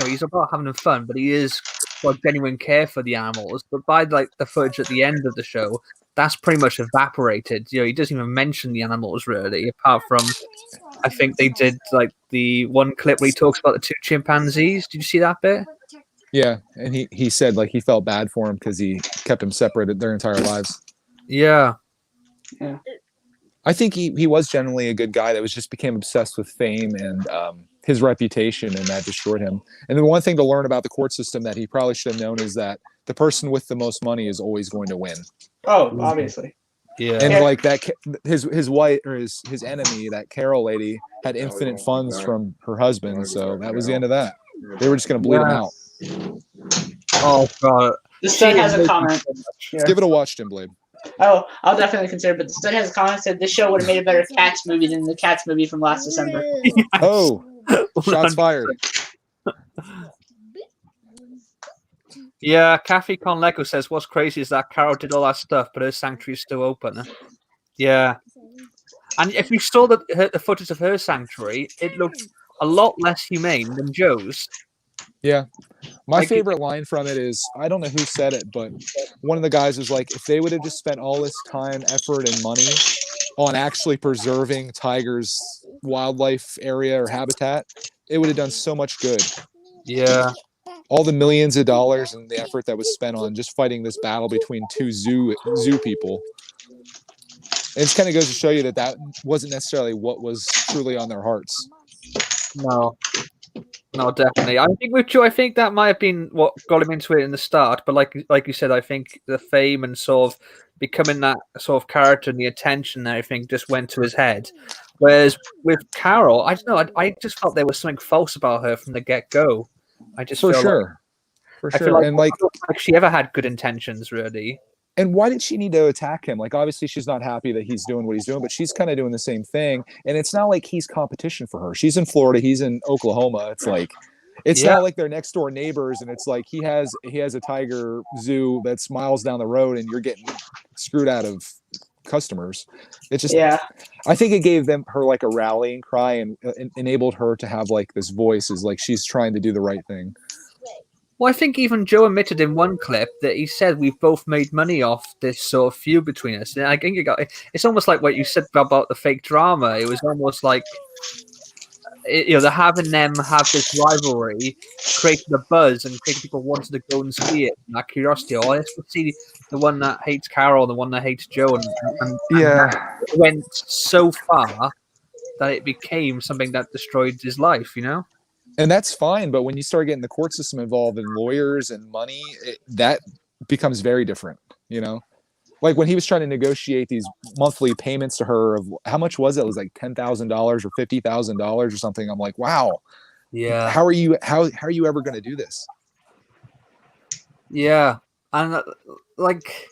he's about having fun, but he is got genuine care for the animals. But by like the footage at the end of the show, that's pretty much evaporated. He doesn't even mention the animals really, apart from I think they did like the one clip where he talks about the two chimpanzees. Did you see that bit? Yeah, and he said like he felt bad for him because he kept them separated their entire lives. Yeah. I think he was generally a good guy that just became obsessed with fame and his reputation, and that destroyed him. And the one thing to learn about the court system that he probably should have known is that the person with the most money is always going to win. Oh, obviously. Yeah. And like that, his wife or his enemy, that Carol lady, had infinite funds from her husband, so that was the end of that. They were just going to bleed him out. Oh god. The stud has a comment. Give it a watch, Djinnblade. Oh, I'll definitely consider. But the stud has a comment said this show would have made a better Cats movie than the Cats movie from last December. Oh, shots fired. Yeah, Kathy Conlego says what's crazy is that Carol did all that stuff, but her sanctuary is still open. Yeah, and if you saw the footage of her sanctuary, it looked a lot less humane than Joe's. Yeah. My favorite line from it is, I don't know who said it, but one of the guys was like, if they would have just spent all this time, effort, and money on actually preserving tigers' wildlife area or habitat, it would have done so much good. Yeah. All the millions of dollars and the effort that was spent on just fighting this battle between two zoo people. It kind of goes to show you that wasn't necessarily what was truly on their hearts. No, definitely. I think with Joe, I think that might have been what got him into it in the start. But like you said, I think the fame and sort of becoming that sort of character and the attention and everything just went to his head. Whereas with Carol, I don't know. I just felt there was something false about her from the get go. I just For feel sure. I feel like, and like she ever had good intentions, really. And why did she need to attack him? Like, obviously, she's not happy that he's doing what he's doing, but she's kind of doing the same thing. And it's not like he's competition for her. She's in Florida, he's in Oklahoma. It's like, it's not like they're next door neighbors. And it's like he has a tiger zoo that's miles down the road, and you're getting screwed out of customers. It's just, I think it gave her like a rallying cry and enabled her to have like this voice, is like she's trying to do the right thing. Well, I think even Joe admitted in one clip that he said we've both made money off this sort of feud between us. And I think it's almost like what you said about the fake drama. It was almost like, they're having them have this rivalry, creating a buzz and creating people wanting to go and see it, and that curiosity. Oh, let's see the one that hates Carol, the one that hates Joe, and it went so far that it became something that destroyed his life. And that's fine, but when you start getting the court system involved and lawyers and money, that becomes very different, Like when he was trying to negotiate these monthly payments to her of how much was it? It was like $10,000 or $50,000 or something. I'm like, wow. Yeah. How are you ever going to do this? Yeah. And like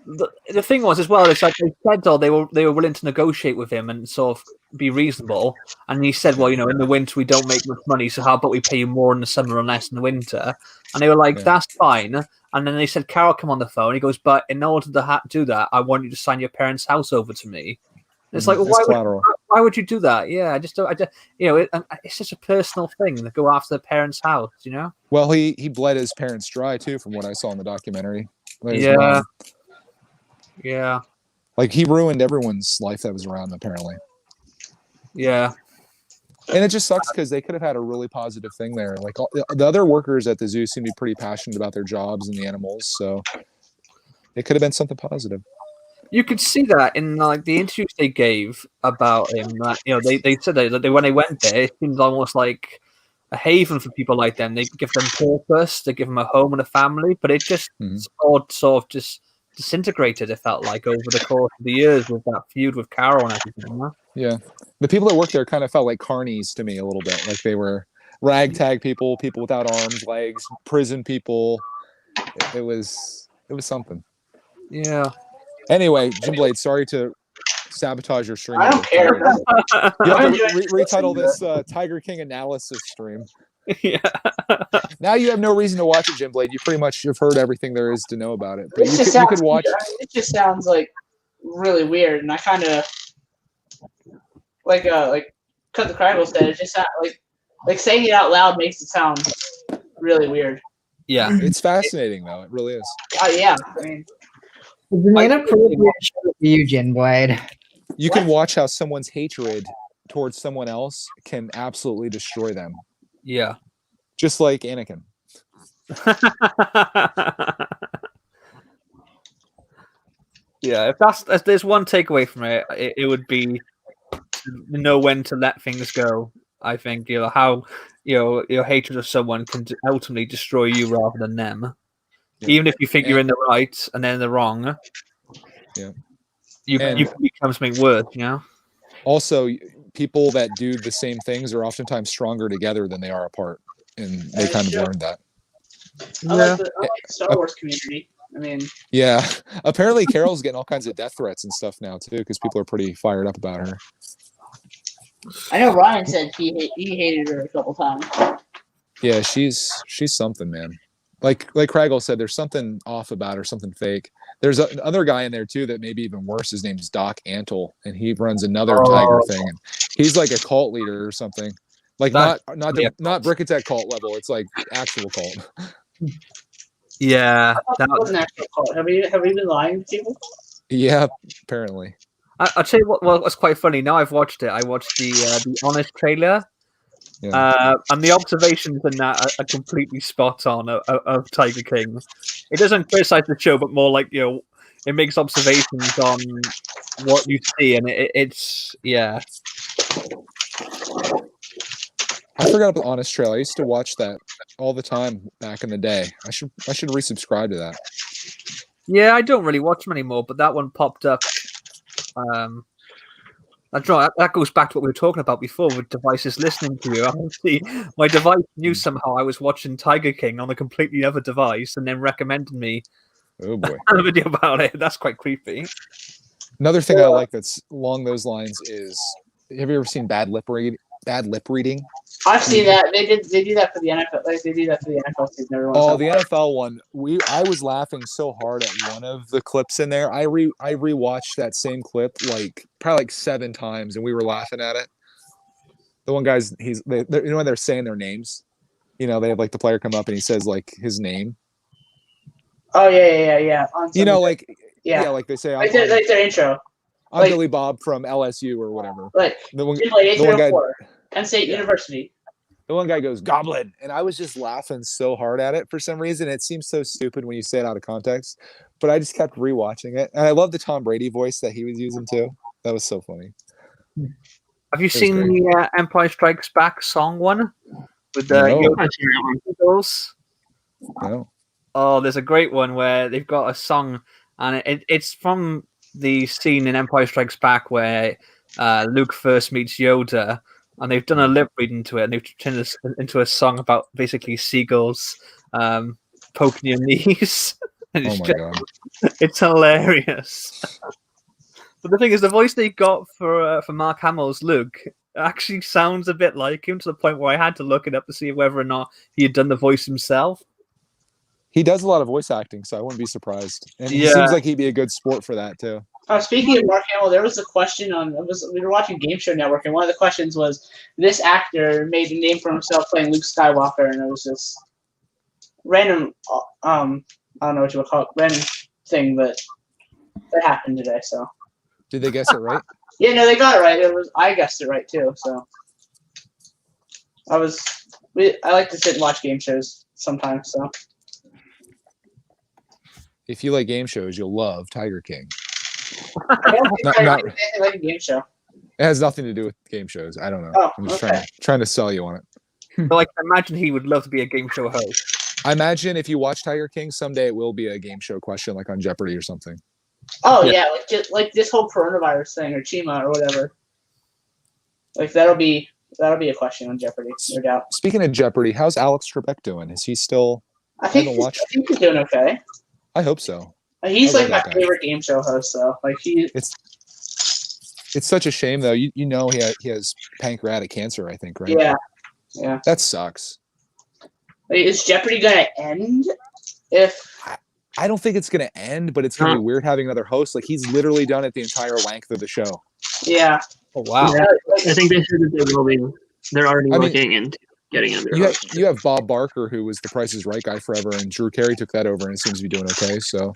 the thing was as well, it's like they said they were willing to negotiate with him and sort of be reasonable. And he said, well, in the winter we don't make much money, so how about we pay you more in the summer and less in the winter? And they were like, that's fine. And then they said, Carol, come on the phone. He goes, but in order to do that, I want you to sign your parents' house over to me. And it's like, well, why would you do that? Yeah, I just don't. It's such a personal thing to go after the parents' house, Well, he bled his parents dry too, from what I saw in the documentary. Yeah. Like he ruined everyone's life that was around him, apparently. Yeah. And it just sucks because they could have had a really positive thing there. Like the other workers at the zoo seem to be pretty passionate about their jobs and the animals, so it could have been something positive. You could see that in like the interviews they gave about him. That they said that when they went there, it seemed almost like a haven for people like them. They give them purpose, they give them a home and a family, but it just sort of just disintegrated. It felt like over the course of the years with that feud with Carol and everything. Yeah, the people that worked there kind of felt like carnies to me a little bit. Like they were ragtag people without arms, legs, prison people. It was something. Yeah. Anyway, Djinnblade, sorry to sabotage your stream. I don't care. You have to retitle this Tiger King analysis stream. Yeah. Now you have no reason to watch it, Djinnblade. You pretty much have heard everything there is to know about it. But you could watch. It just sounds like really weird, and I kind of like Cut the Craggle said. It just sounds like saying it out loud makes it sound really weird. Yeah, it's fascinating though. It really is. Yeah, I mean, it's an inappropriate show for you, Djinnblade. You can watch how someone's hatred towards someone else can absolutely destroy them. Yeah. Just like Anakin. Yeah, if there's one takeaway from it would be to know when to let things go. I think how your hatred of someone can ultimately destroy you rather than them. Yeah. Even if you think you're in the right and they're in the wrong. Yeah. You can become something worse, Also, people that do the same things are oftentimes stronger together than they are apart, and they kind of learned that. I like the Star Wars community. I mean, yeah. Apparently, Carol's getting all kinds of death threats and stuff now too, because people are pretty fired up about her. I know Ryan said he hated her a couple times. Yeah, she's something, man. Like Craggle said, there's something off about her, something fake. There's another guy in there too that may be even worse. His name's Doc Antle, and he runs another tiger thing. And he's like a cult leader or something. Like not Brickatech cult level. It's like actual cult. Yeah, that was an actual cult. Have you been lying to people? Yeah, apparently. I'll tell you what. Well, that's quite funny. Now I've watched it. I watched the Honest trailer. Yeah. And the observations in that are completely spot on of Tiger King. It doesn't criticize the show, but more like it makes observations on what you see, and it's yeah. I forgot about Honest Trail. I used to watch that all the time back in the day. I should resubscribe to that. Yeah, I don't really watch them anymore, but that one popped up. That's right. That goes back to what we were talking about before with devices listening to you. Honestly, my device knew somehow I was watching Tiger King on a completely other device, and then recommended me Oh boy. a video about it. That's quite creepy. Another thing I like that's along those lines is, have you ever seen bad lip reading? I've seen that. They do that for the NFL. Like they do that for the NFL season every once in a Oh, the while. NFL one. I was laughing so hard at one of the clips in there. I rewatched that same clip probably 7 times, and we were laughing at it. The one guy's you know when they're saying their names, they have the player come up and he says his name. Oh yeah. On You know, like they say, like their intro. I'm Billy Bob from LSU or whatever. Like The one Djinnblade, the one guy- 804, Penn State University. The one guy goes, "Goblin," and I was just laughing so hard at it for some reason. It seems so stupid when you say it out of context, but I just kept rewatching it, and I love the Tom Brady voice that he was using too. That was so funny. Have you seen the Empire Strikes Back song one with the Eagles? No. Oh, there's a great one where they've got a song, and it's from the scene in Empire Strikes Back where Luke first meets Yoda, and they've done a lip reading to it, and they've turned this into a song about basically seagulls poking your knees. And Oh my god! It's hilarious. But the thing is, the voice they got for Mark Hamill's Luke actually sounds a bit like him, to the point where I had to look it up to see whether or not he had done the voice himself. He does a lot of voice acting, so I wouldn't be surprised. And he seems like he'd be a good sport for that too. Speaking of Mark Hamill, there was a question we were watching Game Show Network, and one of the questions was, this actor made a name for himself playing Luke Skywalker, and it was just random, I don't know what you would call it, random thing, but that happened today, so. Did they guess it right? Yeah, no, they got it right. I guessed it right too, so. I like to sit and watch game shows sometimes, so. If you like game shows, you'll love Tiger King. I don't think I not- like anything like a game show. It has nothing to do with game shows. I don't know. Oh, I'm just okay. trying to sell you on it. But I can imagine he would love to be a game show host. I imagine if you watch Tiger King, someday it will be a game show question, like on Jeopardy or something. Oh yeah, like this whole coronavirus thing or Chima or whatever. Like that'll be a question on Jeopardy, no doubt. Speaking of Jeopardy, how's Alex Trebek doing? Is he still? I think haven't he's doing okay. I hope so. He's I like love my that guy. favorite game show host, though. Like It's such a shame though. You know he has pancreatic cancer, I think, right? Yeah. That sucks. Like, is Jeopardy gonna end? I don't think it's gonna end, but it's gonna be weird having another host. Like he's literally done it the entire length of the show. Yeah. Oh wow. Yeah, I think they said that they will be. They're already looking into getting under. You have Bob Barker, who was the Price is Right guy forever, and Drew Carey took that over, and it seems to be doing okay. So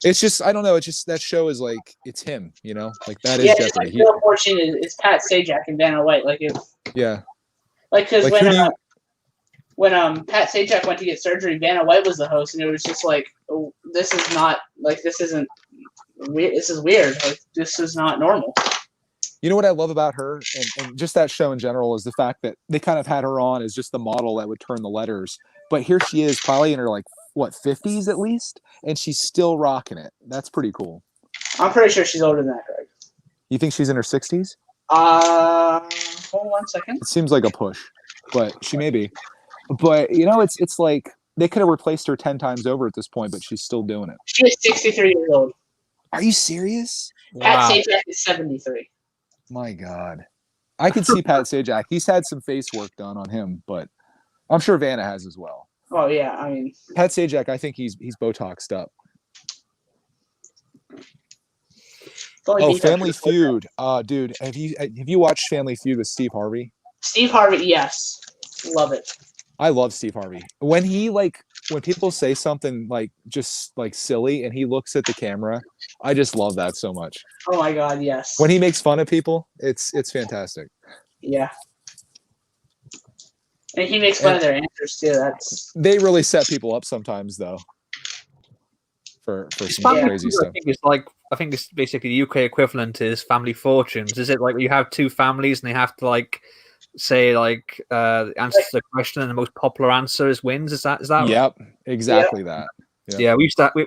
it's just, I don't know. It's just that show is like, it's him, like that is Jeopardy. Like, Wheel of Fortune is Pat Sajak and Vanna White. Like because when Pat Sajak went to get surgery, Vanna White was the host, and it was just like, oh, this is weird. Like this is not normal. You know what I love about her and just that show in general is the fact that they kind of had her on as just the model that would turn the letters. But here she is, probably in her 50s at least, and she's still rocking it. That's pretty cool. I'm pretty sure she's older than that, Greg. You think she's in her 60s? Hold on 1 second. It seems like a push, but she may be. But it's like they could have replaced her 10 times over at this point, but she's still doing it. She is 63 years old. Are you serious? Pat Sajak is 73. My God. I could see Pat Sajak. He's had some face work done on him, but I'm sure Vanna has as well. Oh yeah, I mean Pat Sajak, I think he's Botoxed up. Oh, Family Feud. Dude, have you watched Family Feud with Steve Harvey? Steve Harvey, yes. Love it. I love Steve Harvey. When he when people say something just silly and he looks at the camera, I just love that so much. Oh my God, yes. When he makes fun of people, it's fantastic. Yeah. And he makes fun of their answers too. They really set people up sometimes though. for It's some Family crazy Feud, stuff. I think it's basically the UK equivalent is Family Fortunes. Is it like you have two families and they have to like say like answer to the question and the most popular answer is wins? Is that right? Yep, exactly that. Yep. Yeah,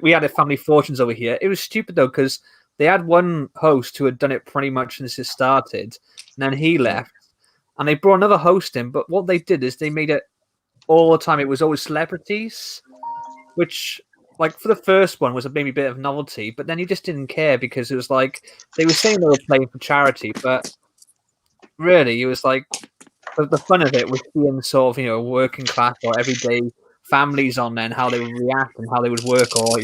we had a Family Fortunes over here. It was stupid though because they had one host who had done it pretty much since it started, and then he left, and they brought another host in. But what they did is they made it all the time. It was always celebrities, which like for the first one was maybe a bit of novelty, but then you just didn't care because it was like they were saying they were playing for charity, but really it was like the fun of it was seeing sort of working class or everyday families on there and how they would react and how they would work or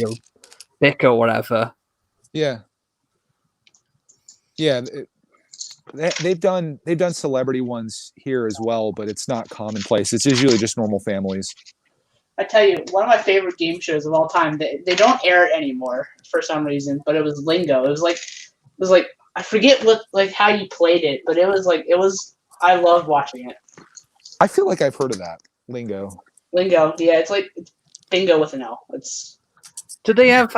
bicker or whatever. Yeah. They've done celebrity ones here as well, but it's not commonplace. It's usually just normal families. I tell you, one of my favorite game shows of all time. They don't air it anymore for some reason, but it was Lingo. It was like I forget what how you played it, but it was. I loved watching it. I feel like I've heard of that Lingo. Lingo, yeah, it's bingo with an L. Do they have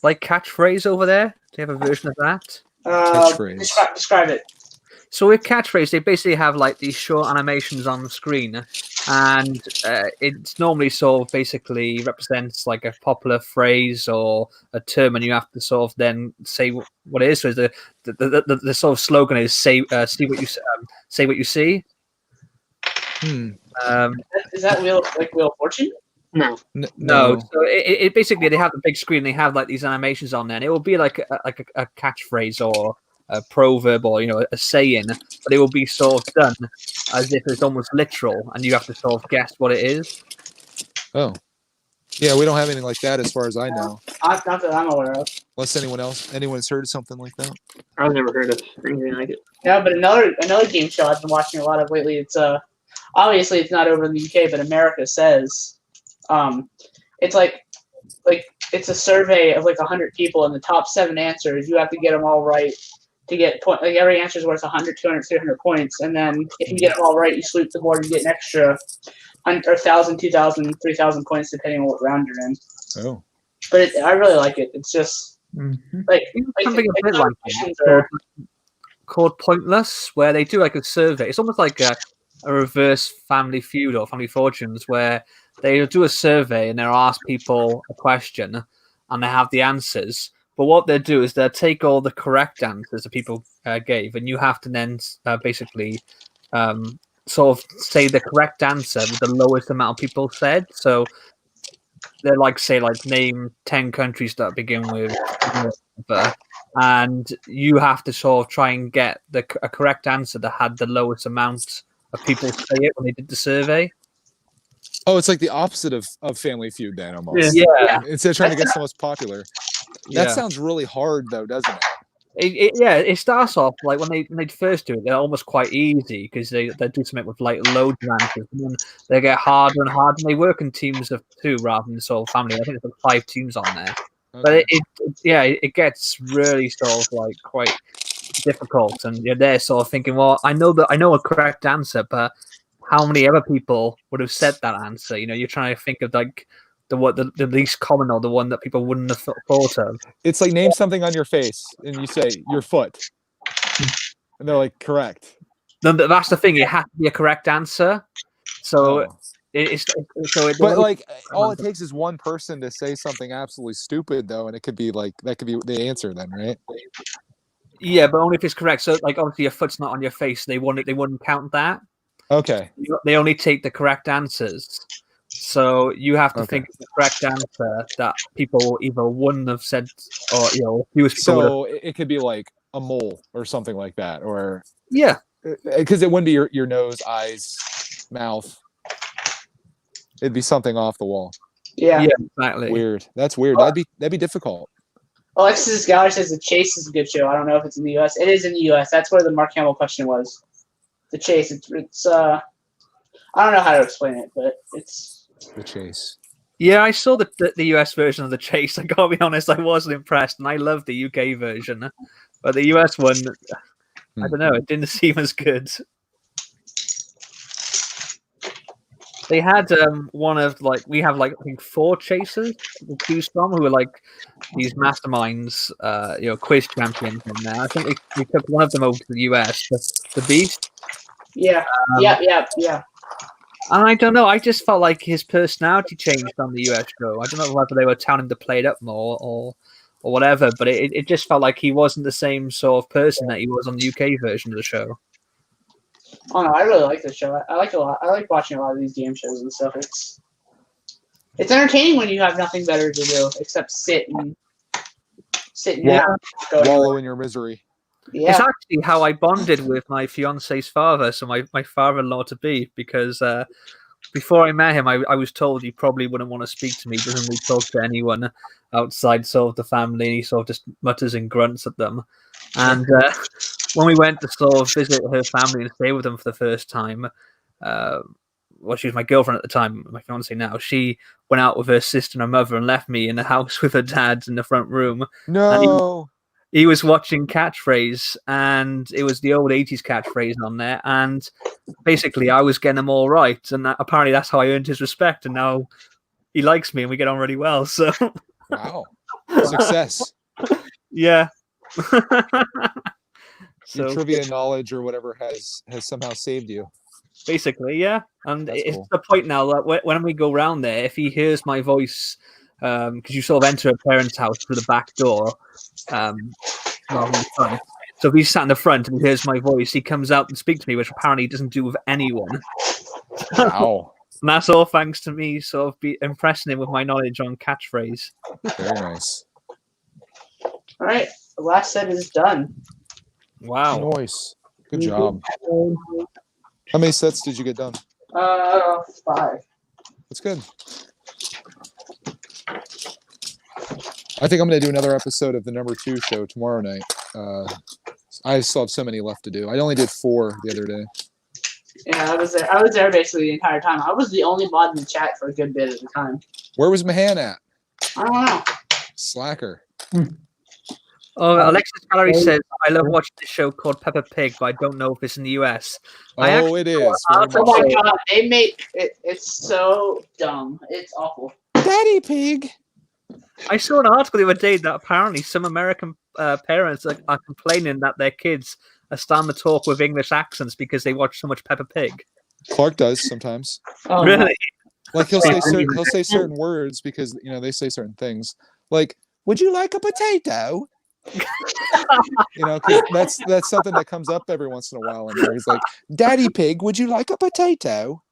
like catchphrase over there? Do they have a version of that? Catchphrase. Describe it. So with catchphrase, they basically have like these short animations on the screen, and it's normally sort of basically represents like a popular phrase or a term, and you have to sort of then say what it is. So the sort of slogan is say what you see. Is that Wheel of Fortune? No. No. So it basically they have the big screen. They have like these animations on there, and it will be like a catchphrase or a proverb or a saying, but it will be sort of done as if it's almost literal, and you have to sort of guess what it is. Oh, yeah, we don't have anything like that as far as I know. Not that I'm aware of. Unless anyone's heard of something like that. I've never heard of anything like it. Yeah, but another game show I've been watching a lot of lately. It's obviously it's not over in the UK, but America Says. It's like it's a survey of 100 people, and the top 7 answers you have to get them all right to get point. Like every answer is worth 100, 200, 300 points, and then if you get them all right, you sweep the board. You get an extra 1,000, 2,000, 3,000 points depending on what round you're in. Oh, but I really like it. It's just Something a bit like called Pointless, where they do like a survey. It's almost like a reverse Family Feud or Family Fortunes, where they'll do a survey and they'll ask people a question and they have the answers. But what they'll do is they'll take all the correct answers that people gave, and you have to then basically sort of say the correct answer with the lowest amount of people said. So they're say name 10 countries that begin with and you have to sort of try and get a correct answer that had the lowest amount of people say it when they did the survey. Oh, it's like the opposite of Family Feud then almost. Yeah. Instead of trying to get the most popular. That sounds really hard though, doesn't it? It starts off when they first do it, they're almost quite easy because they do something with loads of answers, and then they get harder and harder, and they work in teams of 2 rather than sort of family. I think there's 5 teams on there, but it gets really sort of quite difficult, and you're there sort of thinking, well, I know a correct answer, but how many other people would have said that answer? You're trying to think of the least common or the one that people wouldn't have thought of. It's like name something on your face, and you say your foot, and they're like correct. No, that's the thing. It has to be a correct answer. So but all it takes is one person to say something absolutely stupid though, and it could be that could be the answer then, right? Yeah, but only if it's correct. So obviously your foot's not on your face. They wouldn't count that. Okay. They only take the correct answers. So you have to think of the correct answer that people either wouldn't have said, or so it could be like a mole or something like that, or because it wouldn't be your nose, eyes, mouth. It'd be something off the wall. Yeah, exactly. Weird. That's weird. That'd be difficult. Alexis Gallagher says The Chase is a good show. I don't know if it's in the U.S. It is in the U.S. That's where the Mark Hamill question was. The Chase. It's I don't know how to explain it, but it's The Chase. Yeah, I saw the US version of The Chase. I gotta be honest, I wasn't impressed, and I love the UK version, but the US one, I don't know, it didn't seem as good. They had one of we have I think 4 chasers to choose from who are these masterminds, quiz champions on there. I think they took one of them over to the US, the Beast. Yeah. Yeah. And I don't know. I just felt like his personality changed on the US show. I don't know whether they were telling him to play it up more or whatever, but it just felt like he wasn't the same sort of person that he was on the UK version of the show. Oh no, I really like this show. I like it a lot. I like watching a lot of these game shows and stuff. It's entertaining when you have nothing better to do except sit and wallow in your misery. Yeah. It's actually how I bonded with my fiance's father, so my father-in-law to be, because before I met him, I was told he probably wouldn't want to speak to me, doesn't really talk to anyone outside sort of the family, and he sort of just mutters and grunts at them. And when we went to sort of visit her family and stay with them for the first time, she was my girlfriend at the time, my fiance now, she went out with her sister and her mother and left me in the house with her dad in the front room. No. He was watching Catchphrase, and it was the old 80s catchphrase on there. And basically, I was getting them all right. And apparently, that's how I earned his respect. And now he likes me, and we get on really well. So, wow, success. Yeah. Your trivia knowledge or whatever has somehow saved you. Basically, yeah. And That's it's cool. the point now that when we go round there, if he hears my voice, because you sort of enter a parent's house through the back door, rather than the front. So if he's sat in the front and he hears my voice, he comes out and speaks to me, which apparently he doesn't do with anyone. Wow. And that's all thanks to me sort of impressing him with my knowledge on Catchphrase. Very nice. All right, the last set is done. Wow. Nice. Good job. How many sets did you get done? 5. That's good. I think I'm going to do another episode of the number 2 show tomorrow night. I still have so many left to do. I only did 4 the other day. Yeah, I was there. I was there basically the entire time. I was the only mod in the chat for a good bit of the time. Where was Mahan at? I don't know. Slacker. Oh, Alexis Gallery says, I love watching this show called Peppa Pig, but I don't know if it's in the US. Oh, it is. Oh my god, they made it. It's so dumb. It's awful. Daddy Pig. I saw an article the other day that apparently some American parents are complaining that their kids are starting to talk with English accents because they watch so much Peppa Pig. Clark does sometimes. Oh, Really? Like he'll say certain words because they say certain things. Like, would you like a potato? 'Cause that's something that comes up every once in a while. And he's like, Daddy Pig, would you like a potato?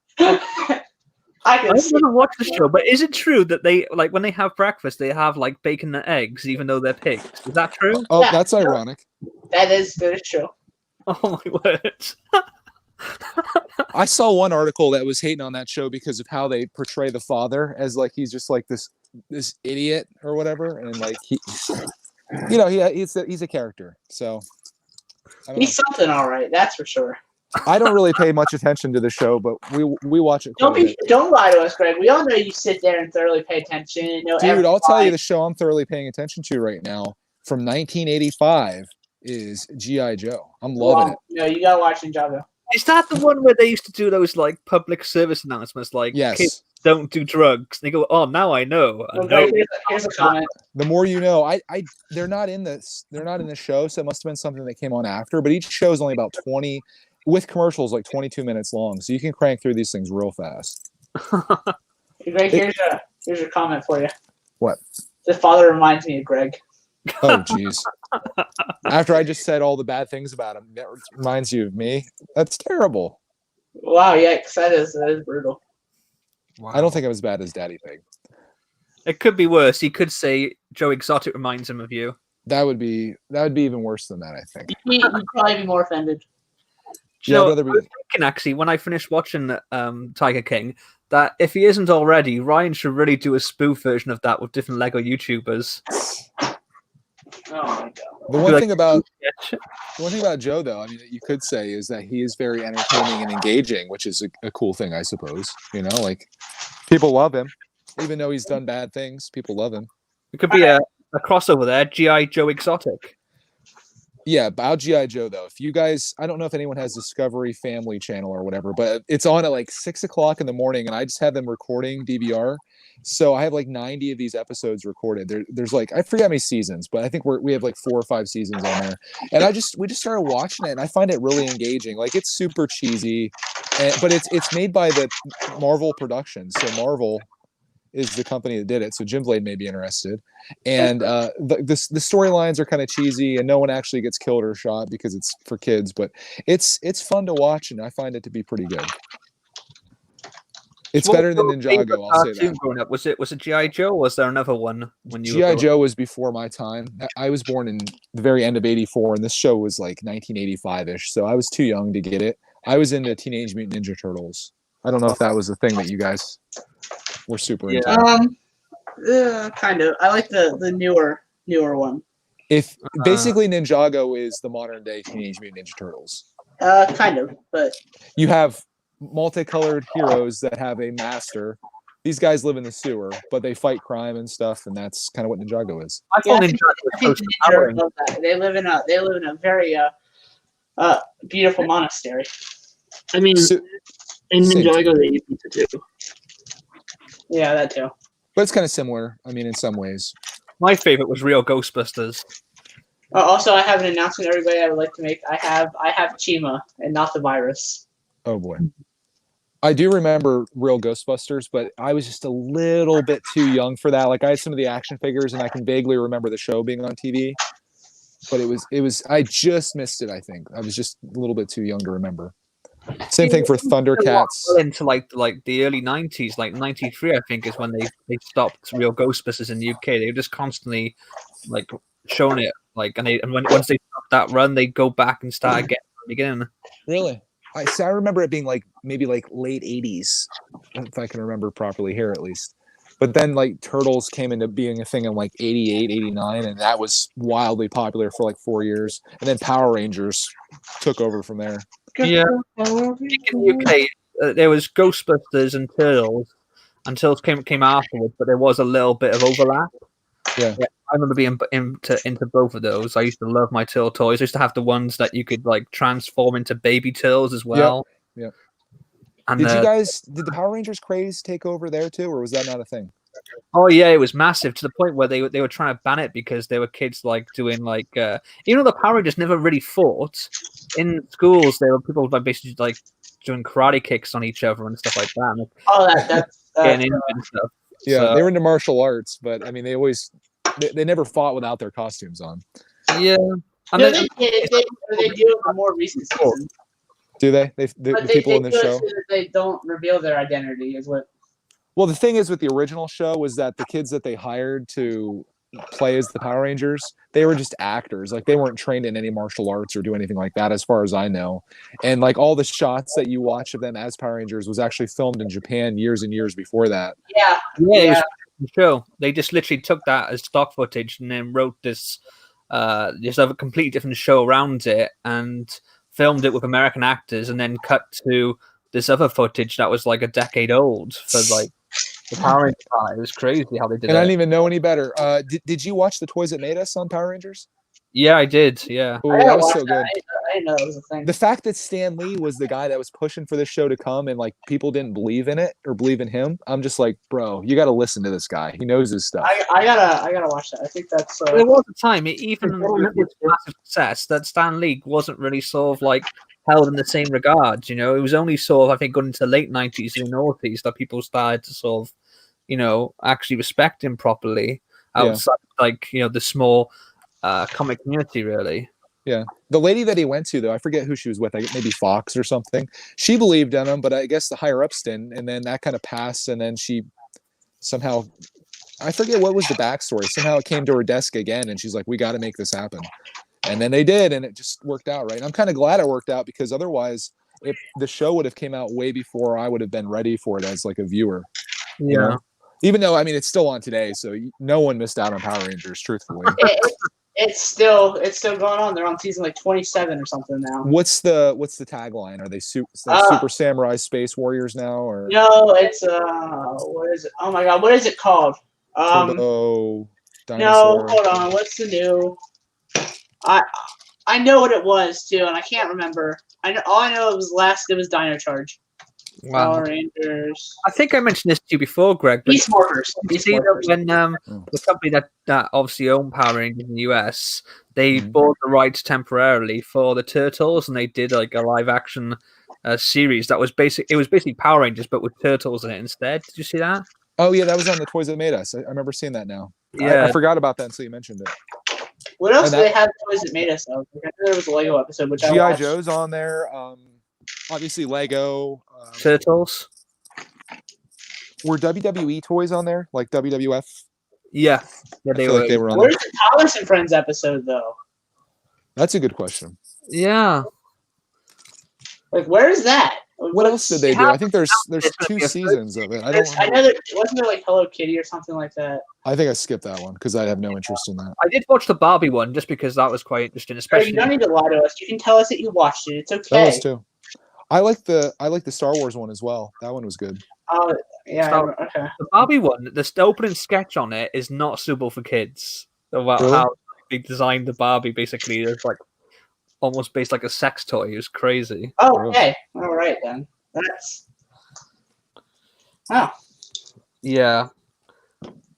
I never watched the show, but is it true that they when they have breakfast they have bacon and eggs even though they're pigs? Is that true? Oh, Yeah. that's ironic. That is true. Oh my word! I saw one article that was hating on that show because of how they portray the father as he's just this idiot or whatever, and he's a character. So He's something, all right. That's for sure. I don't really pay much attention to the show, but we watch it. Don't lie to us, Greg. We all know you sit there and thoroughly pay attention. Dude, I'll tell you the show I'm thoroughly paying attention to right now from 1985 is G.I. Joe. I'm loving it. No, you gotta watch Ninjago. Is that the one where they used to do those public service announcements yes. Kids don't do drugs? And they go, oh, now I know. Here's a comment. The more you know. They're not in this. They're not in the show, so it must have been something that came on after. But each show is only about 20. With commercials 22 minutes long, so you can crank through these things real fast. Greg, here's a comment for you. What? The father reminds me of Greg. Oh, jeez. After I just said all the bad things about him, that reminds you of me? That's terrible. Wow, yeah, that is brutal. Wow. I don't think I'm as bad as Daddy Pig. It could be worse. He could say Joe Exotic reminds him of you. That would be even worse than that, I think. He'd probably be more offended. I was thinking, actually, when I finished watching Tiger King, that if he isn't already, Ryan should really do a spoof version of that with different Lego YouTubers. Oh my god! The one thing about Joe, though, I mean, that you could say is that he is very entertaining and engaging, which is a cool thing, I suppose. People love him, even though he's done bad things. People love him. It could be a crossover there, G.I. Joe Exotic. Yeah, about GI Joe though. If you guys, I don't know if anyone has Discovery Family Channel or whatever, but it's on at like 6 o'clock in the morning, and I just have them recording DVR. So I have like 90 of these episodes recorded. There's like I forget how many seasons, but I think we have like 4 or 5 seasons on there. And we just started watching it, and I find it really engaging. Like it's super cheesy, but it's made by the Marvel Productions. So Marvel is the company that did it. So Djinnblade may be interested. And the storylines are kind of cheesy, and no one actually gets killed or shot because it's for kids. But it's fun to watch, and I find it to be pretty good. It's better than Ninjago. I'll say that. Growing up, was it GI Joe? Or was there another one when you? GI Joe was before my time. I was born in the very end of '84, and this show was like 1985-ish. So I was too young to get it. I was into Teenage Mutant Ninja Turtles. I don't know if that was the thing that you guys were super into. Kind of. I like the newer one. If basically Ninjago is the modern day Teenage Mutant Ninja Turtles. Kind of, but you have multicolored heroes that have a master. These guys live in the sewer, but they fight crime and stuff, and that's kind of what Ninjago is. I think Ninja love that. They live in a very beautiful monastery. I mean, in Ninjago they eat pizza too. Yeah, that too. But it's kind of similar. I mean, in some ways. My favorite was Real Ghostbusters. Also, I have an announcement, everybody. I would like to make. I have Chima and not the virus. Oh boy. I do remember Real Ghostbusters, but I was just a little bit too young for that. Like I had some of the action figures, and I can vaguely remember the show being on TV. But it was. I just missed it. I think I was just a little bit too young to remember. Same thing for Thundercats. Into like the early '90s, like '93, I think is when they stopped Real Ghostbusters in the UK. They were just constantly like showing it, like, and once they stopped that run, they go back and start again from the beginning. Really? I remember it being like maybe like late '80s, if I can remember properly here at least. But then like Turtles came into being a thing in like '88, '89, and that was wildly popular for like 4 years. And then Power Rangers took over from there. Yeah. In the UK, there was Ghostbusters and Turtles, and Turtles came afterwards, but there was a little bit of overlap. Yeah. I remember being into both of those. I used to love my Turtle toys. I used to have the ones that you could like transform into baby Turtles as well. Yeah. And did the Power Rangers craze take over there too, or was that not a thing? Oh yeah, it was massive to the point where they were trying to ban it because there were kids like doing like even though the Power Rangers never really fought in schools, there were people like basically like doing karate kicks on each other and stuff like that. That's getting into and stuff. Yeah, So, they were into martial arts, but I mean they never fought without their costumes on. yeah, and they do in more recent seasons. Do they? The people in the show. So that they don't reveal their identity, is what. Well, the thing is with the original show was that the kids that they hired to play as the Power Rangers, they were just actors. Like they weren't trained in any martial arts or do anything like that, as far as I know. And like all the shots that you watch of them as Power Rangers was actually filmed in Japan years and years before that. Yeah. the show. They just literally took that as stock footage and then wrote this other completely different show around it and filmed it with American actors and then cut to this other footage that was like a decade old for like the Power Rangers. It was crazy how they did it. And I didn't even know any better. Did you watch The Toys That Made Us on Power Rangers? Yeah, I did. Yeah. Ooh, that was so good. I didn't know that was a thing. The fact that Stan Lee was the guy that was pushing for this show to come and like people didn't believe in it or believe in him, I'm just like, bro, you got to listen to this guy. He knows his stuff. I gotta watch that. I think that's. There was a time, even with its massive success, that Stan Lee wasn't really sort of like held in the same regards. You know, it was only sort of, I think, going into the late '90s and noughties that people started to sort of, you know, actually respect him properly outside, like, you know, the small comic community, really. Yeah. The lady that he went to, though, I forget who she was with. I guess maybe Fox or something. She believed in him, but I guess the higher ups didn't. And then that kind of passed. And then she somehow, I forget what was the backstory. Somehow it came to her desk again, and she's like, "We got to make this happen." And then they did, and it just worked out, right? And I'm kind of glad it worked out because otherwise, if the show would have came out way before I would have been ready for it as like a viewer. Yeah. You know? Even though, I mean, it's still on today, so no one missed out on Power Rangers, truthfully. It's still going on. They're on season like 27 or something now. What's the tagline? Are they Super Samurai Space Warriors now, or no? It's what is it? Oh my god, what is it called? Turbo Dinosaur? No, hold on. What's the new? I I know what it was too, and I can't remember. All I know it was Dino Charge. Power Rangers. I think I mentioned this to you before, Greg. But Beast Morphers. you see that when the company that obviously owned Power Rangers in the US, they bought the rights temporarily for the Turtles, and they did like a live action series that was basically Power Rangers but with turtles in it instead. Did you see that? Oh yeah, that was on the Toys That Made Us. I remember seeing that now. Yeah. I forgot about that until you mentioned it. What else do they have Toys That Made Us of? I know there was a Lego episode, which G.I. Joe's on there. Obviously Lego. Turtles. Were WWE toys on there, like WWF? Yeah, I feel like they were on Where's there. the Thomas and Friends episode, though? That's a good question. Yeah. Like, where is that? What else did they do? I think there's 2 seasons of it. I know that wasn't there like Hello Kitty or something like that. I think I skipped that one because I have no interest in that. I did watch the Barbie one just because that was quite interesting, especially. You don't need to lie to us. You can tell us that you watched it. It's okay. That was too. I like the Star Wars one as well. That one was good. Oh yeah. So, okay. The Barbie one, the opening sketch on it is not suitable for kids. About Really? how they designed the Barbie basically as like almost based like a sex toy. It was crazy. Oh, okay. All right then. That's. Oh. Yeah.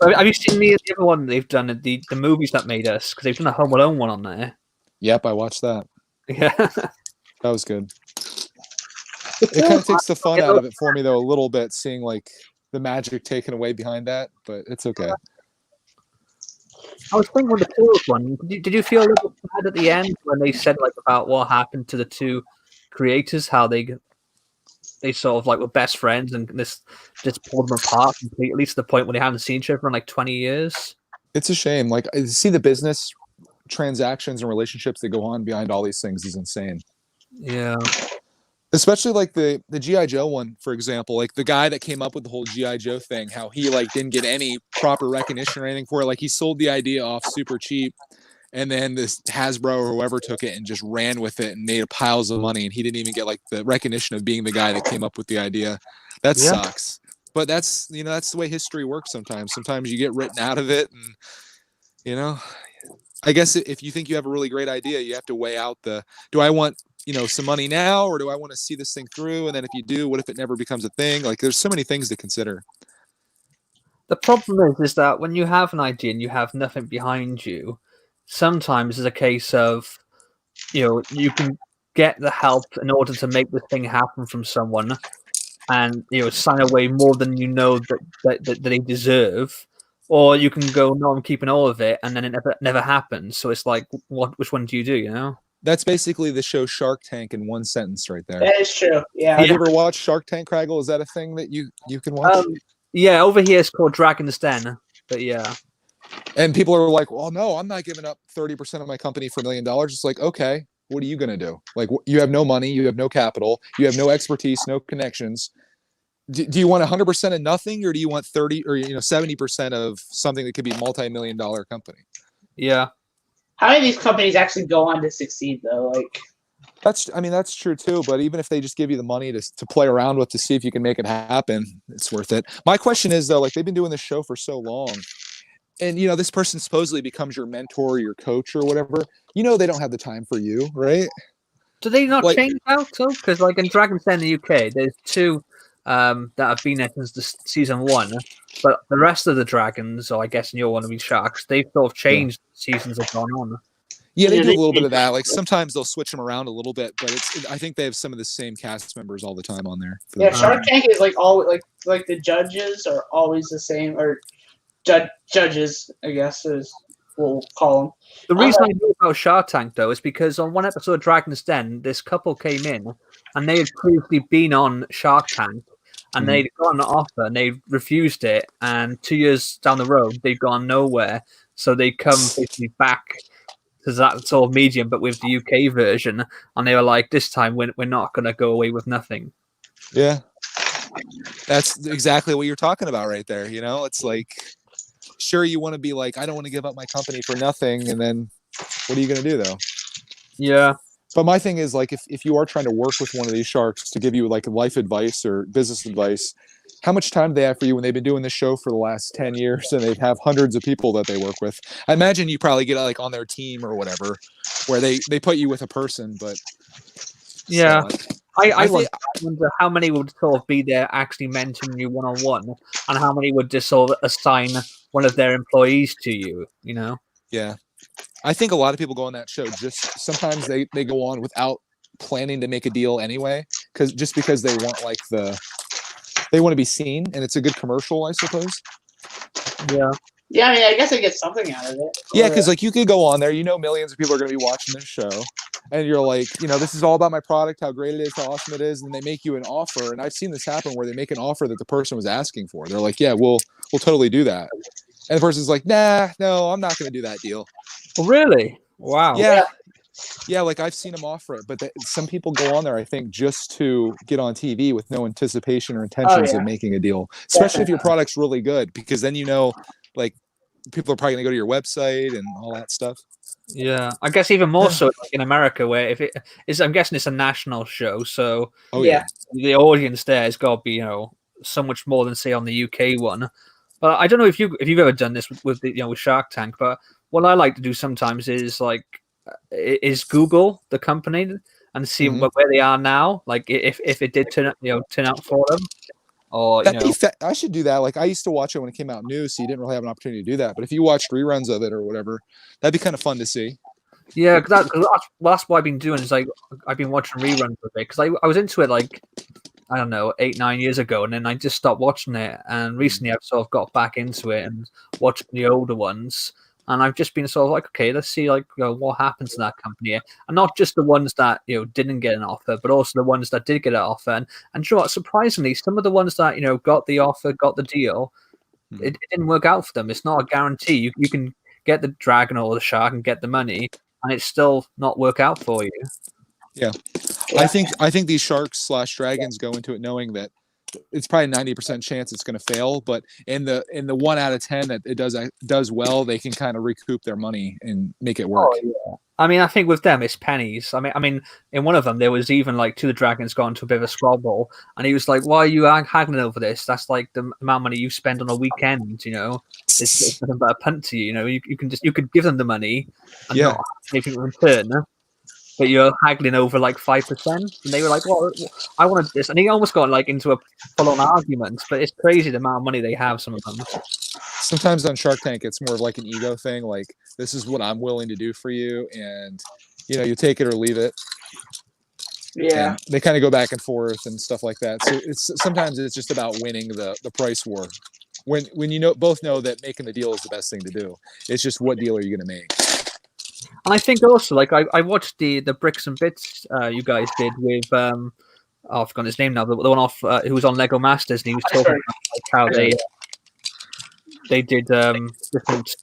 Have you seen the other one they've done? The movies that made us, because they've done a Home Alone one on there. Yep, I watched that. Yeah. That was good. It kind of takes the fun out of it for me, though, a little bit, seeing like the magic taken away behind that, but it's okay. I was thinking with the Turtles one, did you feel a little bad at the end when they said like about what happened to the two creators, how they sort of like were best friends and this just pulled them apart completely to the point where they haven't seen each other in like 20 years? It's a shame. Like, I see the business transactions and relationships that go on behind all these things is insane. Yeah. Especially like the G.I. Joe one, for example, like the guy that came up with the whole G.I. Joe thing, how he like didn't get any proper recognition or anything for it. Like he sold the idea off super cheap, and then this Hasbro or whoever took it and just ran with it and made piles of money, and he didn't even get like the recognition of being the guy that came up with the idea. That sucks. But that's the way history works sometimes. Sometimes you get written out of it, and I guess if you think you have a really great idea, you have to weigh out do I want some money now, or do I want to see this thing through? And then if you do, what if it never becomes a thing? Like there's so many things to consider. The problem is that when you have an idea and you have nothing behind you, sometimes it's a case of, you can get the help in order to make the thing happen from someone, and sign away more than that they deserve, or you can go, no, I'm keeping all of it, and then it never happens. So it's like, which one do you do? That's basically the show Shark Tank in one sentence right there. That is true. Yeah. Have you ever watched Shark Tank, Craggle? Is that a thing that you can watch? Yeah, over here it's called Dragon's Den, but yeah. And people are like, well, no, I'm not giving up 30% of my company for $1 million. It's like, okay, what are you going to do? Like, you have no money, you have no capital, you have no expertise, no connections. Do you want 100% of nothing, or do you want 30 or 70% of something that could be a multi-million-dollar company? Yeah. How many of these companies actually go on to succeed, though? Like, that's true too. But even if they just give you the money to play around with to see if you can make it happen, it's worth it. My question is though, like they've been doing this show for so long, and this person supposedly becomes your mentor, or your coach, or whatever. They don't have the time for you, right? Do they not change out though? Because like in Dragon's Den in the UK, there's 2 that have been there since season 1, but the rest of the dragons, or I guess in your one of these sharks, they've sort of changed. Seasons have gone on. Yeah, they do a little bit of that. Like sometimes they'll switch them around a little bit, but I think they have some of the same cast members all the time on there. Yeah, Shark Tank is like all like the judges are always the same, or judges, I guess is we'll call them. The reason I know about Shark Tank though is because on one episode of Dragon's Den, this couple came in and they had previously been on Shark Tank, and they'd got an offer and they refused it, and 2 years down the road they'd gone nowhere, so they come basically back to that sort of medium but with the UK version, and they were like, this time we're not going to go away with nothing. Yeah, that's exactly what you're talking about right there. It's like, sure, you want to be like, I don't want to give up my company for nothing, and then what are you going to do though? Yeah. But my thing is, like, if you are trying to work with one of these sharks to give you like life advice or business advice, how much time do they have for you when they've been doing this show for the last 10 years and they have hundreds of people that they work with? I imagine you probably get like on their team or whatever, where they put you with a person, but Yeah. still, I think- wonder how many would sort of be there actually mentoring you one on one, and how many would just sort of assign one of their employees to you. You know? yeah. I think a lot of people go on that show just sometimes they go on without planning to make a deal anyway, because they want like they want to be seen and it's a good commercial, I suppose. Yeah. Yeah, I mean, I guess I get something out of it. Yeah, because like you could go on there, millions of people are going to be watching this show, and you're like, this is all about my product, how great it is, how awesome it is, and they make you an offer. And I've seen this happen where they make an offer that the person was asking for. They're like, yeah, we'll totally do that, and the person's like, nah, no, I'm not going to do that deal. Well, really? Wow. Yeah, like I've seen them offer it, but some people go on there, I think, just to get on TV with no anticipation or intentions of making a deal, especially if your product's really good, because then like people are probably going to go to your website and all that stuff. Yeah, I guess even more so like in America, where if it is, I'm guessing it's a national show, so the audience there has got to be so much more than say on the UK one. But I don't know if you've ever done this with the with Shark Tank, but what I like to do sometimes is is Google the company and see where they are now, like if it did turn out for them. Or I should do that. Like I used to watch it when it came out new, so you didn't really have an opportunity to do that. But if you watched reruns of it or whatever, that'd be kind of fun to see. Yeah, because that's what I've been doing. Is I've been watching reruns of it because I was into it I don't know 8-9 years ago, and then I just stopped watching it. And recently I've sort of got back into it and watching the older ones. And I've just been sort of like, okay, let's see what happens to that company, and not just the ones that didn't get an offer, but also the ones that did get an offer. And you know what? Surprisingly, some of the ones that got the offer, got the deal, it didn't work out for them. It's not a guarantee. You can get the dragon or the shark and get the money, and it's still not work out for you. Yeah. I think these sharks / dragons go into it knowing that it's probably 90% chance it's going to fail, but in the 1 out of 10 that it does well, they can kind of recoup their money and make it work. Oh, yeah. I mean, I think with them it's pennies. I mean, in one of them there was even two of the dragons got into a bit of a squabble, and he was like, "Why are you haggling over this? That's like the amount of money you spend on a weekend. It's nothing but a punt to you. You could give them the money and not have anything in return." But you're haggling over 5%, and they were like, "Well, I wanted this," and he almost got into a full-on argument. But it's crazy the amount of money they have. Some of them. Sometimes on Shark Tank, it's more of like an ego thing. Like, this is what I'm willing to do for you, and you take it or leave it. Yeah, and they kind of go back and forth and stuff like that. So sometimes it's just about winning the price war. When both know that making the deal is the best thing to do. It's just what deal are you going to make. And I think also, I watched the Bricks and Bits you guys did with I've forgotten his name now, the one off who was on Lego Masters, and he was talking about how they did different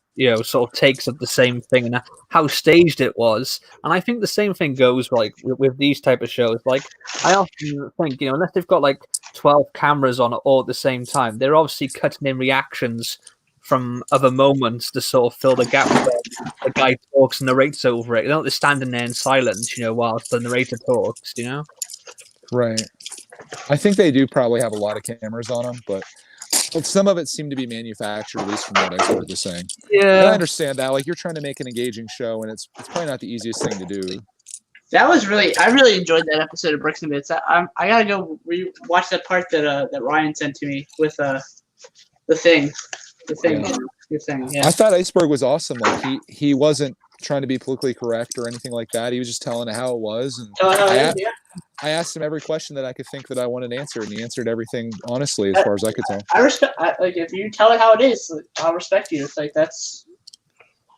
sort of takes of the same thing and how staged it was. And I think the same thing goes with these type of shows. I often think unless they've got 12 cameras on it all at the same time, they're obviously cutting in reactions from other moments to sort of fill the gap where the guy talks and narrates over it. They're not just standing there in silence, whilst the narrator talks, Right. I think they do probably have a lot of cameras on them, but some of it seemed to be manufactured, at least from what I was saying. Yeah. And I understand that. You're trying to make an engaging show, and it's probably not the easiest thing to do. That was I really enjoyed that episode of Bricks and Bits. I gotta go watch that part that Ryan sent to me with the thing. Yeah. I thought Iceberg was awesome. He wasn't trying to be politically correct or anything like that. He was just telling it how it was. And I asked him every question that I could think that I wanted answered, and he answered everything honestly, as far as I could tell. I respect. If you tell it how it is, I'll respect you. It's that's.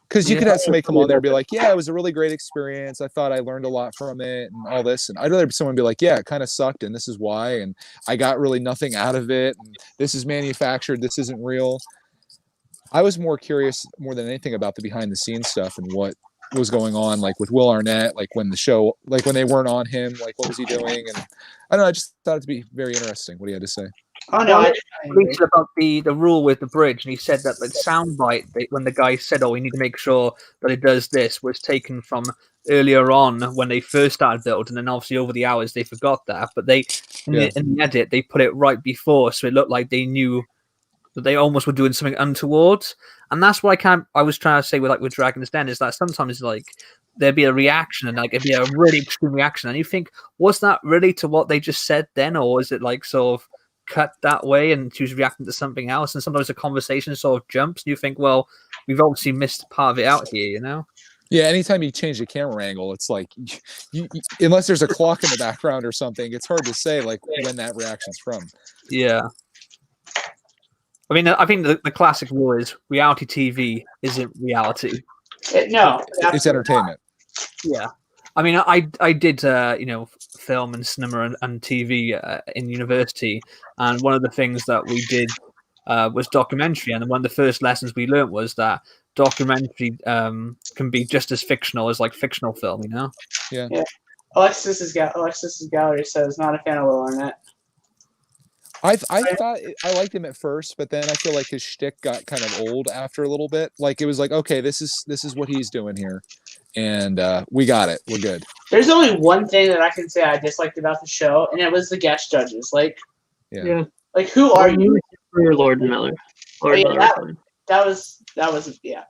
Because you could have somebody come on there and be like, "Yeah, it was a really great experience. I thought I learned a lot from it, and all this." And I'd rather someone be like, "Yeah, it kind of sucked, and this is why, and I got really nothing out of it. And this is manufactured. This isn't real." I was more curious, more than anything, about the behind the scenes stuff and what was going on, with Will Arnett, when the show, when they weren't on him, what was he doing? And I don't know, I just thought it to be very interesting what he had to say. Oh no, I tweeted about the rule with the bridge, and he said that the soundbite when the guy said, "Oh, we need to make sure that it does this," was taken from earlier on when they first started building, and obviously over the hours they forgot that. But they in the edit they put it right before, so it looked like they knew that they almost were doing something untoward. And that's what I was trying to say with Dragon's Den, is that sometimes like there'd be a reaction, and like it'd be a really extreme reaction, and you think, was that really to what they just said then, or is it like sort of cut that way and she was reacting to something else? And sometimes the conversation sort of jumps and you think, well, we've obviously missed part of it out here, you know? Yeah, anytime you change the camera angle, it's like unless there's a clock in the background or something, it's hard to say like when that reaction's from. Yeah. I mean, I think the classic rule is reality TV isn't reality. No, It's entertainment. Yeah. I mean, I did, film and cinema and TV in university, and one of the things that we did was documentary, and one of the first lessons we learned was that documentary can be just as fictional as like fictional film, you know? Yeah. Alexis's gallery says not a fan of Will Arnett. I thought I liked him at first, but then I feel like his shtick got kind of old after a little bit. Like it was like, okay, this is what he's doing here, and we got it. We're good. There's only one thing that I can say I disliked about the show, and it was the guest judges. Like, Yeah. like who are you? For Lord Miller. Lord Miller. That was yeah.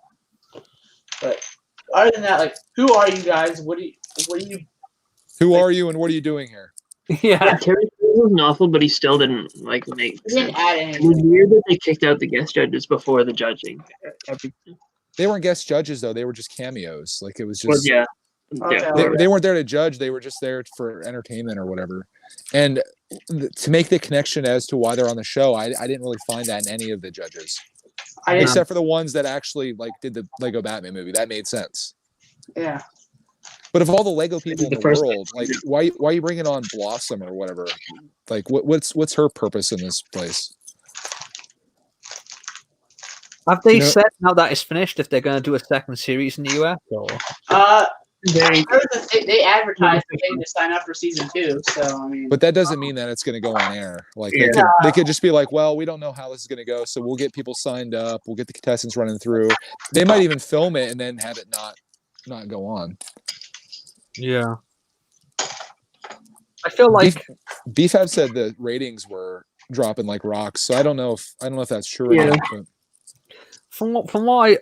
But other than that, like, who are you guys? What are you? Who are you, and what are you doing here? Yeah. Terry wasn't awful, but he still didn't like make. He didn't add It was anything. weird that they kicked out the guest judges before the judging. They weren't guest judges though; they were just cameos. Like it was Well, just. yeah. Okay. They weren't there to judge. They were just there for entertainment or whatever. And to make the connection as to why they're on the show, I didn't really find that in any of the judges, except for the ones that actually like did the Lego Batman movie. That made sense. Yeah. But of all the Lego people in The the first world, like why are you bringing on Blossom or whatever? Like what's her purpose in this place? Have they said now that it's finished if they're going to do a second series in the US? Or? I heard that they advertised the thing to sign up for season 2. So I mean. But that doesn't mean that it's going to go on air. Like they could just be like, well, we don't know how this is going to go, so we'll get people signed up. We'll get the contestants running through. They might even film it and then have it not go on. Yeah. I feel like BFAB said the ratings were dropping like rocks, so I don't know if that's true or not. But. From what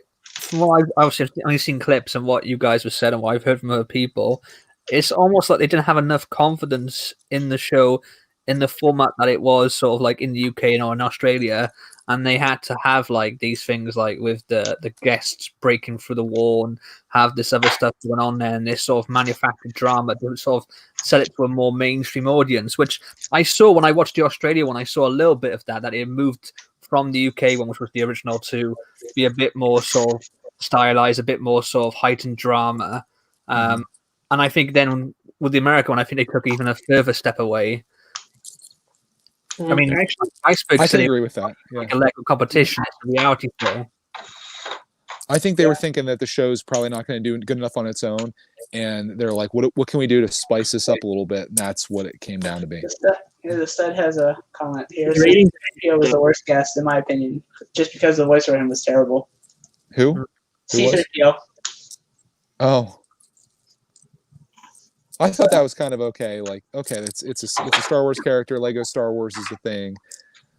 I've obviously only seen clips and what you guys have said and what I've heard from other people, it's almost like they didn't have enough confidence in the show in the format that it was sort of like in the UK and or in Australia, and they had to have like these things like with the guests breaking through the wall and have this other stuff going on there, and this sort of manufactured drama to sort of sell it to a more mainstream audience, which I saw when I watched the Australia one. I saw a little bit of that it moved from the UK one, which was the original, to be a bit more sort of stylized, a bit more sort of heightened drama. And I think then with the American one, I think they took even a further step away. I mean, actually, I can agree with that. Yeah. Like a Lego competition, it's a reality show. I think they were thinking that the show's probably not going to do good enough on its own, and they're like, "What can we do to spice this up a little bit?" And that's what it came down to be. The stud has a comment here. C-3PO was the worst guest in my opinion, just because the voice for him was terrible. Who? C-3PO. Oh. I thought that was kind of okay. Like, okay, it's a Star Wars character. Lego Star Wars is the thing.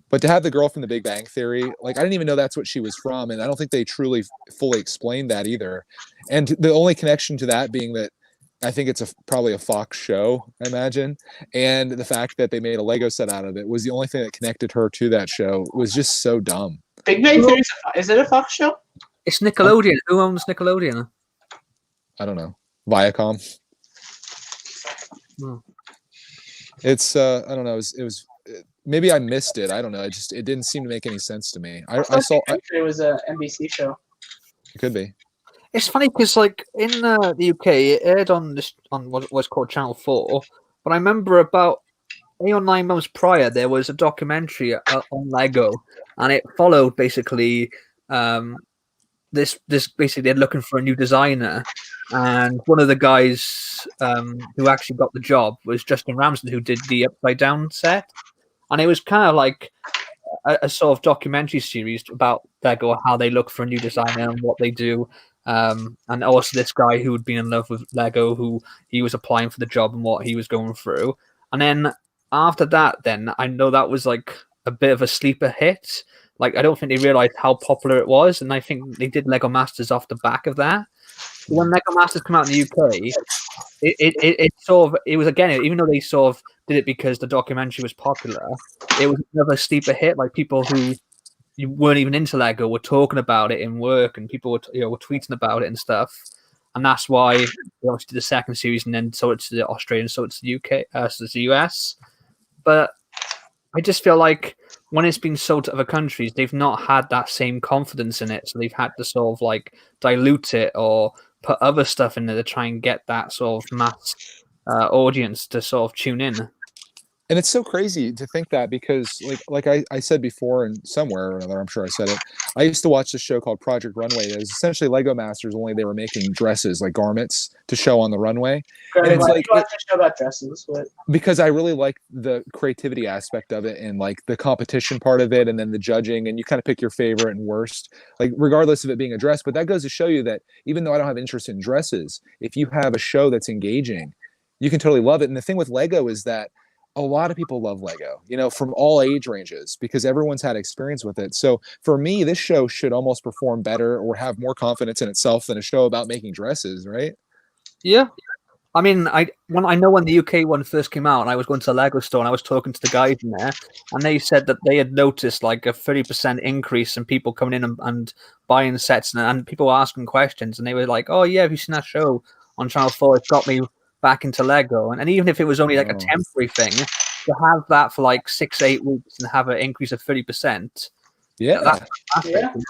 But to have the girl from The Big Bang Theory, like, I didn't even know that's what she was from, and I don't think they truly fully explained that either. And the only connection to that being that I think it's probably a Fox show, I imagine, and the fact that they made a Lego set out of it was the only thing that connected her to that show. It was just so dumb. Big Bang Theory, is it a Fox show? It's Nickelodeon. Who owns Nickelodeon? I don't know. Viacom. It's I don't know. It was maybe I missed it. I don't know. It didn't seem to make any sense to me. I saw it was a NBC show. It could be. It's funny because like in the UK, it aired on what's called Channel 4. But I remember about 8 or 9 months prior, there was a documentary on Lego, and it followed basically this basically they're looking for a new designer, and one of the guys who actually got the job was Justin Ramsden, who did the Upside Down set, and it was kind of like a sort of documentary series about Lego, how they look for a new designer and what they do. And also this guy who had been in love with Lego, who he was applying for the job and what he was going through. And then after that, then I know that was like a bit of a sleeper hit. Like I don't think they realized how popular it was, and I think they did Lego Masters off the back of that. When Lego Masters came out in the UK, it sort of, it was again, even though they sort of did it because the documentary was popular, it was another sleeper hit. Like people who you weren't even into Lego were talking about it in work, and people were were tweeting about it and stuff. And that's why they obviously did the second series, and then so it's the Australian, so it's the UK, so it's the US. But I just feel like when it's been sold to other countries, they've not had that same confidence in it, so they've had to sort of like dilute it or put other stuff in there to try and get that sort of mass audience to sort of tune in. And it's so crazy to think that, because like I said before, and somewhere or another, I'm sure I said it, I used to watch this show called Project Runway. It was essentially Lego Masters, only they were making dresses, like garments, to show on the runway. And it's like, watch a show about dresses, but because I really like the creativity aspect of it, and like the competition part of it, and then the judging, and you kind of pick your favorite and worst, like regardless of it being a dress. But that goes to show you that even though I don't have interest in dresses, if you have a show that's engaging, you can totally love it. And the thing with Lego is that a lot of people love Lego, from all age ranges, because everyone's had experience with it. So for me, this show should almost perform better or have more confidence in itself than a show about making dresses, right? Yeah. I mean, when the UK one first came out, and I was going to the Lego store and I was talking to the guys in there, and they said that they had noticed like a 30% increase in people coming in and buying sets, and people were asking questions, and they were like, "Oh yeah, have you seen that show on Channel 4? It got me back into Lego." And even if it was only like a temporary thing, to have that for like 6 to 8 weeks and have an increase of 30%, Yeah, that's fantastic.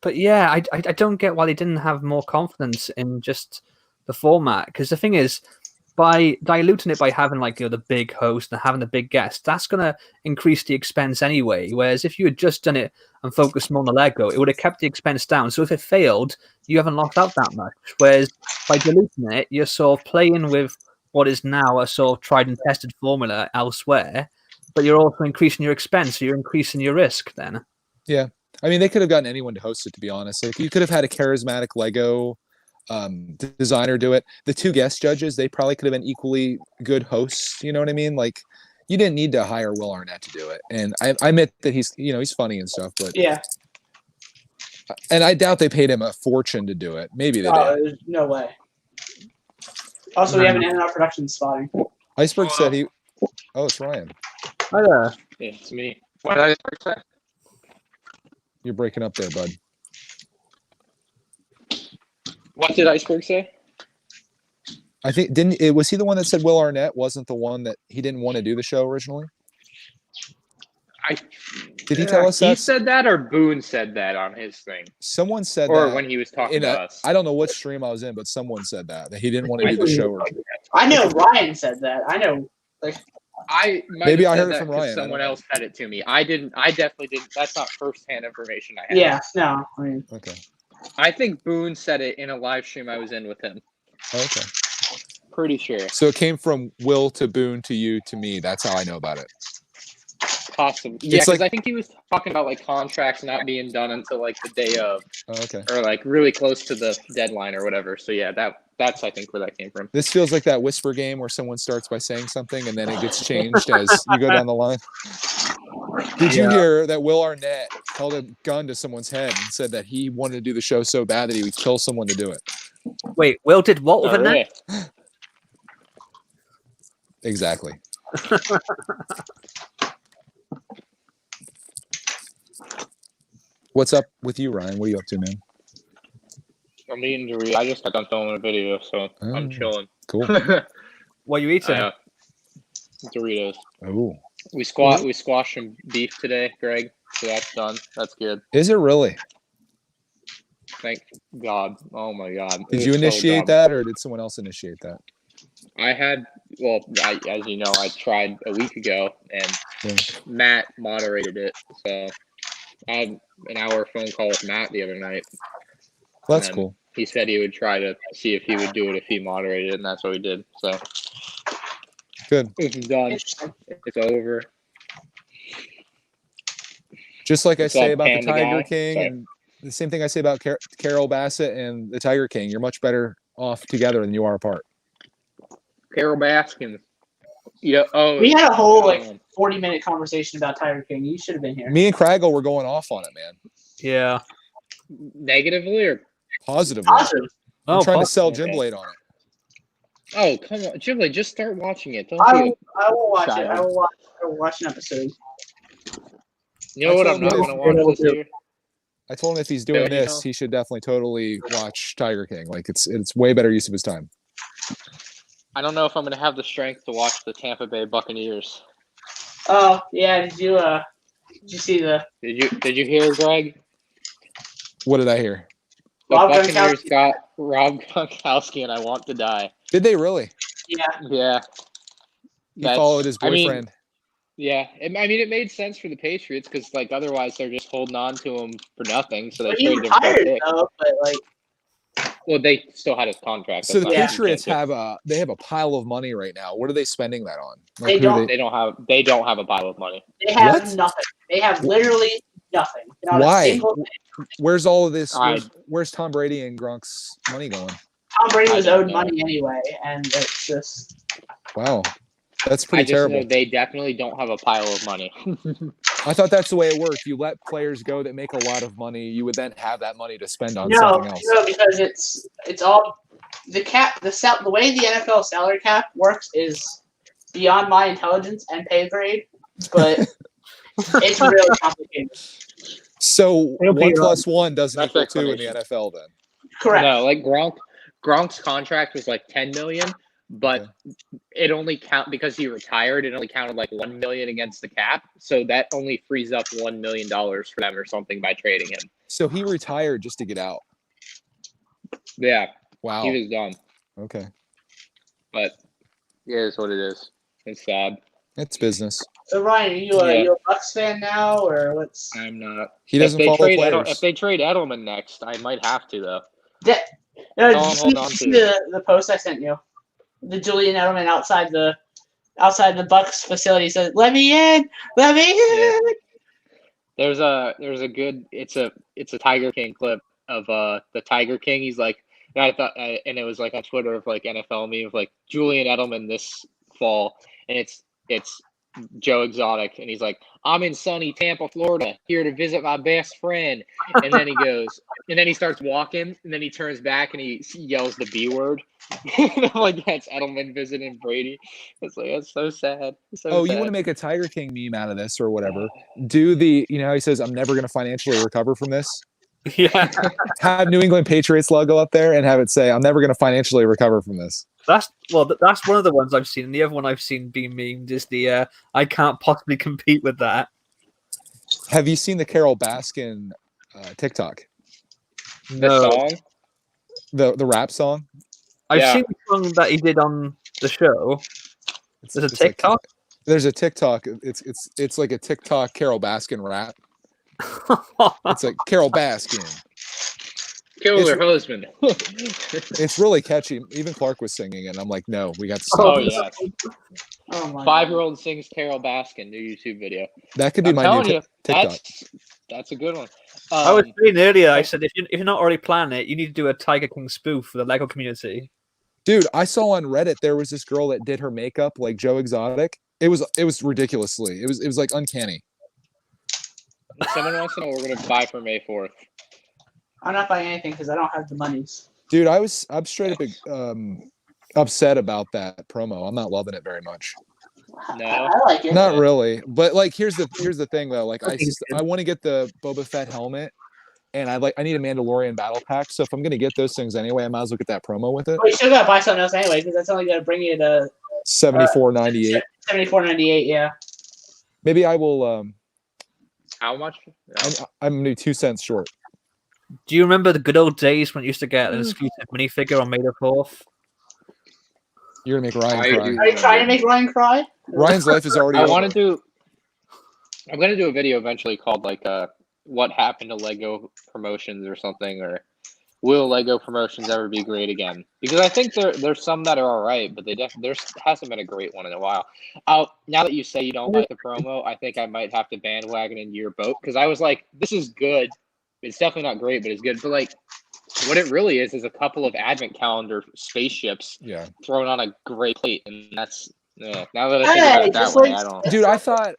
But yeah, I don't get why they didn't have more confidence in just the format. Because the thing is, by diluting it by having like the big host and having the big guest, that's gonna increase the expense anyway. Whereas if you had just done it and focused more on the Lego, it would have kept the expense down. So if it failed, you haven't lost out that much. Whereas by diluting it, you're sort of playing with what is now a sort of tried and tested formula elsewhere, but you're also increasing your expense, so you're increasing your risk then. Yeah. I mean, they could have gotten anyone to host it, to be honest. Like, you could have had a charismatic Lego designer do it. The two guest judges, they probably could have been equally good hosts. You know what I mean? Like, you didn't need to hire Will Arnett to do it. And I admit that he's funny and stuff, but yeah, and I doubt they paid him a fortune to do it. Maybe they did. there's no way. Also, we have an in-our production spotting. Iceberg said he. Oh, it's Ryan. Hi there. Yeah, it's me. What did Iceberg say? You're breaking up there, bud. What did Iceberg say? I think was he the one that said Will Arnett wasn't the one that he didn't want to do the show originally? Did he tell us that? He said that, or Boone said that on his thing? Someone said or that. Or when he was talking to us. I don't know what stream I was in, but someone said that he didn't want to do the show. I know Ryan said that. I know, like. Maybe I heard it from Ryan. Someone else said it to me. I didn't. I definitely didn't. That's not firsthand information I have. Yeah, no. I mean, okay. I think Boone said it in a live stream I was in with him. Okay. Pretty sure. So it came from Will to Boone to you to me. That's how I know about it. Possibly. Yeah, because I think he was talking about like contracts not being done until like the day of. Oh, okay. Or like really close to the deadline or whatever. So yeah, that's I think where that came from. This feels like that whisper game where someone starts by saying something and then it gets changed as you go down the line. Did you hear that Will Arnett held a gun to someone's head and said that he wanted to do the show so bad that he would kill someone to do it? Wait, Will did what with a net? Exactly. What's up with you, Ryan? What are you up to, man? I'm eating Doritos. I just got done filming a video, so I'm chilling. Cool. What are you eating? Doritos. Oh. We squashed some beef today, Greg. So that's done. That's good. Is it really? Thank God. Oh my God. Did you initiate that, or did someone else initiate that? I had, as you know, I tried a week ago, and Matt moderated it. So I had an hour phone call with Matt the other night. Well, that's cool. He said he would try to see if he would do it if he moderated it, and that's what he did. So good. It's done. It's over. Just like I say about the Tiger King and The same thing I say about Carol Bassett and the Tiger King. You're much better off together than you are apart. Carol Baskin. Yeah. Oh, We had a whole 40-minute conversation about Tiger King. You should have been here. Me and Craggle were going off on it, man. Yeah. negatively or Positively. Positive. I'm trying to sell okay. Djinnblade on it. Oh, come on, Djinnblade, just start watching it. Don't I be will watch it. child. I will watch an episode. You know what I'm not told gonna him watch this year? I told him if he's doing Billy this, Hill? he should definitely totally watch Tiger King. Like it's way better use of his time. I don't know if I'm gonna have the strength to watch the Tampa Bay Buccaneers. Oh yeah, did you see the Did you hear, Greg? What did I hear? The Rob Buccaneers Gronkowski? got Rob Gronkowski, and I want to die. Did they really? yeah? Yeah. He followed his boyfriend. It made sense for the Patriots because, like, otherwise they're just holding on to him for nothing. So they But he traded him for a retired pick. though. But like, Well, they still had his contract. So the That's not Patriots changed. have a pile of money right now. What are they spending that on? They who don't. They don't have a pile of money. they have What? nothing. They have literally nothing. Not Why? A single thing. Where's all of this? I- Where's Tom Brady and Gronk's money going? Tom Brady was I don't owed know. money anyway, and it's just Wow, that's I pretty just terrible. know they definitely don't have a pile of money. I thought that's the way it worked. You let players go that make a lot of money. You would then have that money to spend on no, something else. because it's all the cap. The way the NFL salary cap works is beyond my intelligence and pay grade, but it's really complicated. So It'll be 1 plus 1 doesn't That's equal 2 in the explanation. NFL then. Correct. No, like Gronk's contract was like $10 million, but it only count because he retired. It only counted like $1 million against the cap, so that only frees up $1 million for them or something by trading him. So he retired just to get out. Yeah, Wow. he was done, Okay. but it is what it is. It's sad. It's business. So Ryan, are you a Bucks fan now, or what's? I'm not. He doesn't follow players. If they trade Edelman next, I might have to though. No, Hold did you on see to the post I sent you? The Julian Edelman outside the Bucks facility says, "Let me in, let me in." There's a good it's a Tiger King clip of the Tiger King. He's like, and I thought, and it was like on Twitter of like NFL meme of like Julian Edelman this fall, and it's Joe Exotic, and he's like, I'm in sunny Tampa, Florida, here to visit my best friend, and then he goes, and then he starts walking, and then he turns back and he yells the B word. I'm like, that's Edelman visiting Brady. It's like, that's so sad. So You want to make a Tiger King meme out of this or whatever. Do how he says, I'm never going to financially recover from this. Yeah. Have New England Patriots logo up there and have it say, I'm never going to financially recover from this. That's one of the ones I've seen. And the other one I've seen being memed is the I can't possibly compete with that. Have you seen the Carol Baskin TikTok? the No. song? The rap song? I've Yeah. seen the song that he did on the show. There's a It's like- TikTok. there's a TikTok. It's like a TikTok Carol Baskin rap. It's like Carol Baskin. Kill It's- her husband. It's really catchy. Even Clark was singing it. And I'm like, no, we got to Oh stop. yeah, Oh my 5-year-old sings Carol Baskin new YouTube video. That could be I'm my telling new you, TikTok. that's a good one. I was saying earlier, I said if you're not already planning it, you need to do a Tiger King spoof for the Lego community. Dude, I saw on Reddit there was this girl that did her makeup like Joe Exotic. It was ridiculously. It was like uncanny. Someone wants to know what we're gonna buy for May 4th. I'm not buying anything because I don't have the monies. Dude, I'm straight up upset about that promo. I'm not loving it very much. No. I like it. Not really. But like here's the thing though. Like I want to get the Boba Fett helmet and I need a Mandalorian battle pack. So if I'm gonna get those things anyway, I might as well get that promo with it. Well, you still gotta buy something else anyway because that's only gonna bring you to $74.98. $74.98. Yeah. Maybe I will How much? I'm maybe 2 cents short. Do you remember the good old days when you used to get an exclusive minifigure on May the 4th? You're gonna make Ryan I cry. do. Are you trying to make Ryan cry? Ryan's life is already I over. want to do. I'm gonna do a video eventually called like what happened to Lego promotions or something, or will Lego promotions ever be great again? Because I think there's some that are all right, but there hasn't been a great one in a while. Now that you say you don't like the promo, I think I might have to bandwagon into your boat because I was like, this is good, it's definitely not great, but it's good. But like, what it really is a couple of advent calendar spaceships Yeah. thrown on a gray plate, and that's now that I think about it that way, I don't. Dude, I thought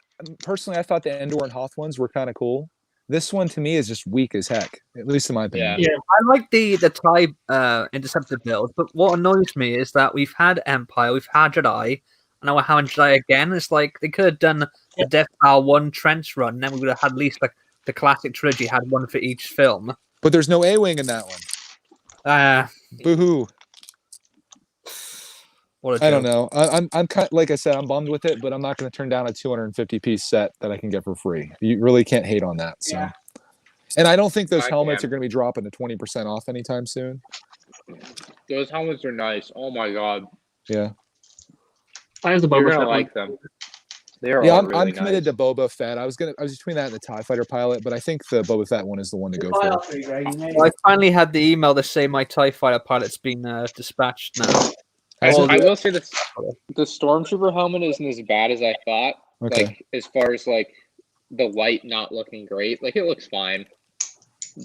the Endor and Hoth ones were kind of cool. This one to me is just weak as heck, at least in my opinion. Yeah. I like the TIE Interceptor build, but what annoys me is that we've had Empire, we've had Jedi, and now we're having Jedi again. It's like they could have done the Death Star 1 trench run, and then we would have had at least like the classic trilogy had one for each film. But there's no A-wing in that one. Boo-hoo. I don't know. I'm kind of, like I said, I'm bummed with it, but I'm not going to turn down a 250-piece set that I can get for free. You really can't hate on that. So. Yeah. And I don't think those I helmets can. are going to be dropping to 20% off anytime soon. Those helmets are nice. Oh my god. Yeah. I have the You're Boba gonna Fett like them. They're Yeah, all I'm really committed nice. to Boba Fett. I was between that and the TIE Fighter pilot, but I think the Boba Fett one is the one to go for. Well, I finally had the email to say my TIE Fighter pilot's been dispatched now. Has I it? will say that the Stormtrooper helmet isn't as bad as I thought. Okay. Like as far as like the white not looking great, like it looks fine.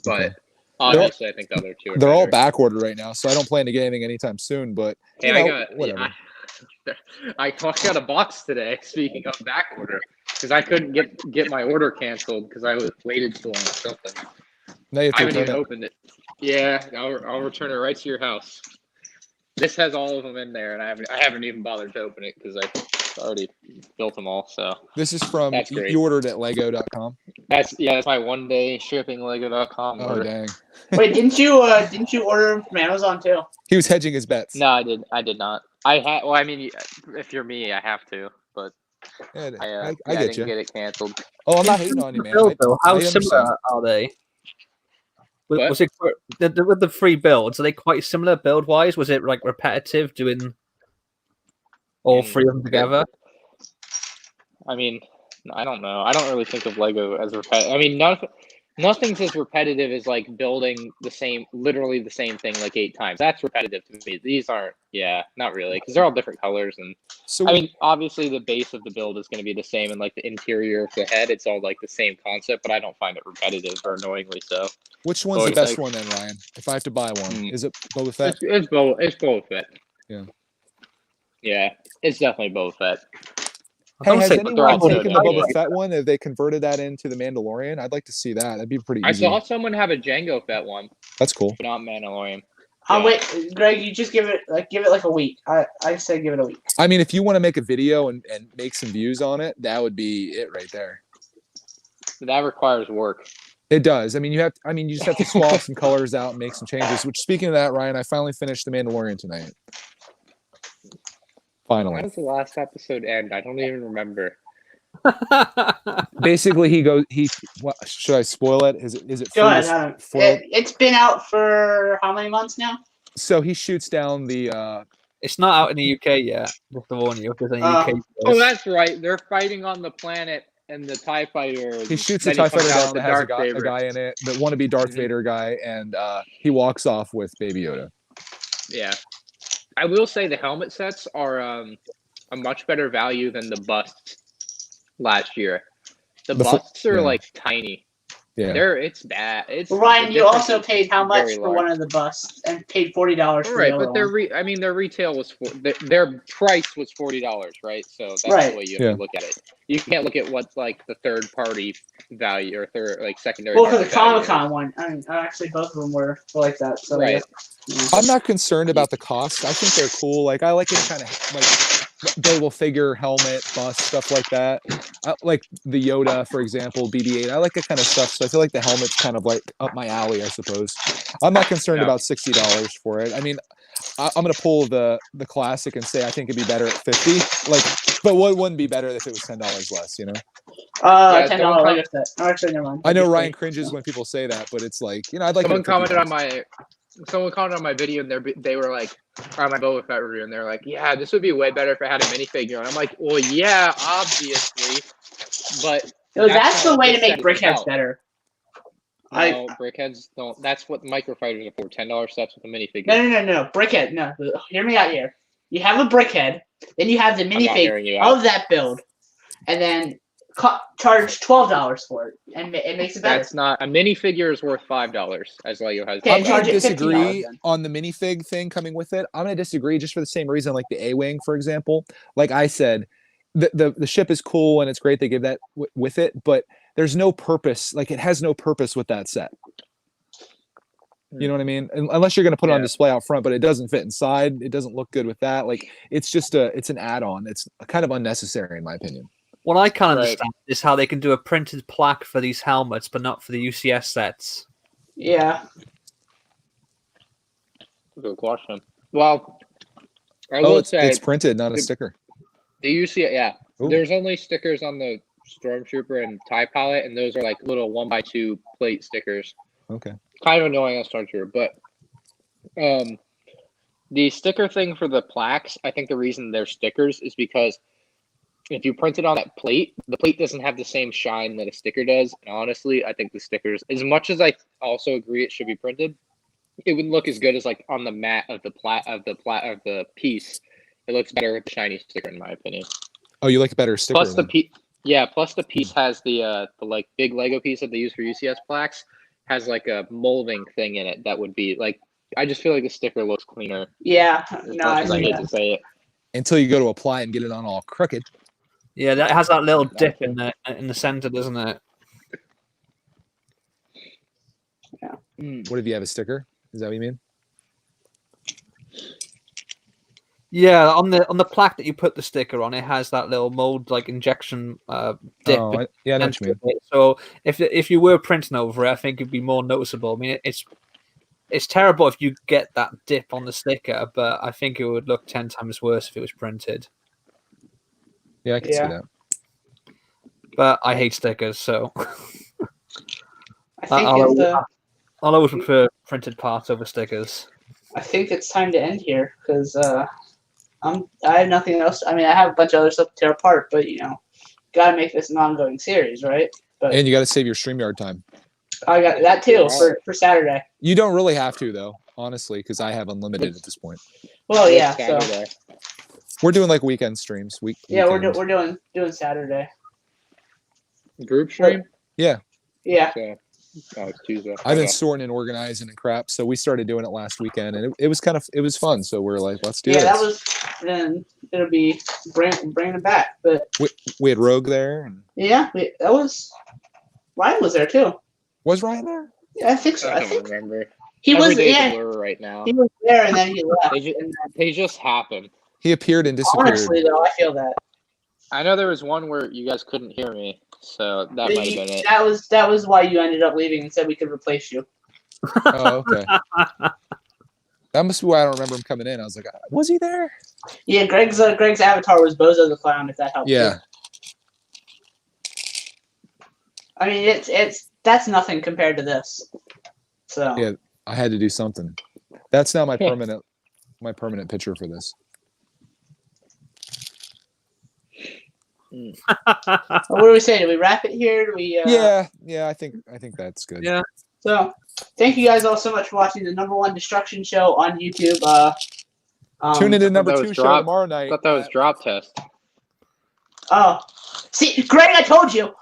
But Okay. obviously, I think the other two are They're all better. back ordered right now, so I don't plan to get anything anytime soon. But Hey, you know, whatever. I got a box today. Speaking of back order, because I couldn't get my order canceled because I waited too long or something. Now you have I to haven't return even it. opened it. Yeah, I'll return it right to your house. This has all of them in there, and I haven't even bothered to open it because I already built them all. So This is from That's great. you ordered at Lego.com. that's my one day shipping Lego.com Oh order. dang! Wait, didn't you order them from Amazon too? He was hedging his bets. No, I did not. Well, I mean, if you're me, I have to, but Yeah, I I get didn't you. get it canceled. Oh, I'm not hating on you, man. Build, though, how I understand. similar are they? What? Was it with the free builds? Are they quite similar build wise? Was it like repetitive doing all three of them together? I mean, I don't know. I don't really think of Lego as repetitive. I mean, nothing's as repetitive as like building literally the same thing like 8 times. That's repetitive to me. These aren't. Yeah, not really, because they're all different colors, and So I mean, obviously the base of the build is going to be the same, and like the interior of the head, it's all like the same concept. But I don't find it repetitive or annoyingly so. which one's Boba the best Fett. one then, Ryan? If I have to buy one, Hmm. is it Boba Fett? It's Boba Fett. Yeah. Yeah, it's definitely Boba Fett. Hey, has they're anyone all taken the good. Boba Fett one? Have they converted that into the Mandalorian? I'd like to see that. That'd be pretty I easy. saw someone have a Jango Fett one, That's cool. but not Mandalorian. Oh Yeah. wait, Greg, you just give it like a week. I say give it a week. I mean, if you want to make a video and make some views on it, that would be it right there. That requires work. It does. I mean, you just have to swap some colors out and make some changes. Which, speaking of that, Ryan, I finally finished The Mandalorian tonight. When Finally. does the last episode end? I don't even remember. Basically, what, should I spoil it? Is it Go ahead. for It's been out for how many months now? so he shoots down the It's not out in the UK yet. Just to warn you, if there's any UK. Oh, that's right. They're fighting on the planet, and the TIE fighter. he shoots then a TIE comes fighter out down the that has a Darth guy Vader. in it, the wannabe Darth Mhm. Vader guy, and he walks off with Baby Yoda. Yeah, I will say the helmet sets are a much better value than the busts last year. The busts are yeah. like tiny. Yeah. It's bad. It's Ryan, the you difference also is paid how much very for large. one of the busts and paid $40 for Right, the other but their one. their retail was their price was $40, right? So that's Right. the way you have Yeah. to look at it. You can't look at what's like the third party value or secondary. Well, for the market value is. Comic-Con one, I mean, actually both of them were like that. So Right. yeah. I'm not concerned about the cost. I think they're cool. Like I like it kind of like buildable figure, helmet, bust, stuff like that. Like the Yoda, for example, BB-8. I like that kind of stuff. So I feel like the helmet's kind of like up my alley, I suppose. I'm not concerned Yeah. about $60 for it. I mean, I'm gonna pull the classic and say I think it'd be better at $50. Like, but what wouldn't be better if it was $10 less? You know. Yeah, $10 someone Lego set. Oh, actually, never mind. I know Just Ryan wait. cringes when people say that, but it's like I'd like. Someone it at $50. commented on my video, and they were like, on my Boba Fett review, and they're like, yeah, this would be way better if I had a minifigure. And I'm like, well, yeah, obviously, but No, that's the not way what to this make set is brickheads about. better. No, brickheads don't. That's what microfighters are for. $10 sets with a minifigure. No. Brickhead. No, hear me out here. You have a brickhead, then you have the I'm not hearing minifig you out. of that build, and then charge $12 for it, and it makes it better. That's not a minifigure is worth $5, as Lego has. Okay, I'm charge going to it $15 disagree then. on the minifig thing coming with it. I'm going to disagree just for the same reason, like the A-Wing, for example. Like I said, the ship is cool and it's great they give that with it, but there's no purpose. Like it has no purpose with that set. You know what I mean? Unless you're going to put it on display out front, but it doesn't fit inside. It doesn't look good with that. Like it's just it's an add-on. It's kind of unnecessary in my opinion. What I can't understand is how they can do a printed plaque for these helmets, but not for the UCS sets. Yeah. Good question. Well, I will say it's printed, not a sticker. The UCS, yeah. Ooh. There's only stickers on the Stormtrooper and TIE Pilot, and those are like little 1x2 plate stickers. Okay. Kind of annoying on Stormtrooper, but the sticker thing for the plaques, I think the reason they're stickers is because if you print it on that plate, the plate doesn't have the same shine that a sticker does. And honestly, I think the stickers, as much as I also agree it should be printed, it wouldn't look as good as like on the mat of the piece. It looks better with the shiny sticker, in my opinion. Oh, you like a better sticker? Plus the piece has the like big Lego piece that they use for UCS plaques has like a molding thing in it that would be like. I just feel like the sticker looks cleaner. Yeah. As No, much I as I see hate that. to say it. Until you go to apply and get it on all crooked. Yeah, that has that little dip in the center, doesn't it? Yeah. What if you have a sticker? Is that what you mean? Yeah, on the plaque that you put the sticker on, it has that little mold like injection dip. Oh, I know what you mean. So if you were printing over it, I think it'd be more noticeable. I mean, it's terrible if you get that dip on the sticker, but I think it would look 10 times worse if it was printed. Yeah, I can see that. But I hate stickers, so I think I'll always prefer printed parts over stickers. I think it's time to end here because I have nothing else. I mean, I have a bunch of other stuff to tear apart, but gotta make this an ongoing series, right? But And you got to save your StreamYard time. I got that too for Saturday. You don't really have to though, honestly, because I have unlimited at this point. Well, yeah. So we're doing like weekend streams. We're doing Saturday. Group stream? Yeah. Yeah. Okay. Oh, it's Tuesday. I've been sorting and organizing and crap, so we started doing it last weekend, and it was fun. So we're like, let's do this. Yeah, that was. Then it'll be bringing it back, but we had Rogue there. And yeah, that was Ryan was there too. Was Ryan there? Yeah, I think so. I don't remember. He Every was. day's Yeah, a blur right now. he was there, and then he left. They just happened. He appeared and disappeared. Honestly, though, I feel that. I know there was one where you guys couldn't hear me, so that might have been it. That was why you ended up leaving and said we could replace you. Oh, okay. That must be why I don't remember him coming in. I was like, was he there? Yeah, Greg's avatar was Bozo the Clown. If that helps. Yeah. I mean, that's nothing compared to this. So. Yeah, I had to do something. That's now my permanent picture for this. What do we say? Do we wrap it here? Do we? Yeah. I think that's good. Yeah. So, thank you guys all so much for watching the #1 Destruction Show on YouTube. Tune into #2 show tomorrow night. I thought that was Drop Test. Oh, see, Greg, I told you.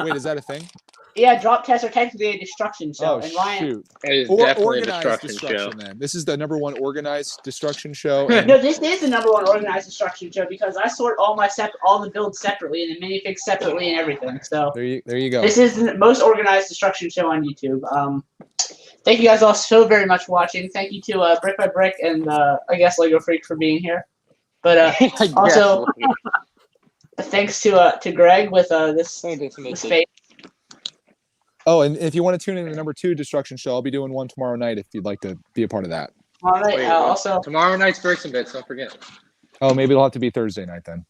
Wait, is that a thing? Yeah, Drop Tests are technically a destruction show. Oh, and Ryan, shoot. It is definitely a Organized destruction show. then. This is the #1 organized destruction show. No, this is the #1 organized destruction show because I sort all the builds separately and the minifigs separately and everything. So there you go. This is the most organized destruction show on YouTube. Thank you guys all so very much for watching. Thank you to Brick by Brick and I guess Lego Freak for being here. But also thanks to Greg with this face. Oh, and if you want to tune in to the #2 destruction show, I'll be doing one tomorrow night if you'd like to be a part of that. All right. Also, tomorrow night's Bricks and Bits. Don't forget. Oh, maybe it'll have to be Thursday night then.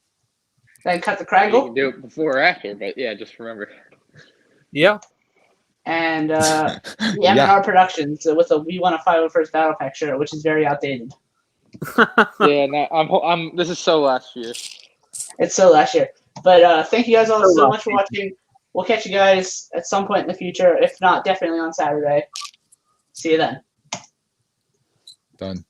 Then cut the You Craggle. can do it before or after, but yeah, just remember. Yeah. And the M&R Productions with a We Want a 501st Battle Pack shirt, which is very outdated. Yeah, no, this is so last year. It's so last year. But thank you guys all so much for watching. We'll catch you guys at some point in the future. If not, definitely on Saturday. See you then. Done.